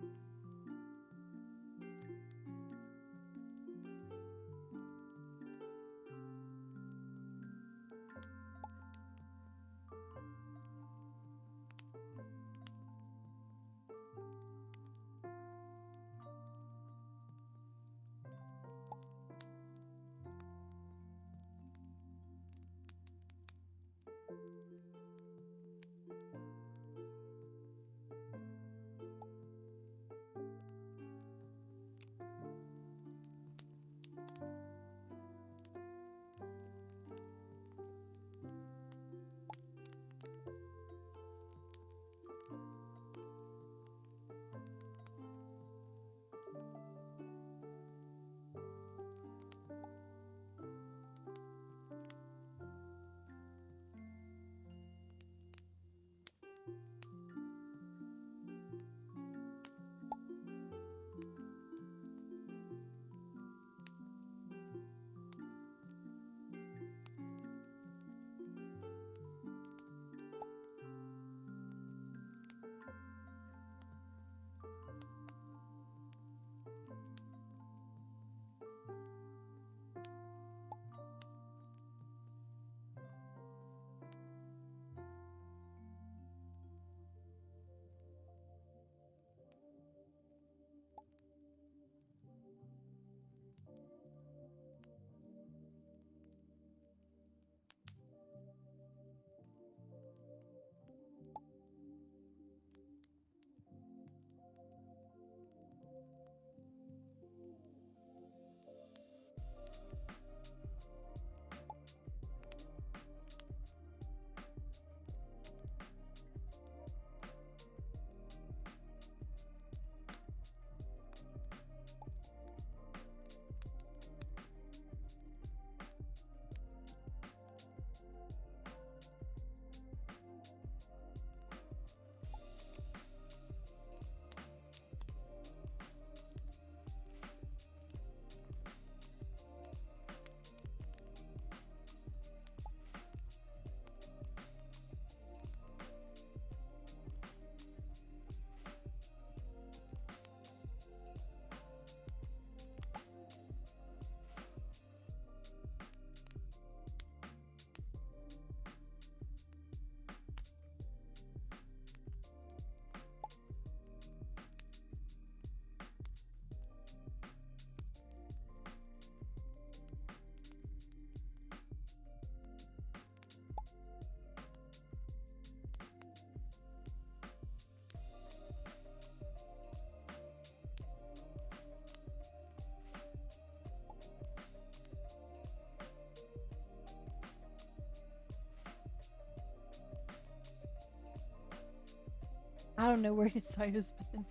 I don't know where Yasaya's been.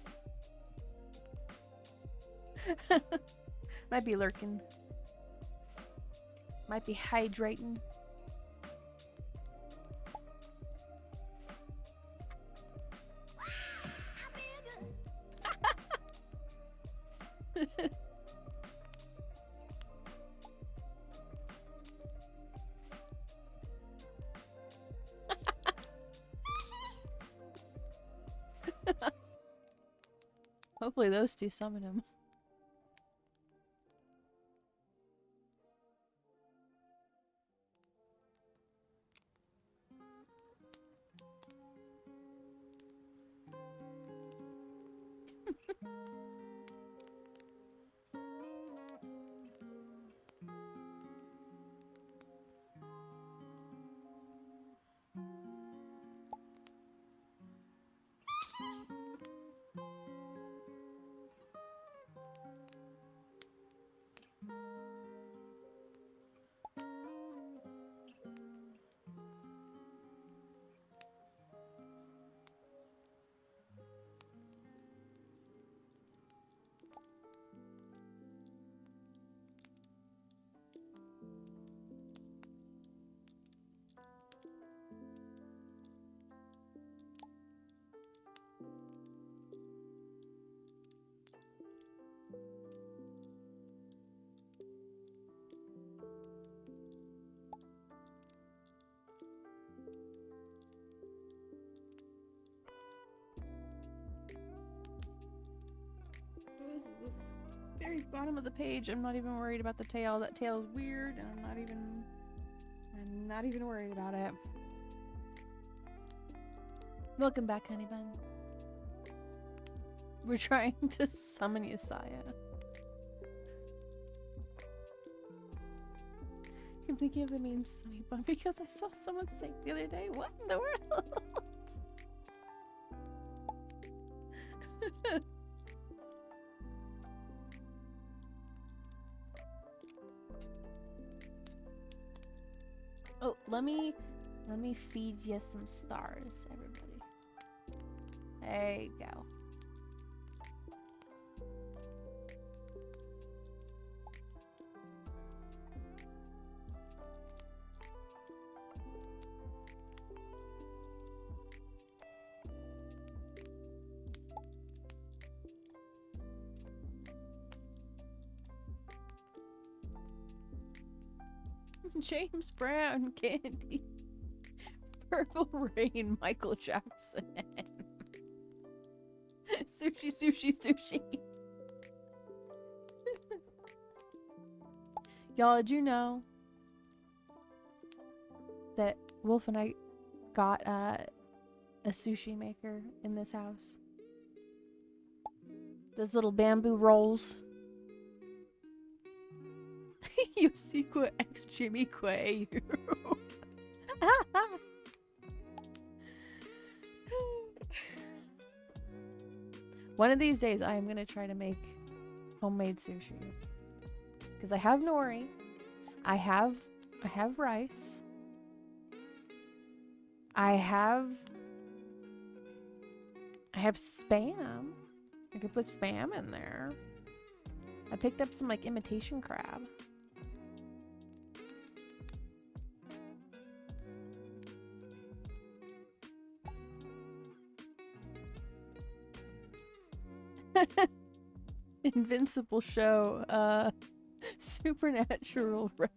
Might be lurking. Might be hydrating. Hopefully those two summon him. this is this very bottom of the page. I'm not even worried about the tail. That tail is weird, and I'm not even worried about it. Welcome back, honey bun. We're trying to summon Yesaya. I'm thinking of the meme Sunny Bun because I saw someone say it the other day. What in the world? Oh, let me feed you some stars, everybody. There you go. James Brown, Candy, Purple Rain, Michael Jackson. Sushi, sushi, sushi. Y'all, did you know that Wolf and I got a sushi maker in this house? Those little bamboo rolls. Yosequa X Jimmy Quay. One of these days I am gonna try to make homemade sushi. Because I have nori. I have rice. I have spam. I could put spam in there. I picked up some like imitation crab. Invincible show, Supernaturals ref.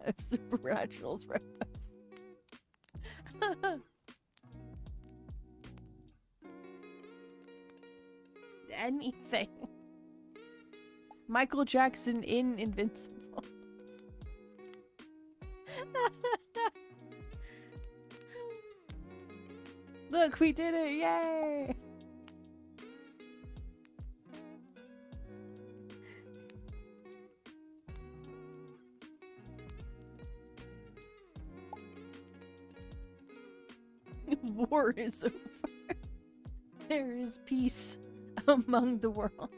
Anything. Michael Jackson in Invincible. Look, we did it! Yay! War is over. There is peace among the world.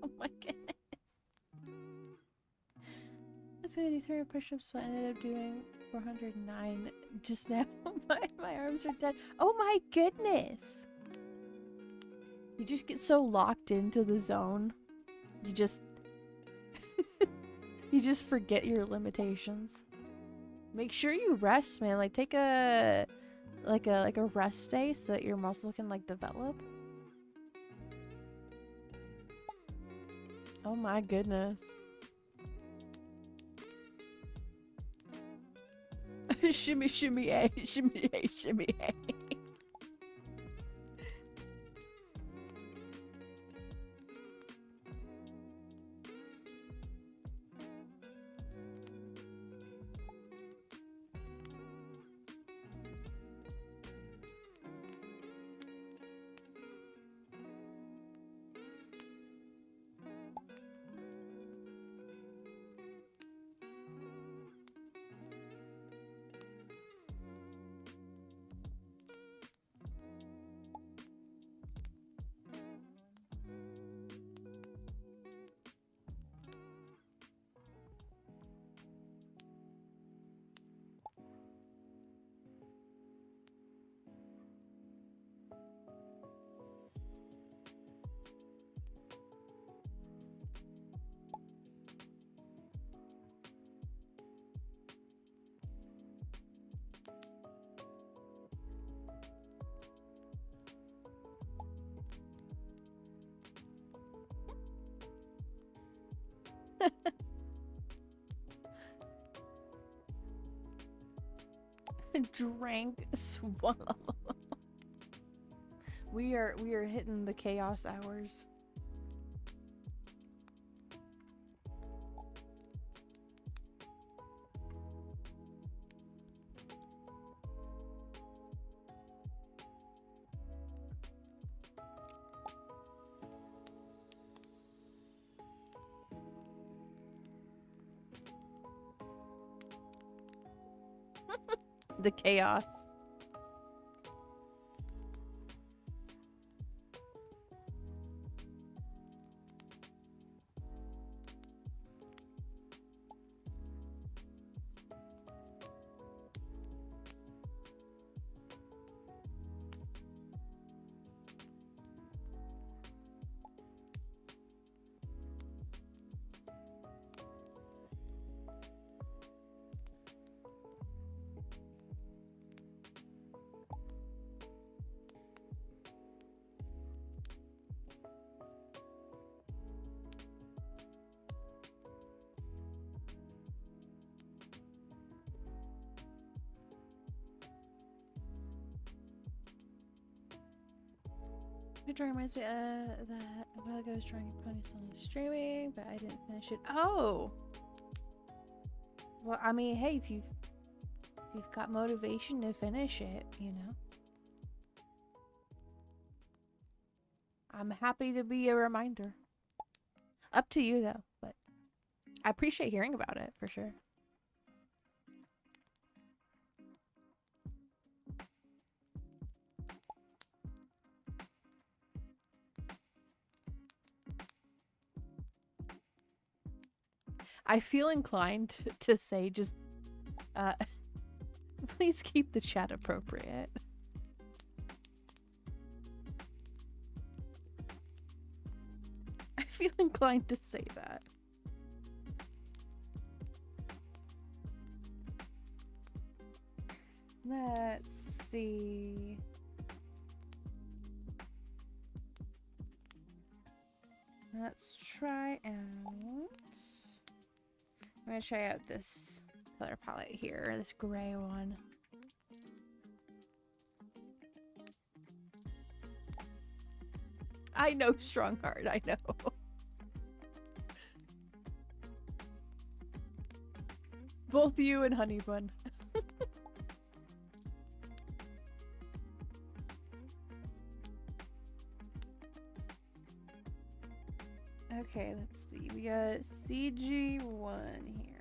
Oh my goodness. I was gonna do 3 push-ups, but I ended up doing 409 just now. my arms are dead. Oh my goodness! You just get so locked into the zone. You just you just forget your limitations. Make sure you rest, man. Like take a rest day so that your muscle can like develop. Oh my goodness. Shimmy, shimmy, a, shimmy, a, shimmy, a. Drank, swallow. We are hitting the chaos hours. The chaos. It reminds me that a while ago I was trying to pony on streaming, but I didn't finish it. Oh, well, I mean, hey, if you've got motivation to finish it, you know, I'm happy to be a reminder. Up to you though, but I appreciate hearing about it for sure. I feel inclined to say just, please keep the chat appropriate. I feel inclined to say that. Let's see. Let's try out. I'm gonna try out this color palette here, this gray one. I know, Strongheart, I know. Both you and Honeybun. Okay, let's see. We got CG1 here.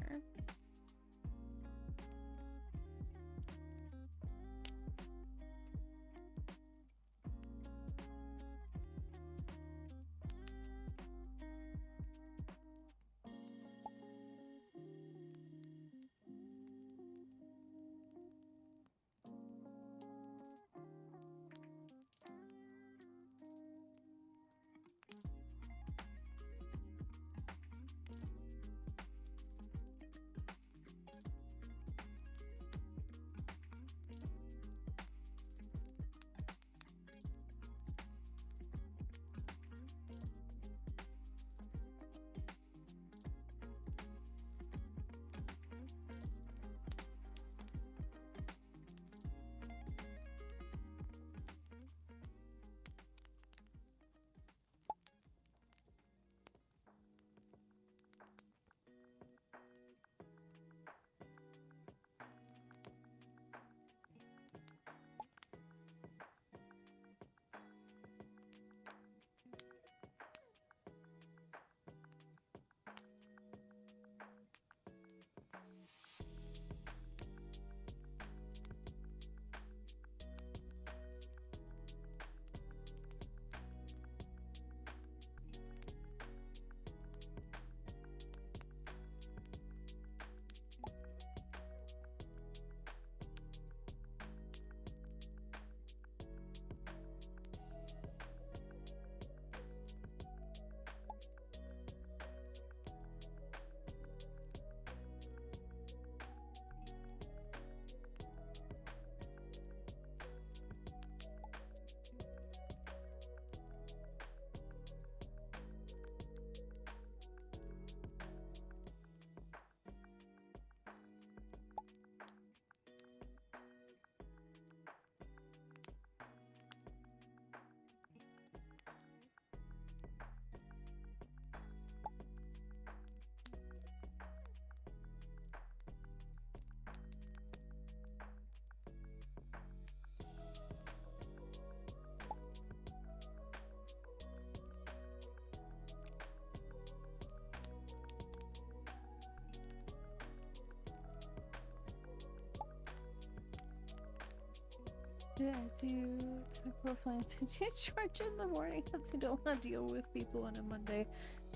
Yeah, do micro plans. Do you charge in the morning because you don't want to deal with people on a Monday?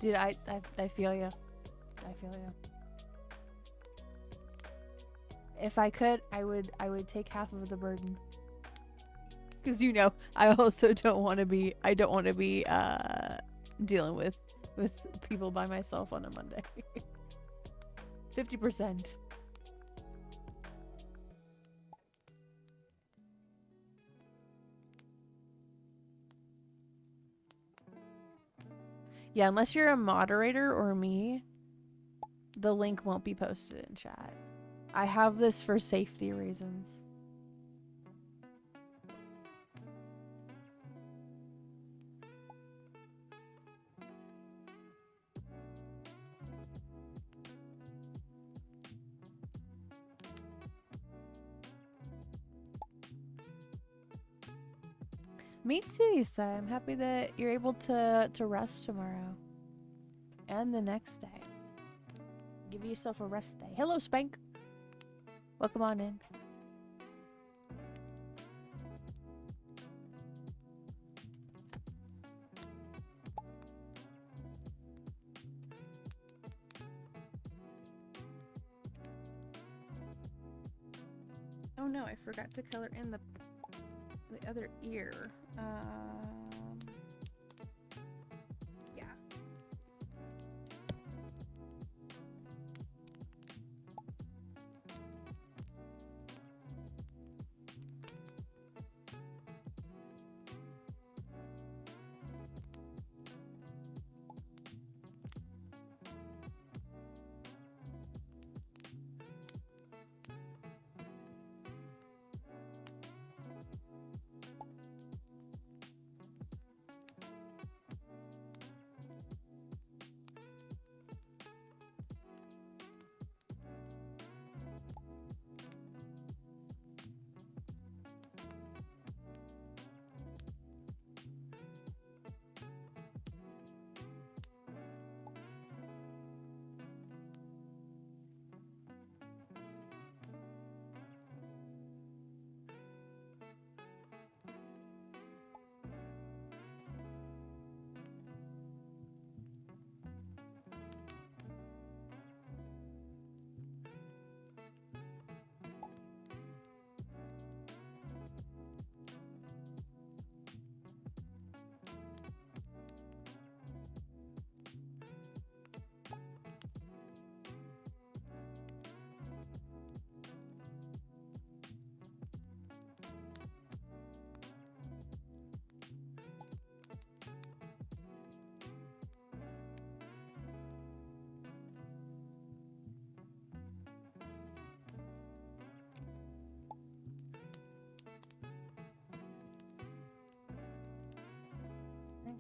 Dude, I feel you. I feel you. If I could, I would take half of the burden. Because you know, I also don't want to be. I don't want to be dealing with people by myself on a Monday. 50%. Yeah, unless you're a moderator or me, the link won't be posted in chat. I have this for safety reasons. Me too, Yusai. I'm happy that you're able to rest tomorrow. And the next day. Give yourself a rest day. Hello, Spank. Welcome on in. Oh no, I forgot to color in the other ear. Yeah.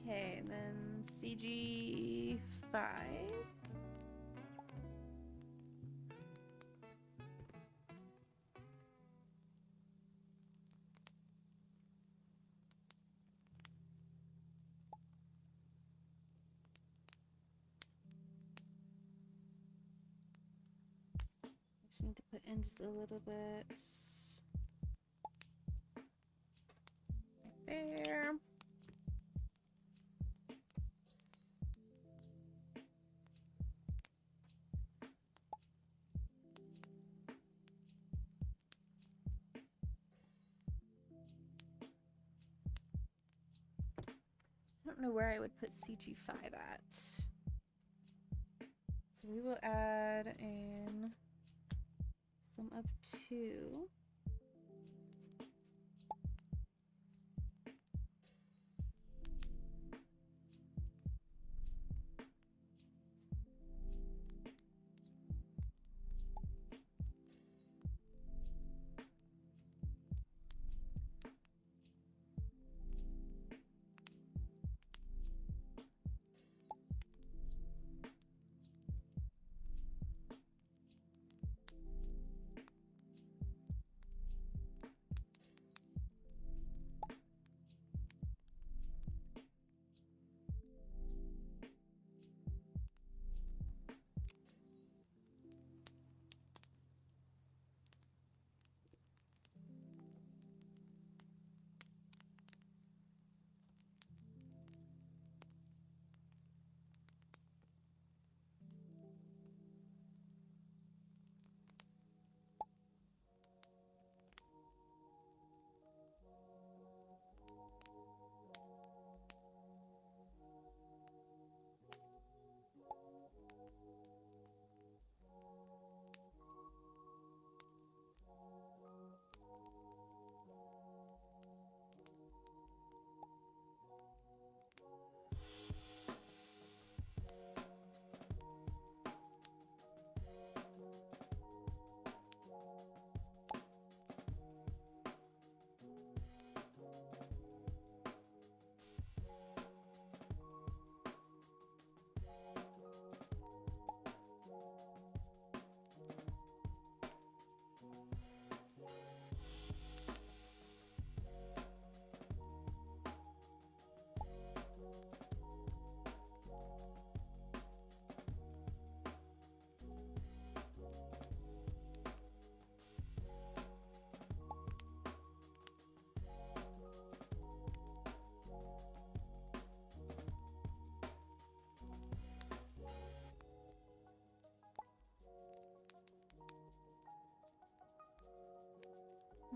Okay, then CG5. Just need to put in just a little bit. Right there. I don't know where I would put CG5 at. So we will add in some of 2.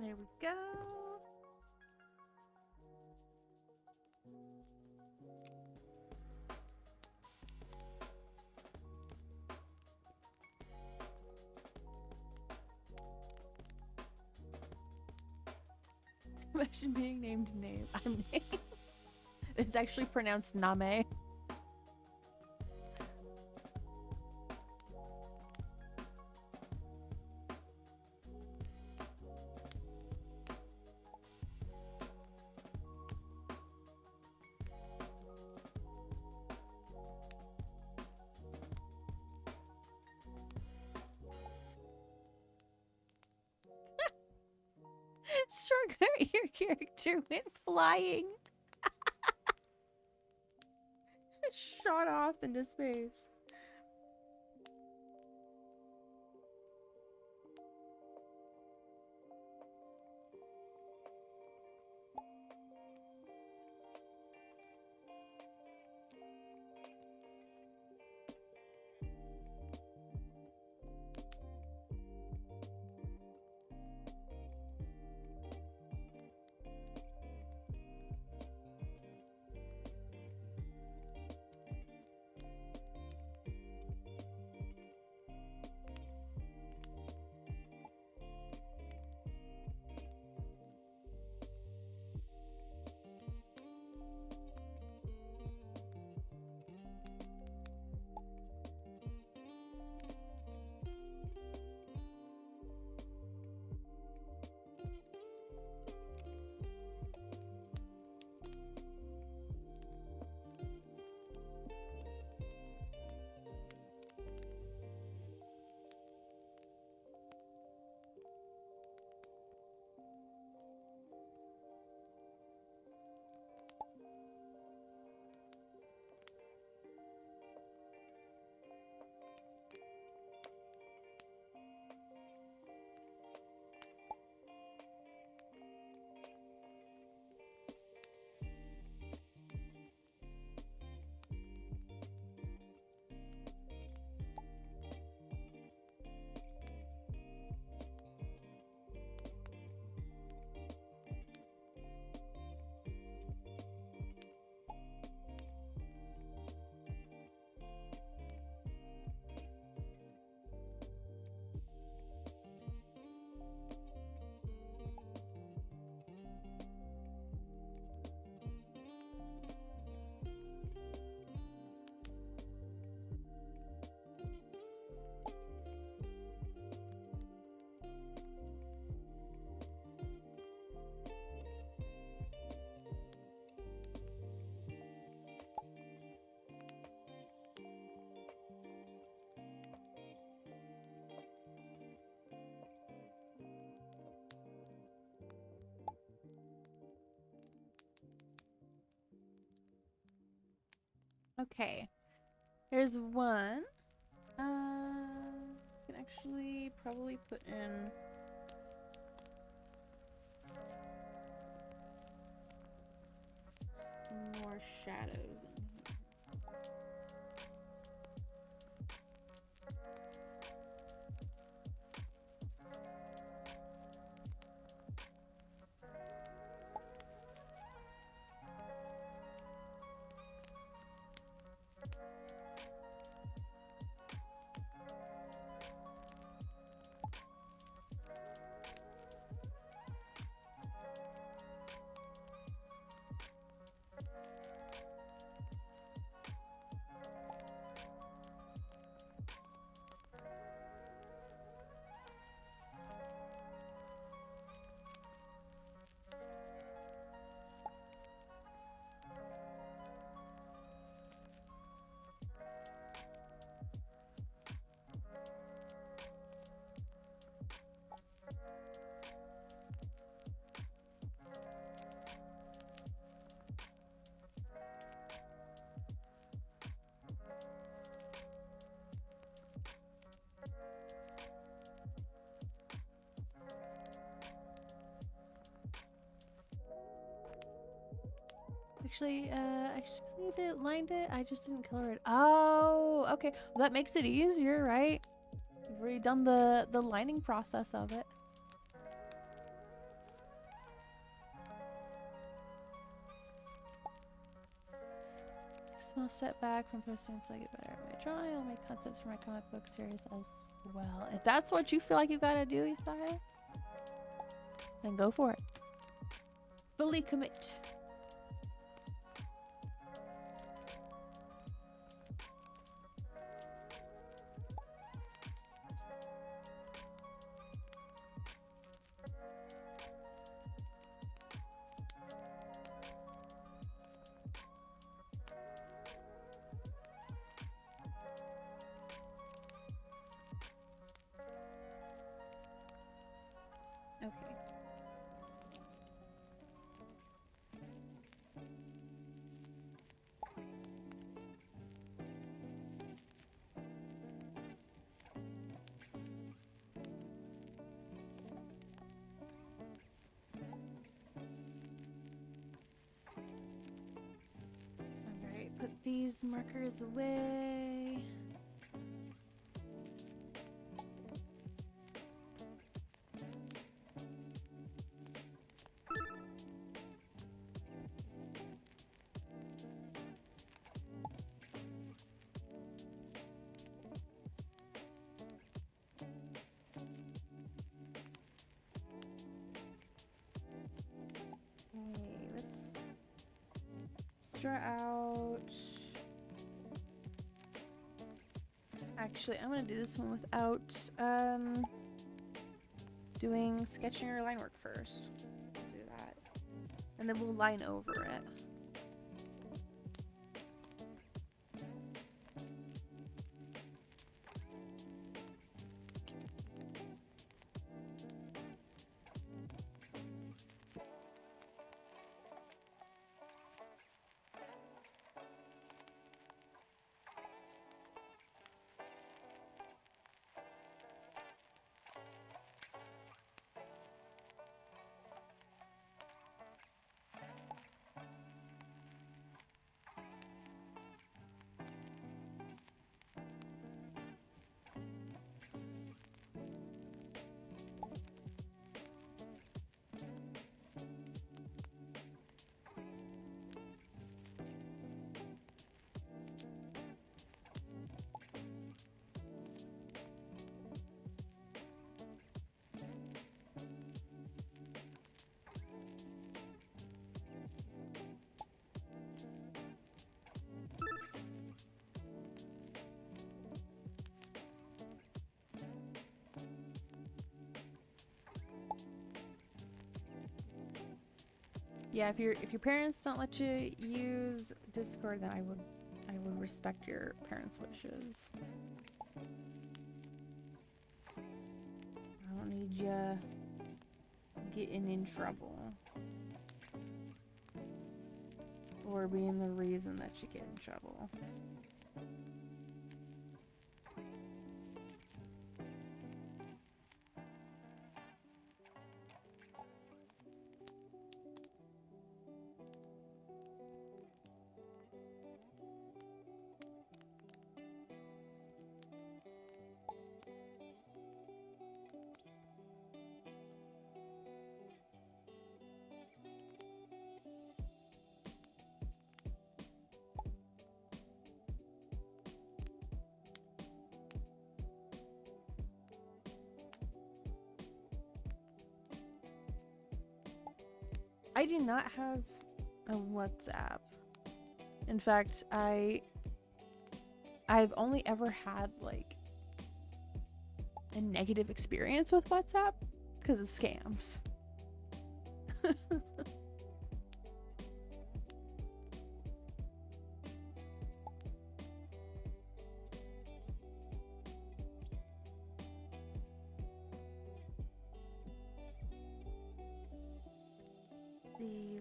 There we go. Imagine being named Name. I'm Name. It's actually pronounced Name. Sugar, your character went flying. Shot off into space. Okay. Here's one. I can actually probably put in more shadows in here. Actually completed it, lined it. I just didn't color it. Oh, okay. Well, that makes it easier, right? You've already done the lining process of it. small setback from posting until I get better at my drawing. I'll make concepts for my comic book series as well. If that's what you feel like you gotta do, Isai, then go for it. Fully commit. Okay. Alright, put these markers away. Draw out. Actually, I'm gonna do this one without doing sketching or line work first. Let's do that, and then we'll line over it. Yeah, if your parents don't let you use Discord, then I would respect your parents' wishes. I don't need you getting in trouble or being the reason that you get in trouble. I do not have a WhatsApp. In fact, I've only ever had like a negative experience with WhatsApp because of scams.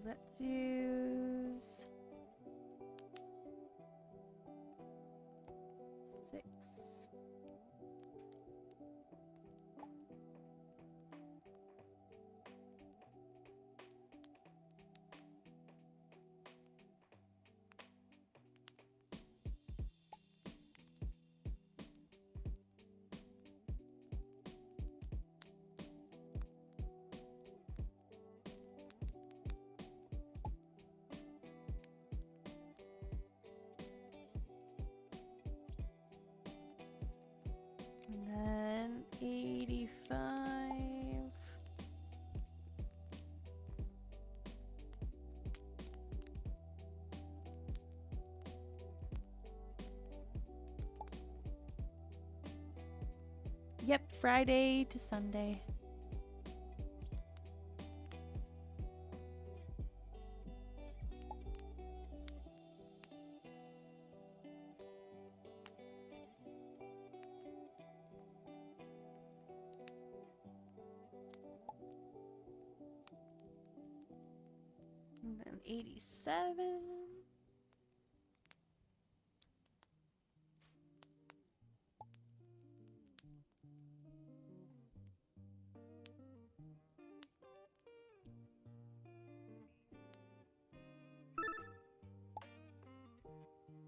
Let's use 6. Friday to Sunday. And then 87.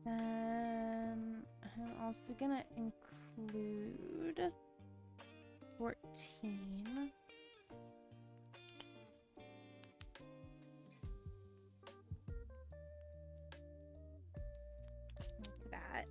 And I'm also gonna include 14. Like that.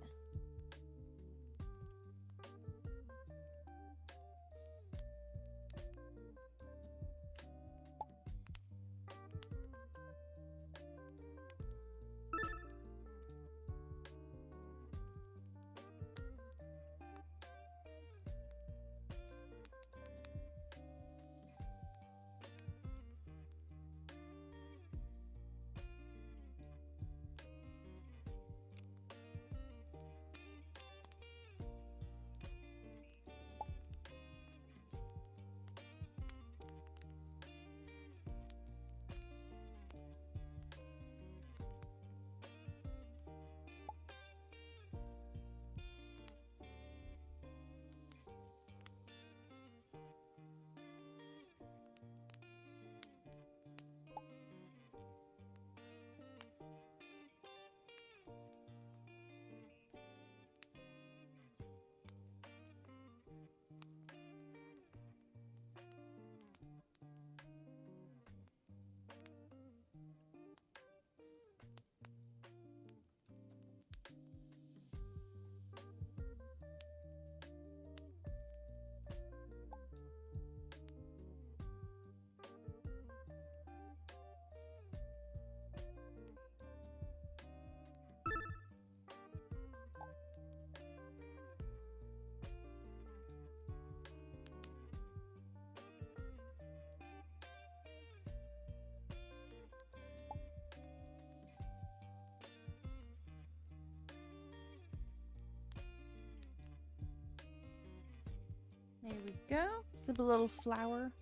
There we go. Sip a little flour.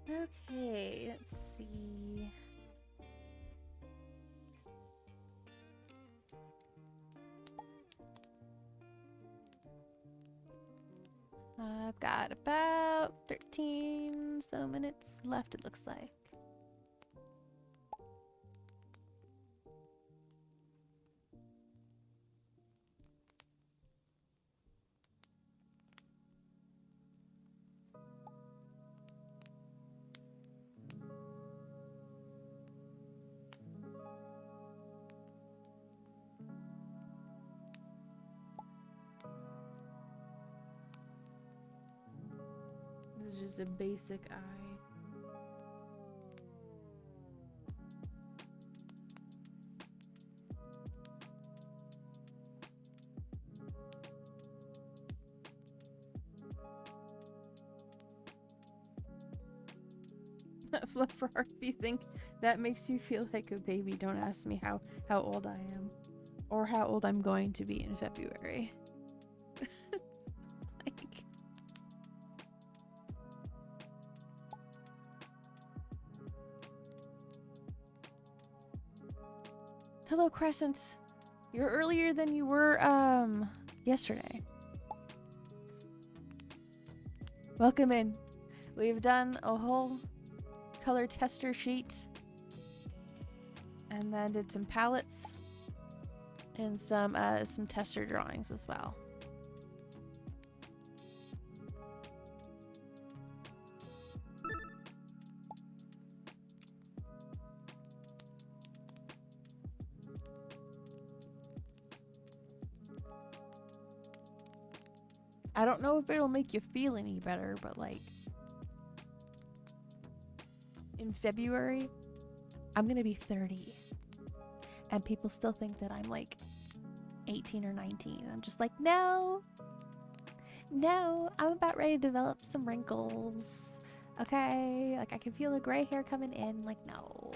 Okay, let's see. I've got about 13 so minutes left, it looks like. This is just a basic eye. Fluff for heart. If you think that makes you feel like a baby, don't ask me how old I am or how old I'm going to be in February. Like, hello, Crescent. You're earlier than you were yesterday. Welcome in. We've done a whole color tester sheet and then did some palettes and some tester drawings as well. I don't know if it'll make you feel any better, but like, in February, I'm gonna be 30. And people still think that I'm like 18 or 19. I'm just like, no, I'm about ready to develop some wrinkles. Okay, like I can feel the gray hair coming in. Like, no.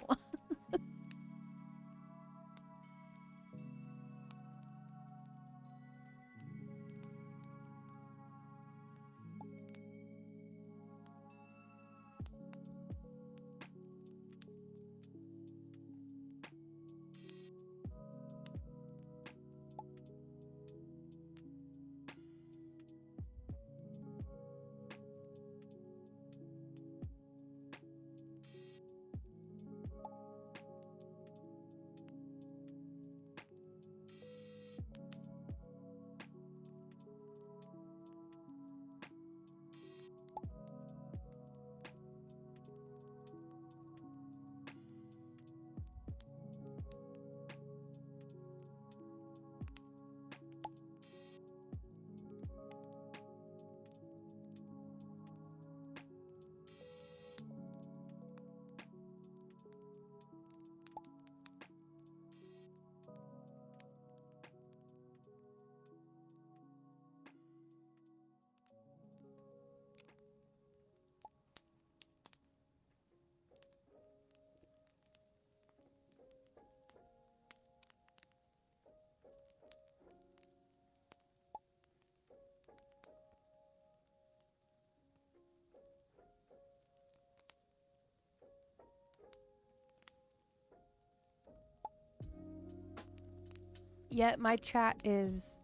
Yet my chat is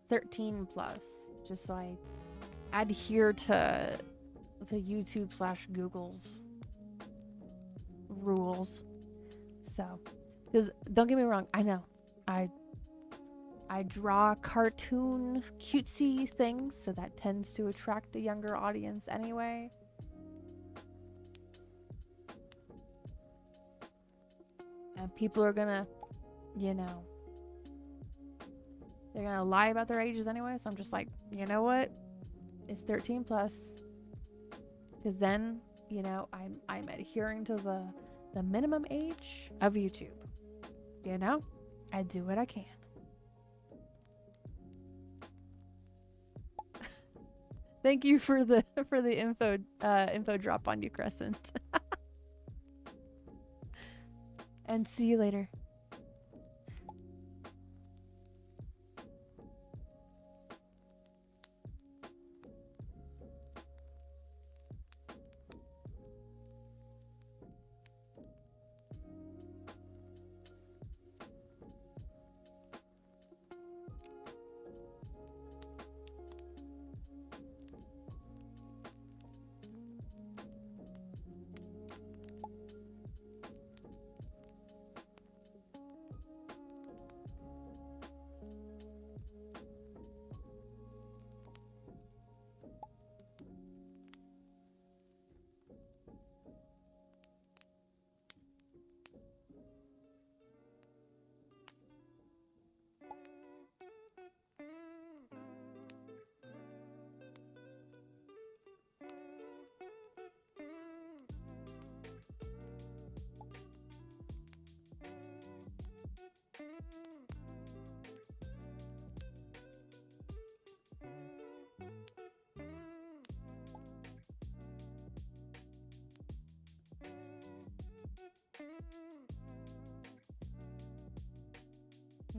13 plus, just so I adhere to YouTube / Google's rules. So, because don't get me wrong, I know I draw cartoon cutesy things, so that tends to attract a younger audience anyway. And people are gonna, you know, they're gonna lie about their ages anyway, so I'm just like, you know what? It's 13 plus. Because then, you know, I'm adhering to the minimum age of YouTube. You know? I do what I can. Thank you for the info drop on you, Crescent. And see you later.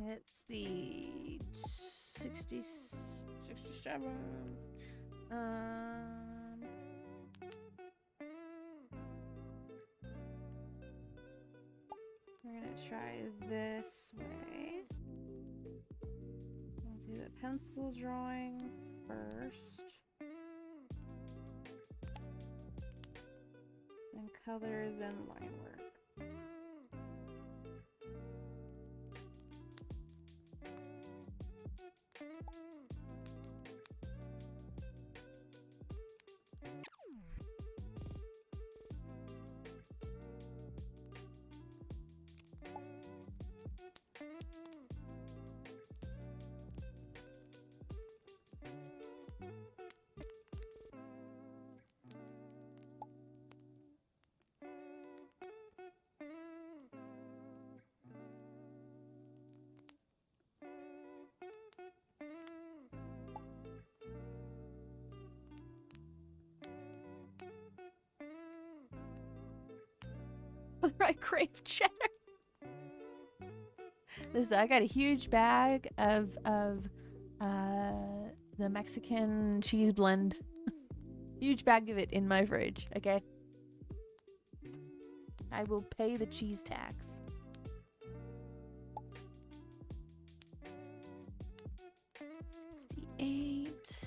It's the 67. We're gonna try this way. I'll do the pencil drawing first. Then color, then line work. I crave cheddar. This I got a huge bag of the Mexican cheese blend. Huge bag of it in my fridge. Okay. I will pay the cheese tax. $68.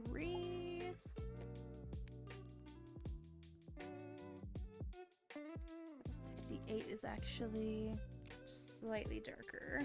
Three. 68 is actually slightly darker.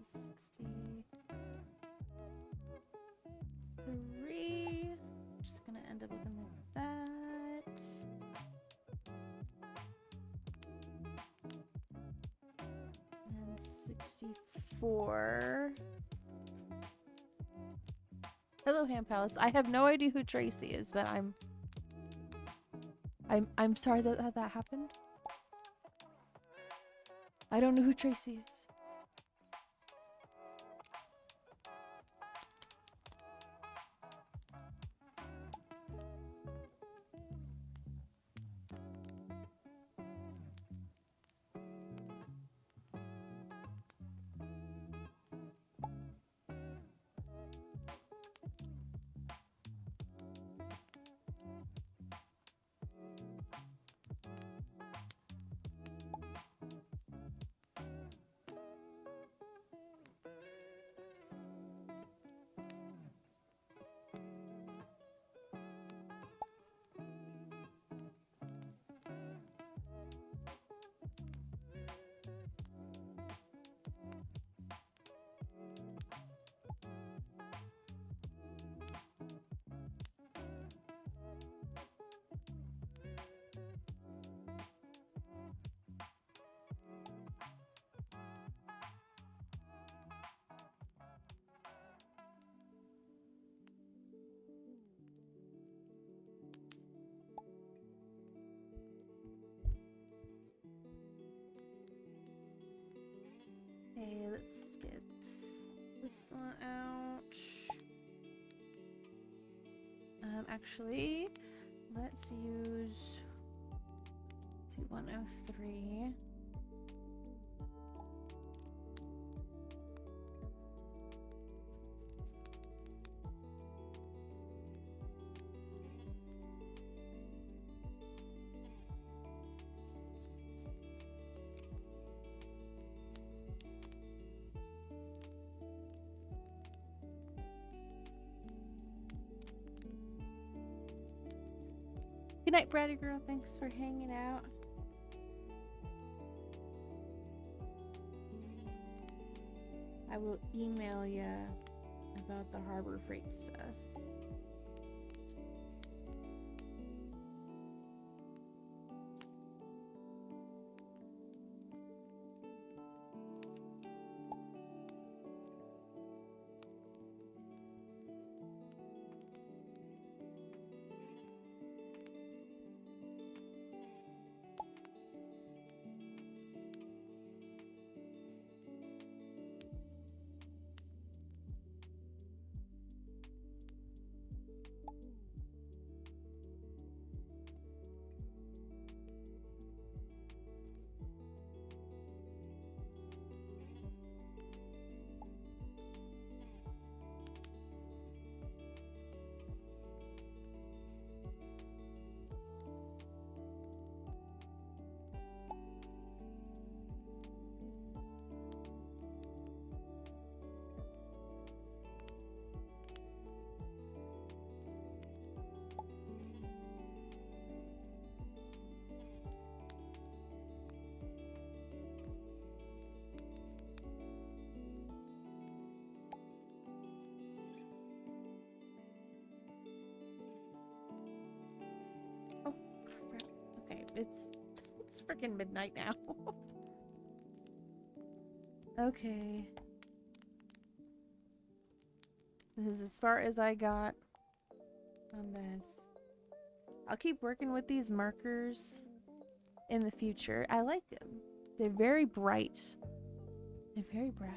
$63. Just gonna end up looking like that. And 64. Hello, Ham Palace. I have no idea who Tracy is, but I'm sorry that that happened. I don't know who Tracy is. Okay, let's get this one out. Actually, let's use 103. Good night, Bratty Girl. Thanks for hanging out. I will email you about the Harbor Freight stuff. It's freaking midnight now. Okay. This is as far as I got on this. I'll keep working with these markers in the future. I like them. They're very bright. They're very bright.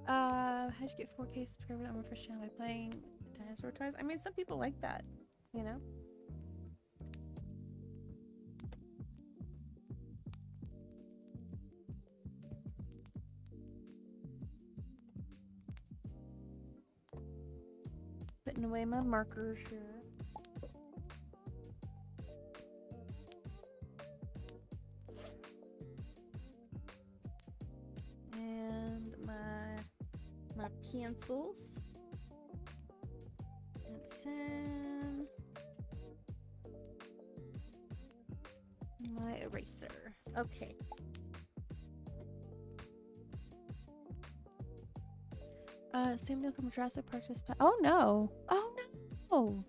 How'd you get 4K subscribers on my first channel by playing Dinosaur Toys? I mean, some people like that, you know? Putting away my markers here. And my pencils. And pen. My eraser. Okay. Samuel from Jurassic Park just oh no! Oh no!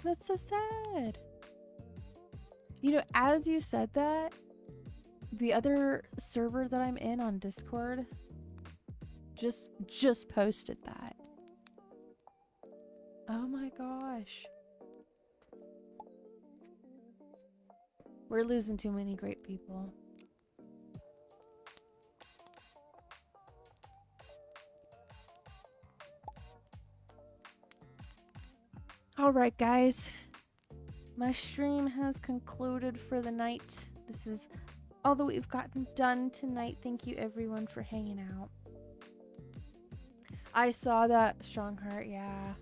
That's so sad. You know, as you said that, the other server that I'm in on Discord just posted that. Oh my gosh. We're losing too many great people. Alright guys, my stream has concluded for the night. This is all that we've gotten done tonight. Thank you everyone for hanging out. I saw that Strongheart, yeah.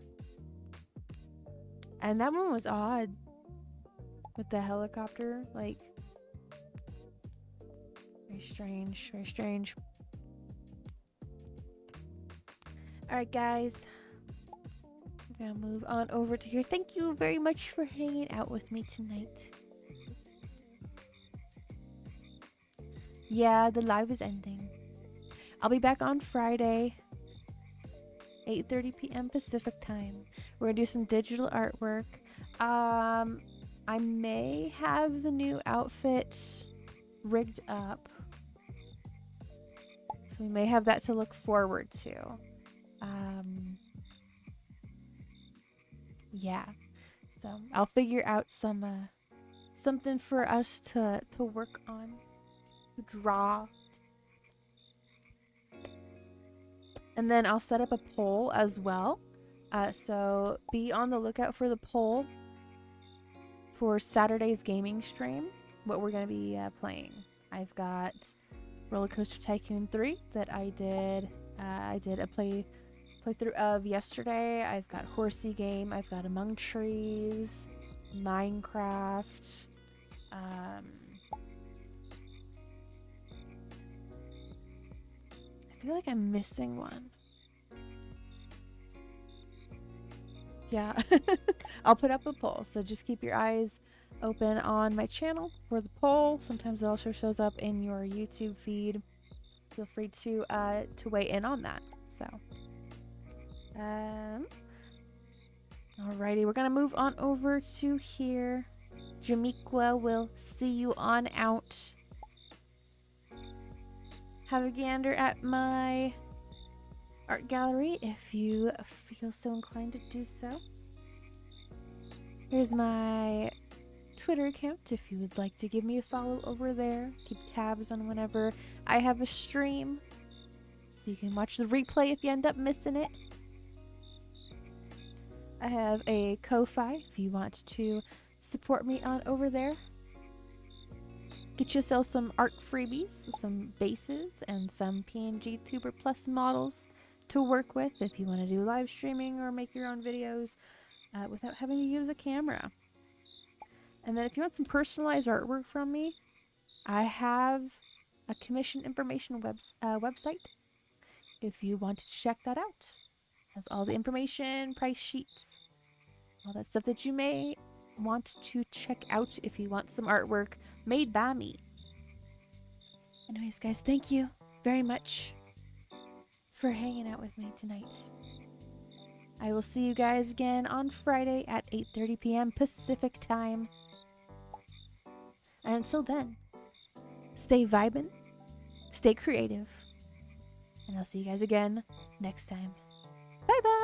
And that one was odd. With the helicopter, like, very strange, very strange. Alright guys, we're gonna move on over to here. Thank you very much for hanging out with me tonight. Yeah, the live is ending. I'll be back on Friday, 8:30 p.m. Pacific time. We're gonna do some digital artwork. I may have the new outfit rigged up. So we may have that to look forward to. Yeah. So I'll figure out some something for us to work on. To draw. And then I'll set up a poll as well. So be on the lookout for the poll for Saturday's gaming stream, what we're going to be playing. I've got Roller Coaster Tycoon 3 that I did a playthrough of yesterday. I've got Horsey Game, I've got Among Trees, Minecraft, I feel like I'm missing one. Yeah, I'll put up a poll, so just keep your eyes open on my channel for the poll. Sometimes it also shows up in your YouTube feed. Feel free to weigh in on that. So, alrighty, we're gonna move on over to here. Jamiqua will see you on out. Have a gander at my art gallery if you feel so inclined to do so. Here's my Twitter account if you would like to give me a follow over there. Keep tabs on whenever I have a stream, so you can watch the replay if you end up missing it. I have a Ko-Fi if you want to support me on over there. Get yourself some art freebies, some bases, and some PNG Tuber Plus models to work with if you want to do live streaming or make your own videos without having to use a camera. And then if you want some personalized artwork from me, I have a commission information website if you want to check that out. It has all the information, price sheets, all that stuff that you may want to check out if you want some artwork made by me. Anyways, guys, thank you very much for hanging out with me tonight. I will see you guys again on Friday at 8:30 p.m. Pacific time. And until then, stay vibin', stay creative, and I'll see you guys again next time. Bye bye!